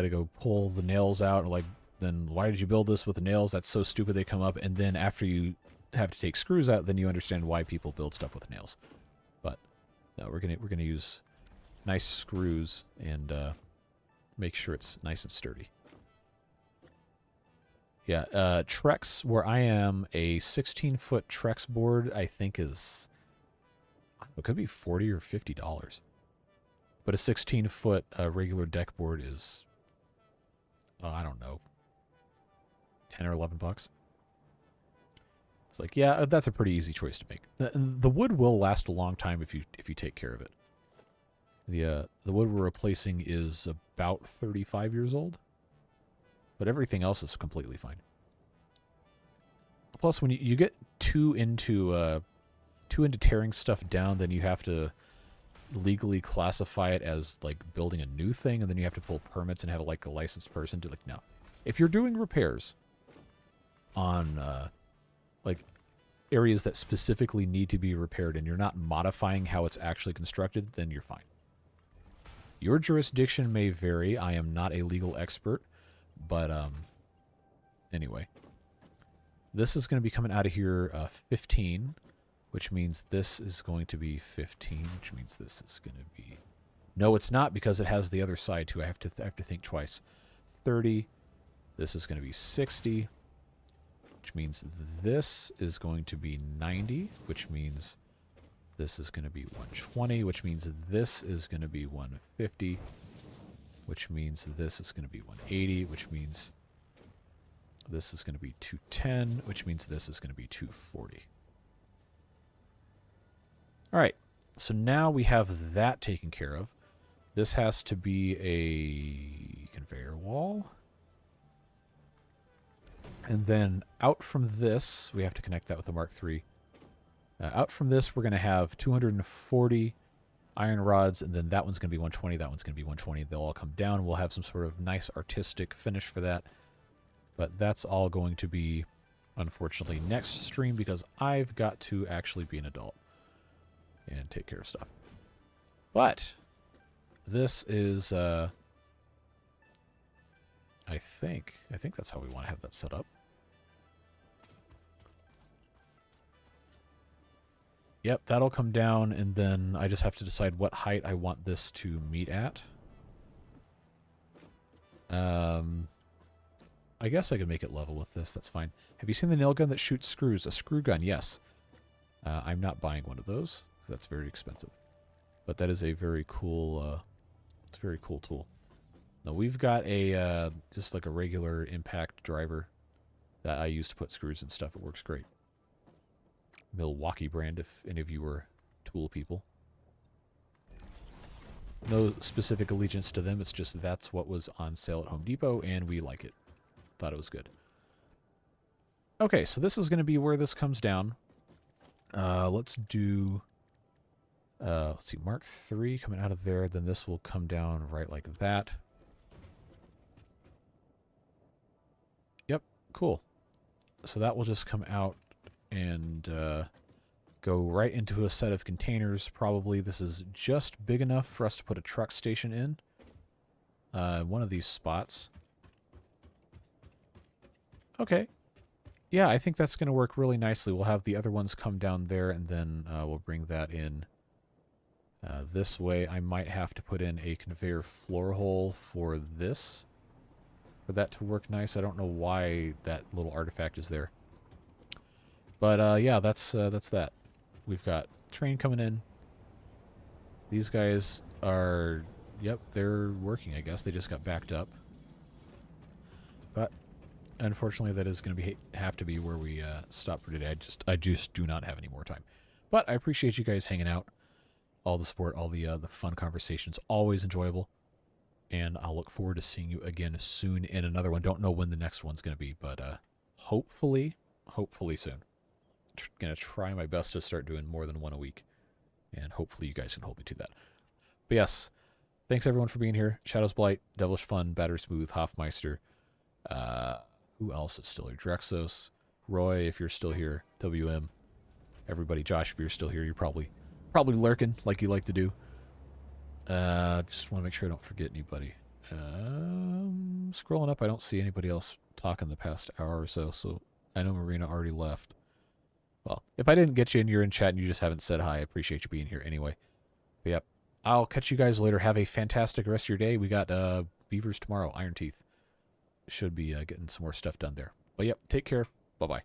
go pull the nails out. And like, then why did you build this with the nails? That's so stupid. They come up, and then after you have to take screws out, then you understand why people build stuff with nails. But no, we're gonna use nice screws and make sure it's nice and sturdy. Yeah, Trex, where I am, a 16-foot Trex board, I think is, it could be $40 or $50. But a 16-foot regular deck board is, I don't know, 10 or 11 bucks. It's like, yeah, that's a pretty easy choice to make. The wood will last a long time if you take care of it. The wood we're replacing is about 35 years old. But everything else is completely fine. Plus, when you get too into tearing stuff down, then you have to legally classify it as like building a new thing, and then you have to pull permits and have like a licensed person do like no. If you're doing repairs on like areas that specifically need to be repaired, and you're not modifying how it's actually constructed, then you're fine. Your jurisdiction may vary. I am not a legal expert. But, anyway. This is going to be coming out of here 15. which means this is going to be 15, which means this is going to be... No, it's not, because it has the other side, too. I have to think twice. 30. This is going to be 60, which means this is going to be 90, which means this is going to be 120, which means this is going to be 150, which means this is going to be 180, which means this is going to be 210, which means this is going to be 240. All right, so now we have that taken care of. This has to be a conveyor wall. And then out from this, we have to connect that with the Mark III. Out from this, we're going to have 240 iron rods, and then that one's going to be 120, that one's going to be 120. They'll all come down. We'll have some sort of nice artistic finish for that. But that's all going to be, unfortunately, next stream, because I've got to actually be an adult and take care of stuff. But this is, I think that's how we want to have that set up. Yep, that'll come down, and then I just have to decide what height I want this to meet at. I guess I could make it level with this. That's fine. Have you seen the nail gun that shoots screws? A screw gun, yes. I'm not buying one of those, because that's very expensive. But that is a very cool, it's a very cool tool. Now, we've got a, just like a regular impact driver that I use to put screws and stuff. It works great. Milwaukee brand, if any of you were tool people. No specific allegiance to them. It's just that's what was on sale at Home Depot, and we like it. Thought it was good. Okay, so this is going to be where this comes down. Let's do... let's see, Mark III coming out of there. Then this will come down right like that. Yep, cool. So that will just come out and go right into a set of containers. Probably this is just big enough for us to put a truck station in. One of these spots. Okay. Yeah, I think that's going to work really nicely. We'll have the other ones come down there, and then we'll bring that in this way. I might have to put in a conveyor floor hole for this, for that to work nice. I don't know why that little artifact is there. But yeah, that's that. We've got train coming in. These guys are, yep, they're working, I guess. They just got backed up. But unfortunately, that is going to have to be where we stop for today. I just do not have any more time. But I appreciate you guys hanging out. All the support, all the fun conversations, always enjoyable. And I'll look forward to seeing you again soon in another one. Don't know when the next one's going to be, but hopefully soon. Going to try my best to start doing more than one a week. And hopefully you guys can hold me to that. But yes, thanks everyone for being here. Shadow's Blight, Devilish Fun, Batter Smooth, Hoffmeister. Who else is still here? Drexos, Roy, if you're still here. WM. Everybody, Josh, if you're still here, you're probably lurking like you like to do. Just want to make sure I don't forget anybody. Scrolling up, I don't see anybody else talking the past hour or so, so I know Marina already left. Well, if I didn't get you in, you're in chat and you just haven't said hi, I appreciate you being here anyway. But yep, I'll catch you guys later. Have a fantastic rest of your day. We got beavers tomorrow, Iron Teeth. Should be getting some more stuff done there. But yep, take care. Bye-bye.